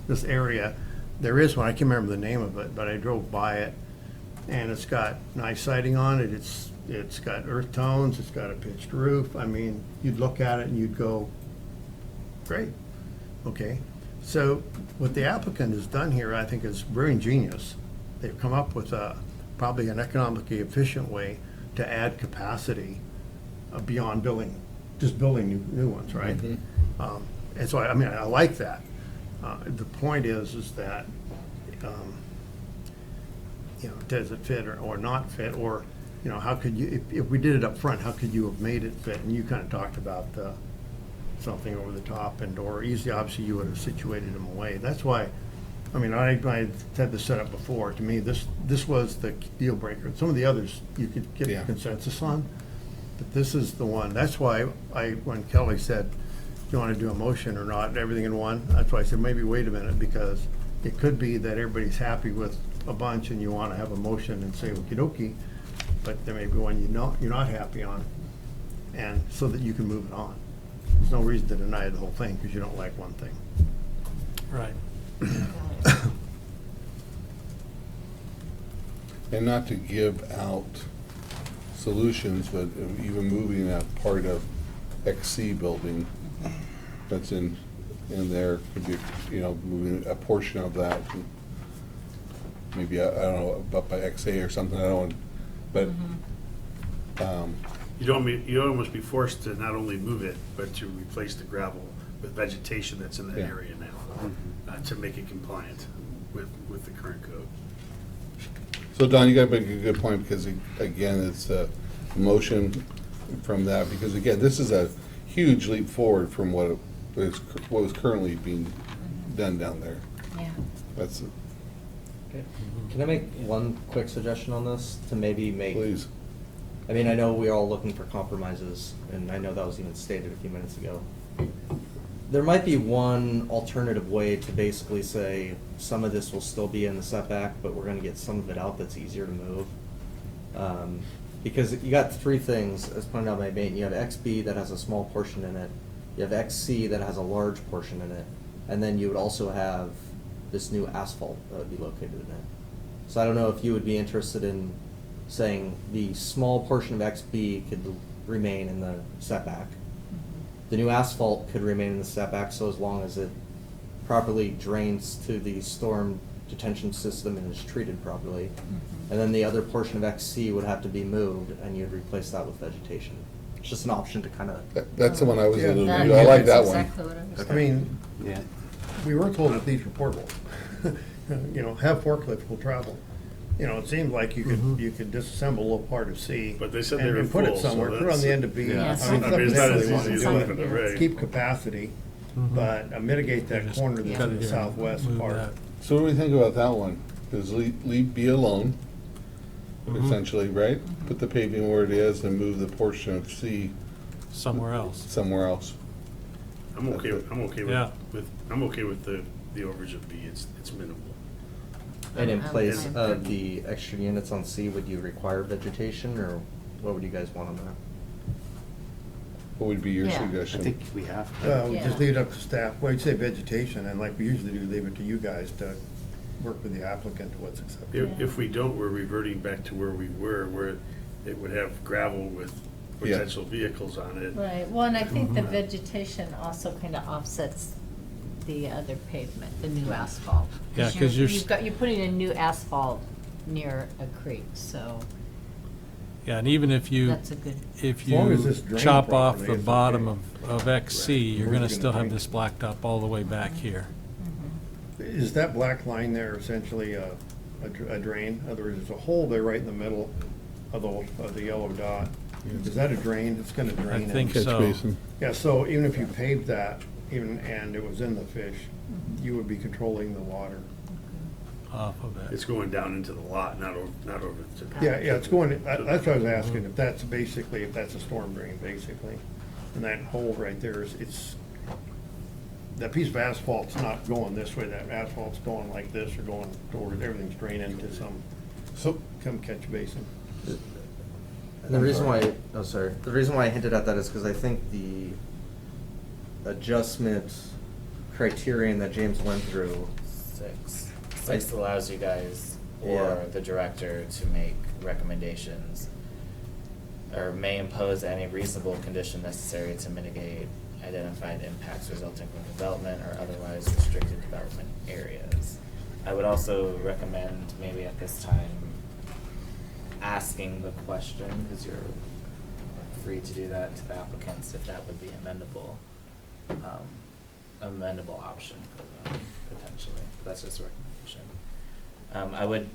this area, there is one, I can't remember the name of it, but I drove by it, and it's got nice siding on it, it's got earth tones, it's got a pitched roof. I mean, you'd look at it and you'd go, great, okay. So what the applicant has done here, I think, is very ingenious. They've come up with probably an economically efficient way to add capacity beyond building new ones, right? And so, I mean, I like that. The point is that, you know, does it fit or not fit? Or, you know, how could you, if we did it up front, how could you have made it fit? And you kind of talked about something over the top, and or easily, obviously, you would have situated them away. That's why, I mean, I had this set up before. To me, this was the deal breaker. Some of the others you could get Yeah. consensus on, but this is the one. That's why when Kelly said, do you want to do a motion or not, everything in one, that's why I said, maybe wait a minute, because it could be that everybody's happy with a bunch and you want to have a motion and say okey-dokey, but there may be one you're not happy on, and so that you can move it on. There's no reason to deny the whole thing because you don't like one thing. Right. And not to give out solutions, but even moving that part of XC building that's in there could be, you know, moving a portion of that. Maybe, I don't know, up by XA or something, I don't, but, You'd almost be forced to not only move it, but to replace the gravel with vegetation that's in that Yeah. area now, to make it compliant with the current code. so Don, you got to make a good point, because again, it's a motion from that, because again, this is a huge leap forward from what was currently being done down there. Yeah. That's, Okay. Can I make one quick suggestion on this to maybe make please. I mean, I know we're all looking for compromises, and I know that was even stated a few minutes ago. There might be one alternative way to basically say, some of this will still be in the setback, but we're gonna get some of it out that's easier to move. Because you got three things, as pointed out by Bain. You have XB that has a small portion in it, you have XC that has a large portion in it, and then you would also have this new asphalt that would be located in it. So I don't know if you would be interested in saying the small portion of XB could remain in the setback. The new asphalt could remain in the setback, so as long as it properly drains to the storm detention system and is treated properly. And then the other portion of XC would have to be moved, and you'd replace that with vegetation. It's just an option to kind of. That's the one I was Yeah. alluding to. I like that one. Exactly what I was I mean, Yeah. we were told that these were portable. You know, have forklifts will travel. You know, it seems like you could disassemble a little part of C. But they said and- they were and put it full, so somewhere, put it on that's- the end of B. Yeah, it's I mean, not- I mean, it's not as something easy as to looking at Ray. keep capacity, but mitigate that Just corner cut that's it in the here and southwest move part. that. So what do we think about that one? Does leave B alone, essentially, right? Put the paving where it is and move the portion of C Somewhere else. somewhere else. I'm okay with, Yeah. I'm okay with the overage of B, it's minimal. And in I'm place fine. of the extra units on C, would you require vegetation, or what would you guys want on that? What would be your Yeah. I suggestion? think we have to. Well, we Yeah. just leave it up to staff. Well, you'd say vegetation, and like we usually do, leave it to you guys to work with the applicant to what's acceptable. If we don't, we're reverting back to where we were, where it would have gravel with Yeah. potential vehicles on it. Right, well, and I think the Mhm. vegetation also kind of offsets the other pavement, the new asphalt. Yeah, 'cause you're You're putting a new asphalt near a creek, so Yeah, and even if you, that's a good. if As long as you this drains chop off properly, the it's bottom okay. of XC, you're Where's gonna it still gonna have drain? this blacktop all the way back here. Is that black line there essentially a drain? In other words, there's a hole there right in the middle of the yellow dot. Is that a drain? It's gonna drain. in. think Catch so. basin. Yeah, so even if you paved that, and it was in the fish, you would be controlling the water. Off of it. It's going down into the lot, not over to. Yeah, it's going, that's what I was asking, if that's a storm drain, basically. And that hole right there it's, that piece of asphalt's not going this way, that asphalt's going like this or going toward, everything's draining to some catch basin. The reason why, the reason why I hinted at that is because I think the adjustment criterion that James went through. Six allows you guys or Yeah. the director to make recommendations or may impose any reasonable condition necessary to mitigate identified impacts resulting from development or otherwise restricted development areas. I would also recommend maybe at this time asking the question, because you're free to do that to the applicants if that would be amendable option for them potentially. That's just a recommendation. I would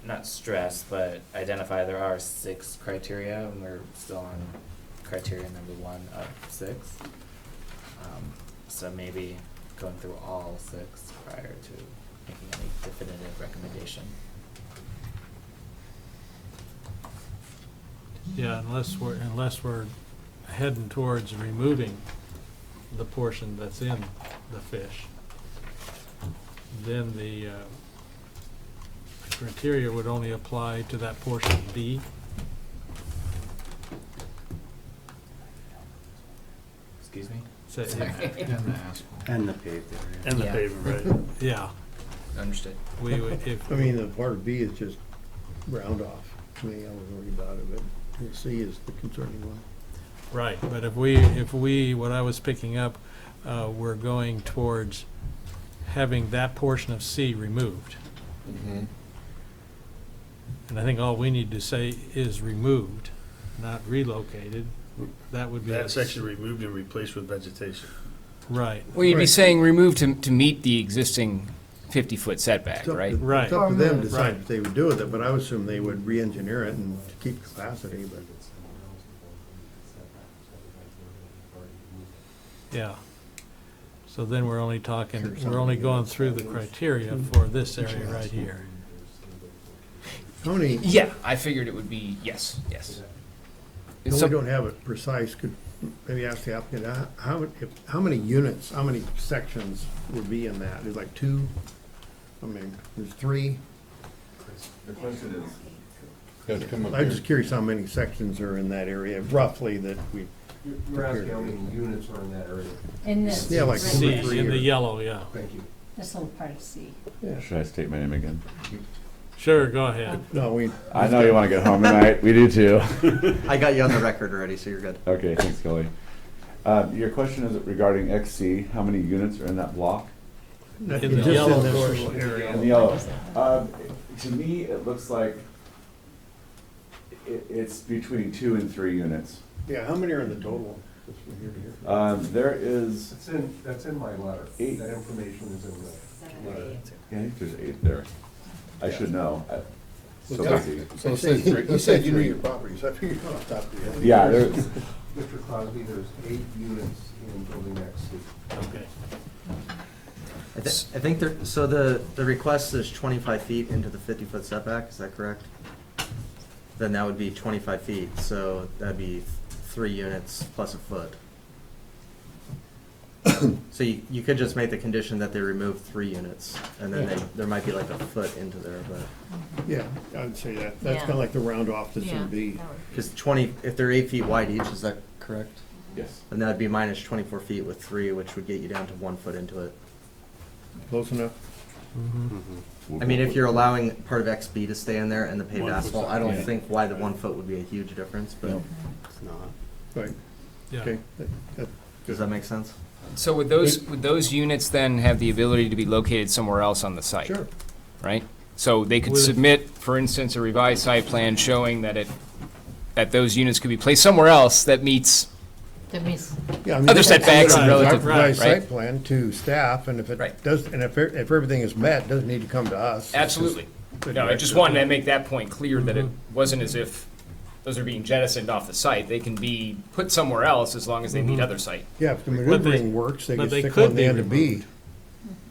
not stress, but identify there are 6 criteria, and we're still on criteria number 1 of 6. So maybe going through all 6 prior to making any definitive recommendation. Yeah, unless we're heading towards removing the portion that's in the fish, then the criteria would only apply to that portion B. Excuse me? So, Sorry. And the paved area. And the Yeah. pavement, right? Yeah, Understood. we would, if, I mean, the part of B is just round off. To me, I was worried about it, but the C is the concerning one. right, but if we, what I was picking up, we're going towards having that portion of C removed. Mhm. And I think all we need to say is removed, not relocated. That would be. That section removed and replaced with vegetation. Right. Well, you'd be Right. saying remove to meet the existing 50-foot setback, It's up to- right? Right. It's up to them to decide Right. if they would do with it, but I would assume they would re-engineer it and keep capacity, but. Yeah. So then we're only talking, Sure, we're only something going else. through the criteria for this area right here. How many? Yeah, I figured it would be, yes. No, So- we don't have it precise, could maybe ask the applicant, how many units, how many sections would be in that? There's like 2, I mean, there's 3. The question is, You have to come up I'm here. just curious how many sections are in that area, roughly, that we. You're asking how many units are in that area? In this. Yeah, like red- 2 or C, 3. in the or- yellow, yeah. Thank you. This little part of C. Yeah. should I state my name again? Sure, go ahead. No, we. I know you want to get home tonight. We do too. I got you on the record already, so you're good. Okay, thanks, Kelly. Your question is regarding XC. How many units are in that block? In the Just yellow this portion. little area. In the yellow. To me, it looks like it's between 2 and 3 units. Yeah, how many are in the total? Just from here to here? There is, That's in my letter. 8. That information is in the letter. Yeah, I think there's 8 there. I should know. So Yeah. busy. So say three. You said you knew your property, so I figured you'd off the top of your head. Yeah, there's, Mr. Crosby, there's 8 units in building XC. Okay. I think there, so the request is 25 feet into the 50-foot setback, is that correct? Then that would be 25 feet, so that'd be 3 units plus a foot. So you could just make the condition that they remove 3 units, and then there might be like a foot into there, but, Yeah, I would say that. That's Yeah. kind of like the round off that's Yeah, gonna be. that would- because 20, if they're 8 feet wide each, is that correct? yes. And that'd be minus 24 feet with 3, which would get you down to 1 foot into it. Close enough? I mean, if you're allowing part of XB to stay in there and the paved 1 foot's asphalt, I don't yeah. think why the 1 foot would be a huge difference, but It's not. Right, Yeah. okay. does that make sense? So would those units then have the ability to be located somewhere else on the site? Sure. Right? So they could With- submit, for instance, a revised site plan showing that those units could be placed somewhere else that meets, That means, Yeah, I mean, Other this- setbacks and Right, relative- revised right. site plan to staff, and if it Right. does, and if everything is met, it doesn't need to come to us. It's just- absolutely. No, I just wanted to make that point clear, that it wasn't as if those are being jettisoned off the site. They can be put somewhere else as long as they meet other site. Yeah, if the But they- maneuvering works, they but can they stick could on the be end of B. removed.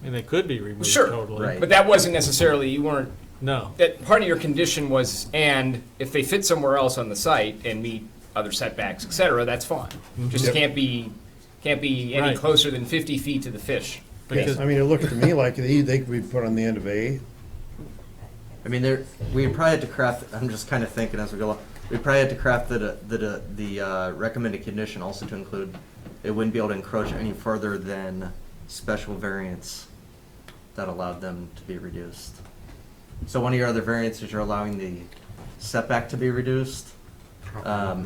And they could be removed Sure, totally. right. But that wasn't necessarily, you weren't, No. that part of your condition was, and if they fit somewhere else on the site and meet other setbacks, et cetera, that's fine. Just Yep. can't be any Right. closer than 50 feet to the fish. Because- I mean, it looks to me like they could be put on the end of A. I mean, we probably had to craft, I'm just kind of thinking as we go along, we probably had to craft the recommended condition also to include, it wouldn't be able to encroach any further than special variance that allowed them to be reduced. So one of your other variances, you're allowing the setback to be reduced.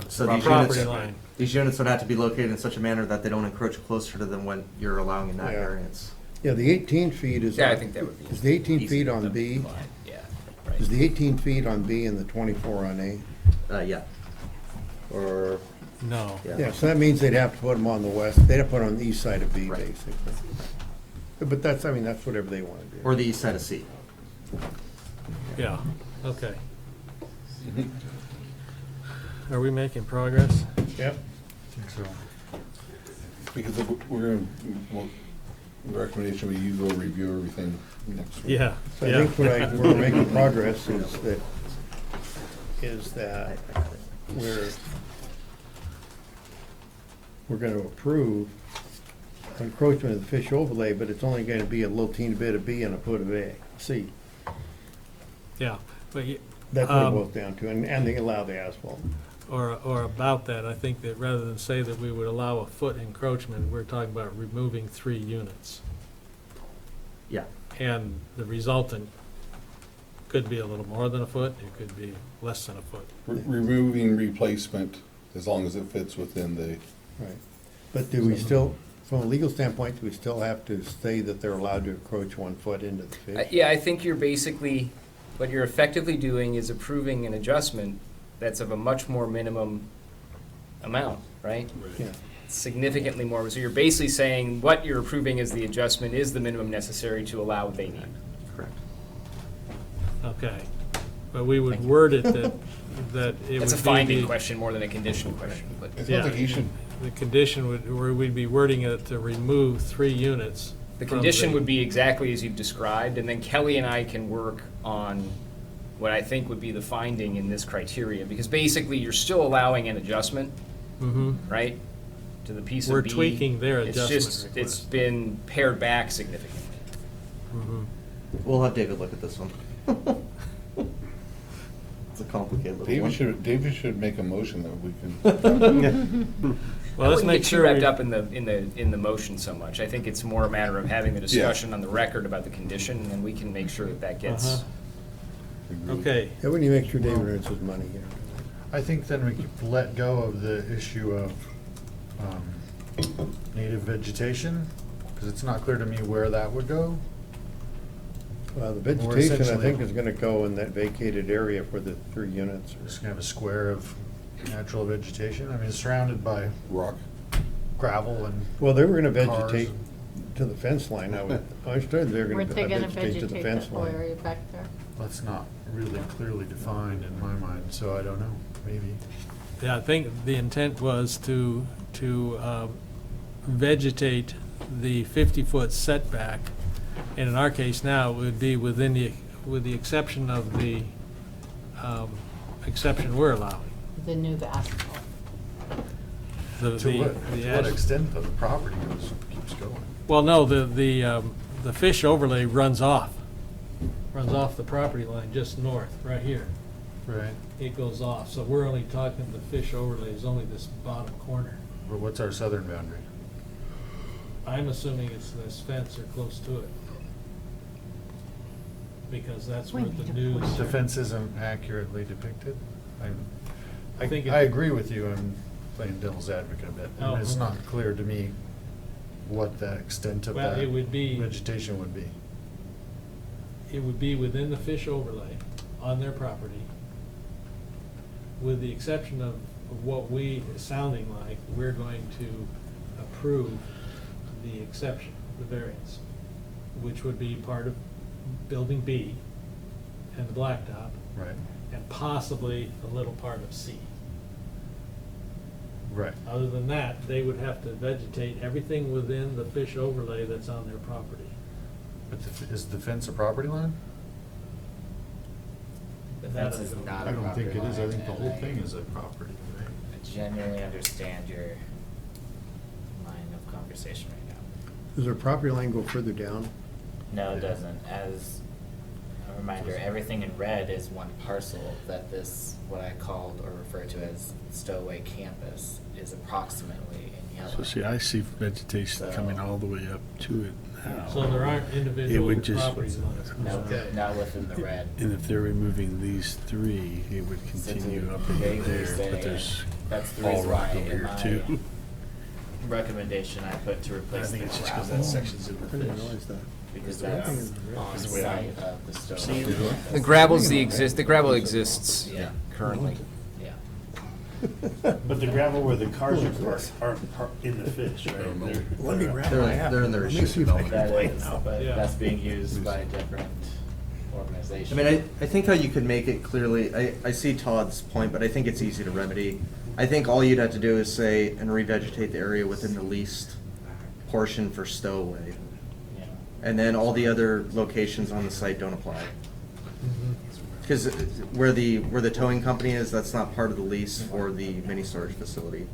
So Property line. these units would have to be located in such a manner that they don't encroach closer to than what you're allowing in that Yeah. variance. Yeah, the 18 feet is. Yeah, I think that would be. Is the 18 easy feet to on B? apply. Yeah, right. Is the 18 feet on B and the 24 on A? Yeah. Or, No. Yeah, so that means they'd have to put them on the west, they'd have to put them on the east side of B, Right. basically. But that's, I mean, that's whatever they want to do. Or the east side of C. Yeah, okay. Are we making progress? Yep. Because we're going to, the recommendation we use, we'll review everything next week. Yeah, So I yeah. think where we're making progress is that we're gonna approve encroachment of the fish overlay, but it's only gonna be a little teeny bit of B and a foot of A, C. Yeah, but, That's what it boils down to, and they allow the asphalt. or about that, I think that rather than say that we would allow a foot encroachment, we're talking about removing 3 units. Yeah. And the resultant could be a little more than a foot, it could be less than a foot. Removing replacement, as long as it fits within the, Right. But do we still, from a legal standpoint, do we still have to say that they're allowed to encroach 1 foot into the fish? Yeah, I think you're basically, what you're effectively doing is approving an adjustment that's of a much more minimum amount, right? Yeah. Significantly more, so you're basically saying what you're approving as the adjustment is the minimum necessary to allow what they need. Correct. Okay, but we would word it that it would be. It's a finding question more than a condition question, but. it Yeah, sounds like you should, the condition would, where we'd be wording it to remove 3 units. The from condition would be exactly as you've described, and then Kelly and I can work on what I think would be the finding in this criteria, because basically you're still allowing an adjustment, right? To the piece of We're B. tweaking their It's adjustment just, it's request. been pared back significantly. We'll have David look at this one. It's a complicated little one. David should make a motion that we can. Well, let's I wouldn't make get sure too wrapped we- up in the motion so much. I think it's more a matter of having the discussion on the record about the condition, and then we can make sure that that gets. Okay. Yeah, when you make sure David earns his money, you know. I think then we could let go of the issue of native vegetation, because it's not clear to me where that would go. Well, the Or vegetation, I essentially- think, is gonna go in that vacated area for the 3 units. Just gonna have a square of natural vegetation. I mean, it's surrounded by rock, gravel and. Well, they were gonna cars vegetate and- to the fence line. I understood they were Weren't they gonna gonna vegetate to the vegetate fence that whole line. area back there? That's not really clearly defined in my mind, so I don't know, maybe. Yeah, I think the intent was to vegetate the 50-foot setback, and in our case now, it would be with the exception of the exception we're allowing. The new asphalt. To what extent though, the property keeps going? Well, no, the fish overlay runs off the property line just north, right here. Right. It goes off, so we're only talking, the fish overlay is only this bottom corner. But what's our southern boundary? I'm assuming it's this fence or close to it. Because that's where the news. The fence isn't accurately depicted? I think I agree with you, I'm playing devil's advocate a bit. Oh, And it's okay. not clear to me what the extent of Well, that it would be- vegetation would be. It would be within the fish overlay on their property, with the exception of what we, is sounding like, we're going to approve the exception, the variance, which would be part of building B and the blacktop. Right. And possibly a little part of C. Right. Other than that, they would have to vegetate everything within the fish overlay that's on their property. But is the fence a property line? The fence is not a I don't think property it is, I line, think the and whole thing is a property, right? I genuinely understand your line of conversation right now. Does their property line go further down? No, it doesn't. As a reminder, everything in red is one parcel that this, what I called or referred to as Stow-A-Way campus, is approximately in yellow. So see, I see vegetation coming all the way up to it now. So there aren't It individual would just- property lines. No, Okay. not within the red. And if they're removing these 3, it would So to continue up into vaguely there, say, but there's that's the all reason rock why over in here my too. recommendation I put to I replace the think it's just because gravel. that section's in the I didn't fish. realize that. Because The whole that's thing is red. on That's the way I site of the Stow-A. see it. campus. The gravel exists Yeah. currently. Yeah. But the gravel where the cars are parked aren't in the fish, right? Let me grab They're in their Let me issue see if I development. That Right is, now. but Yeah. that's being used by different organizations. I mean, I think how you could make it clearly, I see Todd's point, but I think it's easy to remedy. I think all you'd have to do is say, and revegetate the area within the leased portion for Stow-A-Way. Yeah. And then all the other locations on the site don't apply. Because where the towing company is, that's not part of the lease for the mini storage facility.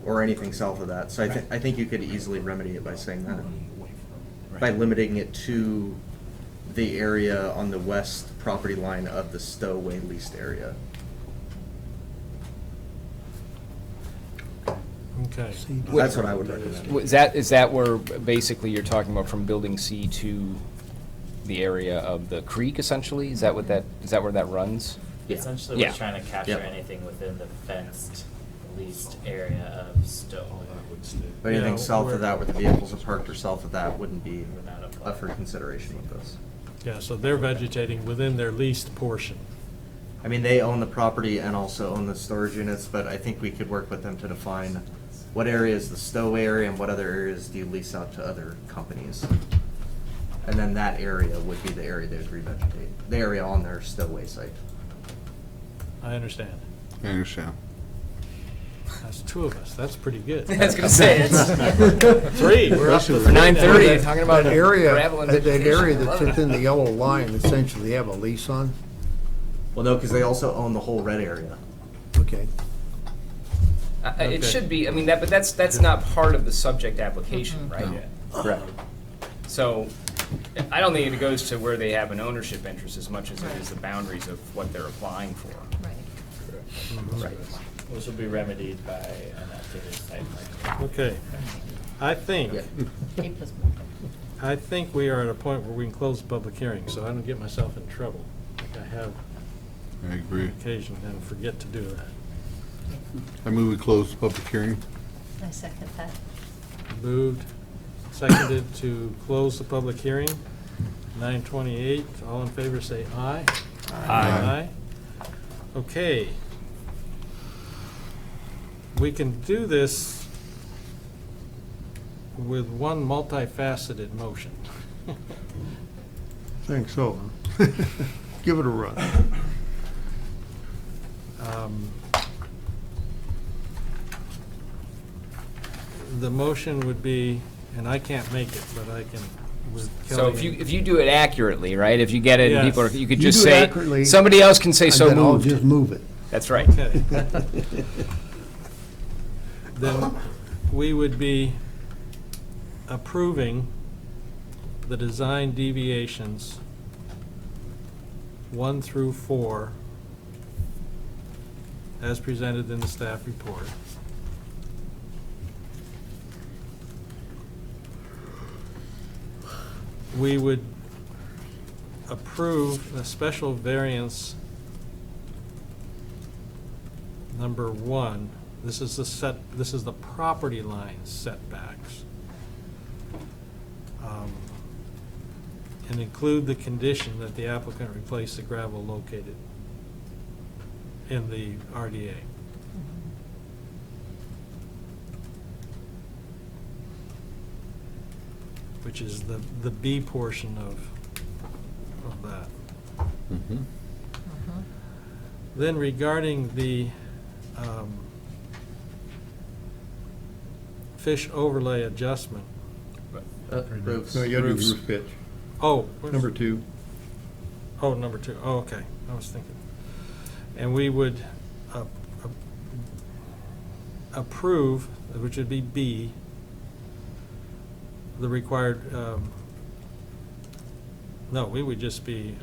Or anything south of that. So I think you could easily remedy it by saying that. By limiting it to the area on the west property line of the Stow-A-Way leased area. Okay. That's what I would recommend. Is that where basically you're talking about from building C to the area of the creek essentially? Is that where that runs? Essentially, Yeah. we're trying to capture Yep. anything within the fenced, leased area of Stow. But anything Yeah, south we're- of that where the vehicles are parked or south of that wouldn't be Would not apply. up for consideration with this. Yeah, so they're vegetating within their leased portion. I mean, they own the property and also own the storage units, but I think we could work with them to define what area is the Stow-A area and what other areas do you lease out to other companies. And then that area would be the area they would revegetate, the area on their Stow-A site. I understand. I understand. That's 2 of us. That's pretty good. I was gonna say, it's 3, we're up to for 9:30, That- talking about that area, gravel and that vegetation. area I that's love it. within the yellow line, essentially, they have a lease on. Well, no, because they also own the whole red area. Okay. It should be, I mean, but that's not part of the subject application, right? Correct. So, I don't think it goes to where they have an ownership interest as much as it is the boundaries of what they're applying for. Right. Right. Which will be remedied by an updated site plan. Okay. I think, A plus one. I think we are at a point where we can close the public hearing, so I don't get myself in trouble. Like I have I agree. occasion and forget to do that. I move we close the public hearing. I second that. Moved, seconded to close the public hearing. 9:28. All in favor say aye. Aye. Okay. We can do this with one multifaceted motion. Think so. Give it a run. The motion would be, and I can't make it, but I can with So Kelly. if you do it accurately, right, if you get it, and Yes. people, you could You just do it say, accurately, somebody else can say and so then I'll moved. just move it. That's right. Okay. Then we would be approving the design deviations 1 through 4 as presented in the staff report. We would approve a special variance number 1. This is the property line setbacks. And include the condition that the applicant replace the gravel located in the RDA. Which is the B portion of that. Mhm. Then regarding the fish overlay adjustment. Roofs. No, you gotta do Roofs. roof pitch. Oh. Number 2. Oh, number 2. Oh, okay. I was thinking. And we would approve, which would be B, the required, no, we would just be,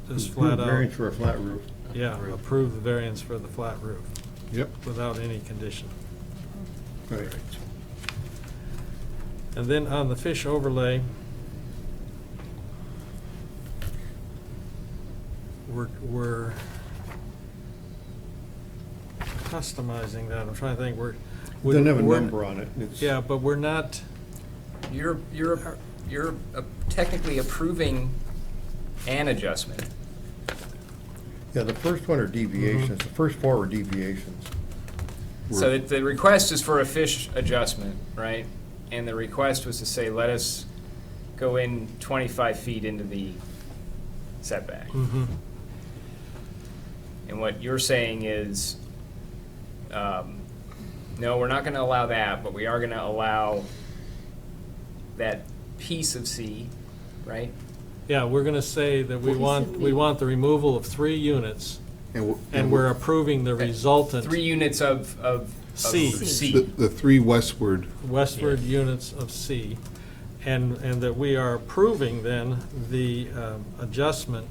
just flat out. Variance for a flat roof. Yeah, approve the variance for the flat roof. Yep. Without any condition. Right. And then on the fish overlay, we're customizing that. I'm trying to think, Doesn't have a number on it. It's- Yeah, but we're not, You're technically approving an adjustment. Yeah, the first one are deviations. The first 4 are deviations. So the request is for a fish adjustment, right? And the request was to say, let us go in 25 feet into the setback. And what you're saying is, no, we're not gonna allow that, but we are gonna allow that piece of C, right? yeah, we're gonna say that we want the removal of 3 units, and we're approving the resultant 3 units of C. C. The 3 westward. westward units of C, and that we are approving then the adjustment,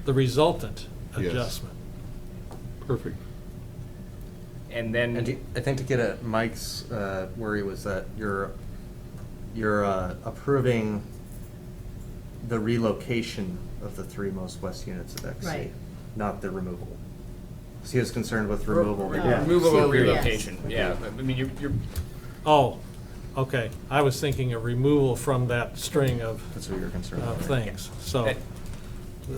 the resultant Yes. adjustment. Perfect. And then. And I think to get at Mike's worry was that you're approving the relocation of the 3 most west units of XC, Right. not the removal. So he was concerned with removal. Removal or Yes. relocation, yeah. I mean, you're, Oh, okay, I was thinking of removal from that string of That's what you're concerned with. right? things, so, That-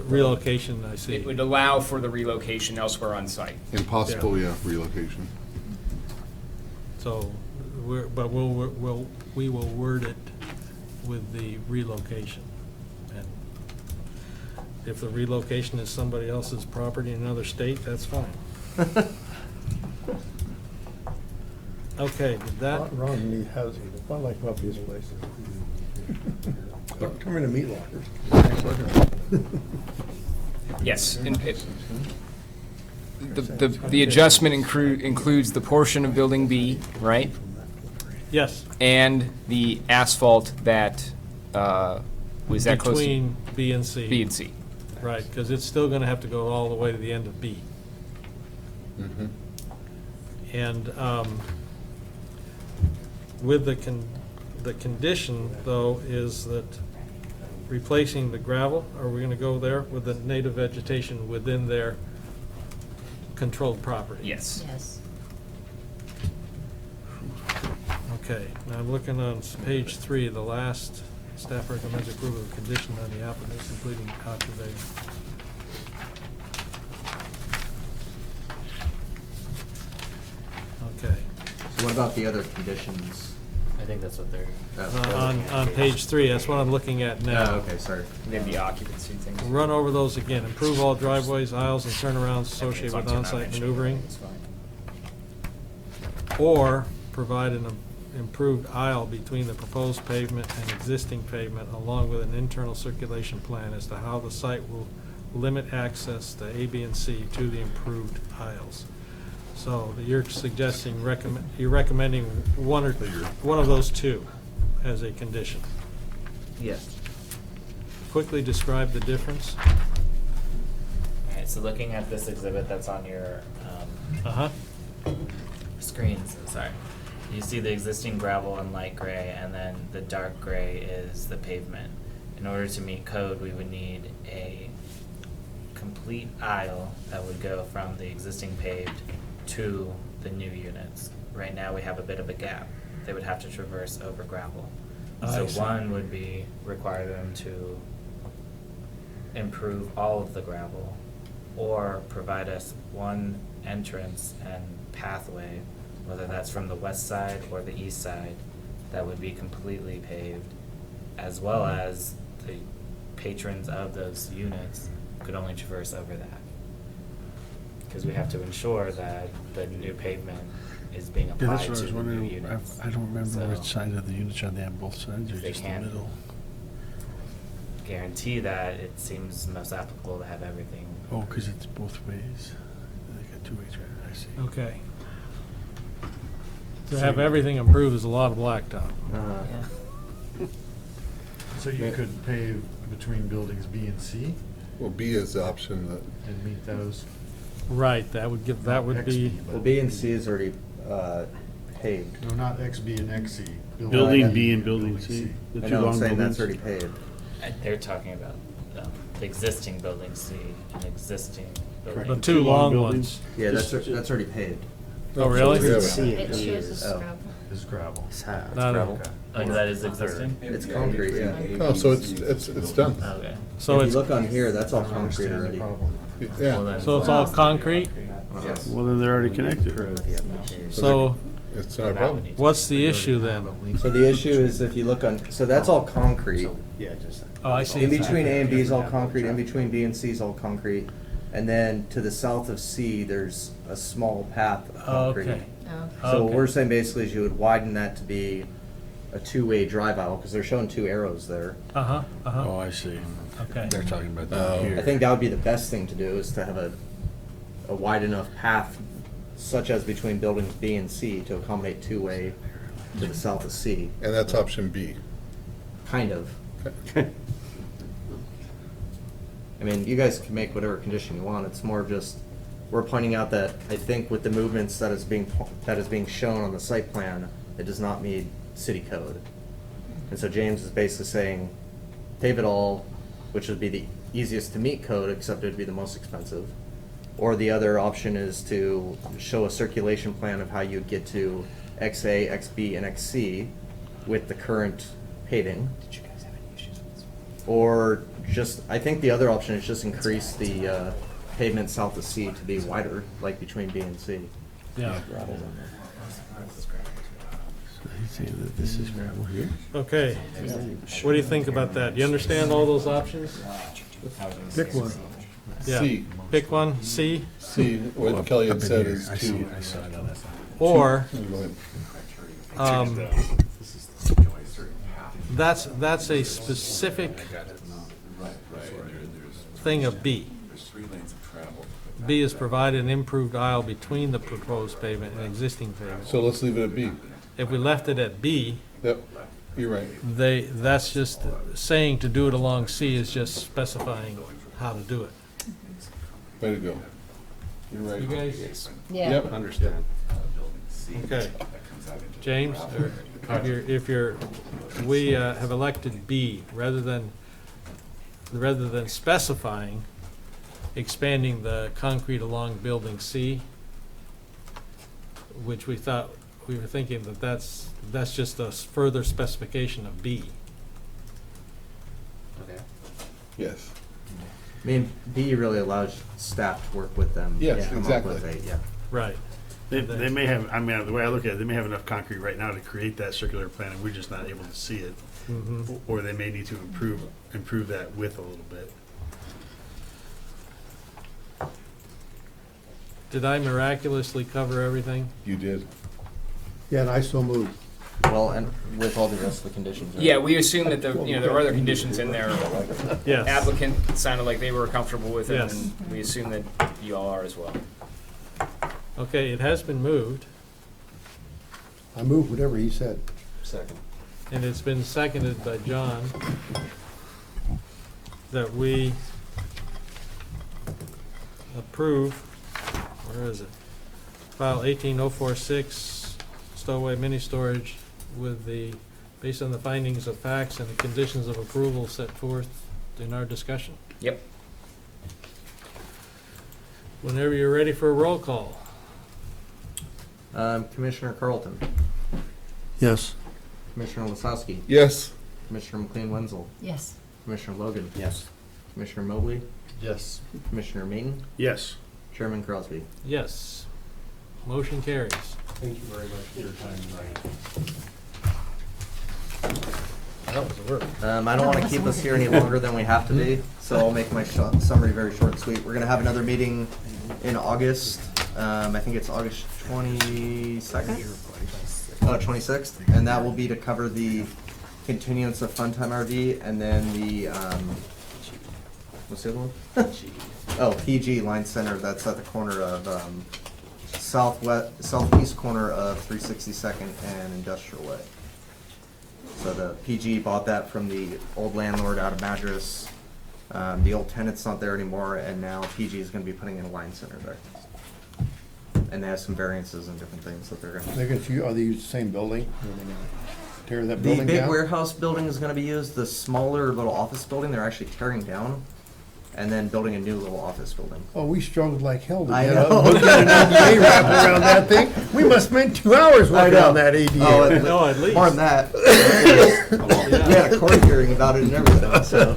relocation, I see. it would allow for the relocation elsewhere on site. And possible, yeah, relocation. So, we will word it with the relocation. And if the relocation is somebody else's property in another state, that's fine. Okay, did that, Ron needs housing. It's not like obvious places. Come in to meat lockers. Yes. The adjustment includes the portion of Building B, right? Yes. And the asphalt that, was that close to? Between B and C. B and C. Right, because it's still gonna have to go all the way to the end of B. Mhm. And with the condition, though, is that replacing the gravel, are we gonna go there with the native vegetation within their controlled property? Yes. Yes. Okay, now I'm looking on page 3, the last, staff recommends approval of condition on the applicant completing conservation. Okay. So what about the other conditions? I think that's what they're. On page 3, that's what I'm looking at now. Oh, okay, sorry. Maybe occupancy things. Run over those again. Improve all driveways, aisles, and turnarounds associated with on-site maneuvering. It's fine. Or provide an improved aisle between the proposed pavement and existing pavement, along with an internal circulation plan as to how the site will limit access to A, B, and C to the improved aisles. So you're suggesting, you're recommending one of those two as a condition. Yes. Quickly describe the difference. Alright, so looking at this exhibit that's on your, Uh-huh. screens, sorry. You see the existing gravel in light gray, and then the dark gray is the pavement. In order to meet code, we would need a complete aisle that would go from the existing paved to the new units. Right now, we have a bit of a gap. They would have to traverse over gravel. So I see. one would be require them to improve all of the gravel, or provide us one entrance and pathway, whether that's from the west side or the east side, that would be completely paved, as well as the patrons of those units could only traverse over that. Because we have to ensure that the new pavement is being Yeah, applied that's what I to was the new wondering. units. I don't remember So which side of the units are they on, both sides or they just the can't middle? guarantee that. It seems most applicable to have everything. Oh, because it's both ways. They got two ways, right? I see. Okay. To have everything improved is a lot of blacktop. So you could pave between buildings B and C Well, B is the option that, and meet those? Right, that would give, that would be, XB, but- Well, B and C is already paved. No, not XB and XC. Building B and building C. The I two know, I'm long saying buildings. that's already paved. They're talking about the existing building C and existing building. the two long ones. Yeah, that's already paved. Oh, really? Yeah. It shows us Oh. gravel. Is gravel. Not a- Oh, that is existing? It's concrete, yeah. oh, so it's done. Okay. So If you it's, look on here, that's all concrete already. Well, Yeah, then- so it's all concrete? Yes. Well, then they're already connected. So it's not a problem. what's the issue then? So the issue is if you look on, so that's all concrete. Oh, I see. In between A and B is all concrete, in between B and C is all concrete. And then to the south of C, there's a small path of concrete. Okay. Oh. So what Okay. we're saying basically is you would widen that to be a two-way drive aisle, because they're showing two arrows there. Uh-huh, uh-huh. Oh, I see. Okay. They're talking about Oh. that here. I think that would be the best thing to do, is to have a wide enough path, such as between buildings B and C, to accommodate two-way to the south of C, And that's option B. kind of. I mean, you guys can make whatever condition you want, it's more just, we're pointing out that I think with the movements that is being shown on the site plan, it does not meet city code. And so James is basically saying, pave it all, which would be the easiest to meet code, except it would be the most expensive. Or the other option is to show a circulation plan of how you'd get to XA, XB, and XC with the current paving. Did you guys have any issues with this one? Or just, I think the other option is just increase the pavement south of C to be wider, like between B and C. Yeah. So he's saying that this is gravel here? Okay. What do you think about that? You understand all those options? Pick one. Yeah. C. Pick one, C, C, what Kelly had Up in said here. is I see two. it. I saw it on that. or, Go ahead. that's a specific thing of B. There's 3 lanes of travel. B is provide an improved aisle between the proposed pavement and existing pavement. So let's leave it at B. If we left it at B, Yep, you're right. that's just saying to do it along C is just specifying how to do it. Way to go. You're right. You guys? Yeah. Yep. Understand. Okay. James, we have elected B rather than specifying expanding the concrete along building C, which we were thinking that's just a further specification of B. Okay. Yes. I mean, B really allows staff to work with them. Yes, to come up exactly. with yeah. Right. They may have, I mean, the way I look at it, they may have enough concrete right now to create that circular plan, and we're just not able to see it. Mhm. Or they may need to improve that width a little bit. Did I miraculously cover everything? You did. Yeah, and I so moved. Well, and with all the rest of the conditions. Right? Yeah, we assume that there were other conditions in there. Yes. Applicant sounded like they were comfortable with it, Yes. and we assume that you all are as well. Okay, it has been moved, I moved whatever he said. Second. and it's been seconded by John that we approve, where is it? File 18046, Stow-A-Way mini storage with based on the findings of facts and the conditions of approval set forth in our discussion. Yep. Whenever you're ready for a roll call. Commissioner Carlton, Yes. Commissioner Lasowski, Yes. Commissioner McLean-Wenzel, Yes. Commissioner Logan, Yes. Commissioner Mobley, Yes. Commissioner Mayton, Yes. Chairman Crosby. Yes. Motion carries. Thank you very much for your time tonight. That was the work. I don't want to keep us here any longer than we have to be, so I'll make my summary very short and sweet. We're going to have another meeting in August. I think it's August 22nd? Oh, 26th. And that will be to cover the continuance of Fun Time RV and then the, what's the other one? Oh, PG Line Center. That's at the corner of southeast corner of 362nd and Industrial Way. So the PG bought that from the old landlord out of Madras. The old tenant's not there anymore, and now PG is going to be putting in a wine center there. And they have some variances and different things that they're going to. Are they use the same building? Tear that The building big down? warehouse building is going to be used. The smaller little office building, they're actually tearing down and then building a new little office building. Oh, we struggled like hell to I get know. an ADA wrapped around that thing. We must spend 2 hours working on that ADA. Oh, No, at least. more than that. We had a court hearing about it and everything. So.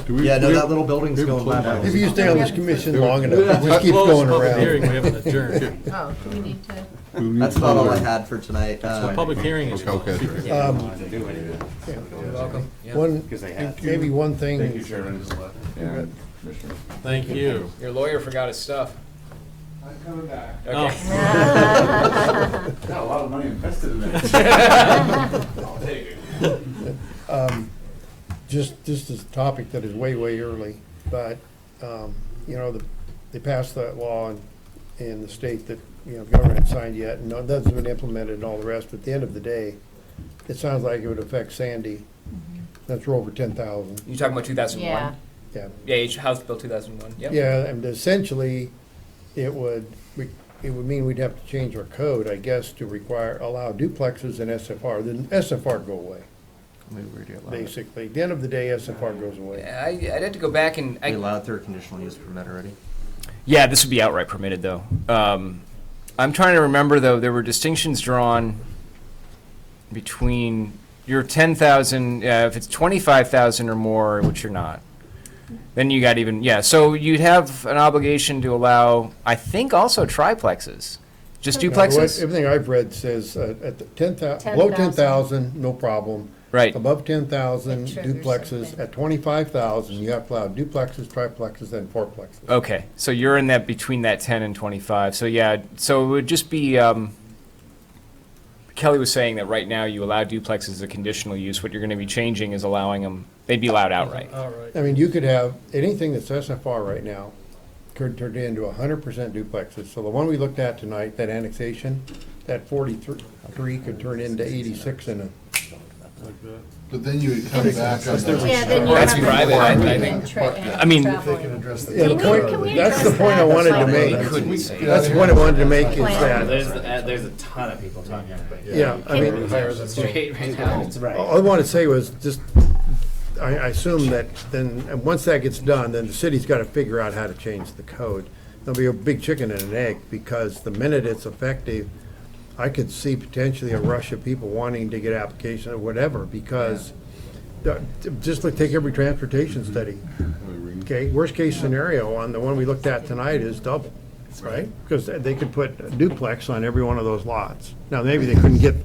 Yeah, no, that little building's going bad. If you stay on this commission long enough, it just keeps Close going the public around. hearing, we haven't adjourned. Oh, do we need to? That's about all I had for tonight. The public hearing is Okay. closed. You're welcome. One, Because they had to. maybe one thing. Thank you, Chairman. And Commissioner. Thank you. Your lawyer forgot his stuff. I'm coming back. Oh. Got a lot of money invested in that. I'll take it. Just as a topic that is way, way early, but, they passed that law in the state that, government had signed yet, and it hasn't been implemented and all the rest, but at the end of the day, it sounds like it would affect Sandy. That's for over 10,000. You talking about 2001? Yeah. Yeah. Yeah, House Bill 2001. Yep. Yeah, and essentially, it would mean we'd have to change our code, I guess, to allow duplexes and SFR. Then SFR go away, basically. At the end of the day, SFR goes away. I'd have to go back and. We allowed through a conditional use permit already. Yeah, this would be outright permitted, though. I'm trying to remember, though, there were distinctions drawn between your 10,000, if it's 25,000 or more, which you're not. Then you got so you'd have an obligation to allow, I think, also triplexes. Just duplexes? Everything I've read says at the 10,000, below 10,000, no problem. Right. Above 10,000, It triggers duplexes. something. At 25,000, you have to allow duplexes, triplexes, and fourplexes. Okay, so you're in that between that 10 and 25. So yeah, so it would just be, Kelly was saying that right now you allow duplexes as a conditional use. What you're going to be changing is allowing them they'd be allowed outright. All right. I mean, you could have, anything that's SFR right now could turn into 100% duplexes. So the one we looked at tonight, that annexation, that 43 could turn into 86 in a. But then you would come back on the. Yeah, then you That's have private, I think. I mean, Yeah, the Can we point, that's the address point I that? wanted to make. That's the point I wanted to make is that, There's a ton of people talking about it. yeah, I mean, Straight right now, it's right. all I wanted to say was just, I assume that then, and once that gets done, then the city's got to figure out how to change the code. There'll be a big chicken and an egg, because the minute it's effective, I could see potentially a rush of people wanting to get application or whatever, because just like take every transportation study. Okay, worst case scenario on the one we looked at tonight is double, right? Because they could put a duplex on every one of those lots. Now, maybe they couldn't get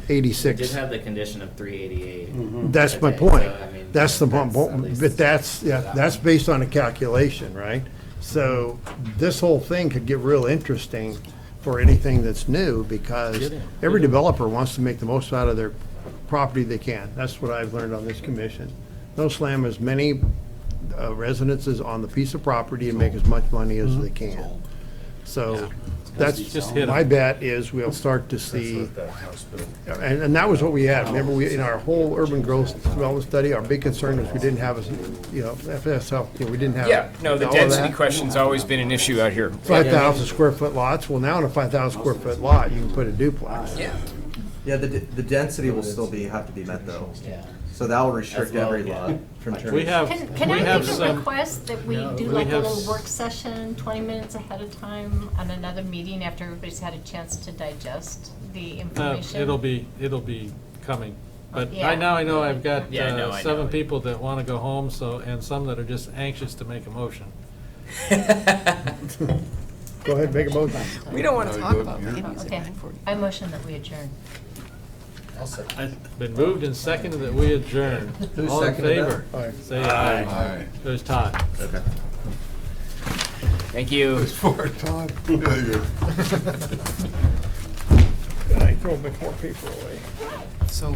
We 86. did have the condition of 388. That's my So, point. I mean, That's the at point, least- but that's based on a calculation, right? So this whole thing could get real interesting for anything that's new, because every developer wants to make the most out of their property they can. That's what I've learned on this commission. They'll slam as many residences on the piece of property and make as much money as they can. So that's, Just hit 'em. my bet is we'll start to see, and that was what we had. Remember, we, in our whole urban growth development study, our big concern was we didn't have, FSL, we didn't have. yeah, no, the all of density that. question's always been an issue out here. 5,000 square foot lots, well, now in a 5,000 square foot lot, you can put a duplex. Yeah. Yeah, the density will still have to be met though. Yeah. So that will restrict As well, every yeah. lot from turning. We have, Can we I have make a some, request that we do we like a have little s- work session, 20 minutes ahead of time on another meeting after everybody's had a chance to digest the information? it'll be coming. But Yeah. right now, I know I've got Yeah, I know. 7 people that want to go home, so, and some that are just anxious to make a motion. Go ahead, make a motion. We don't want to talk about that. Okay, I motion that we adjourn. Been moved and seconded that we adjourn. Who All in seconded that? favor? Aye. Say aye. Aye. It was Todd. Okay. Thank you. For Todd. Yeah, you're- I throw a bit more paper away. So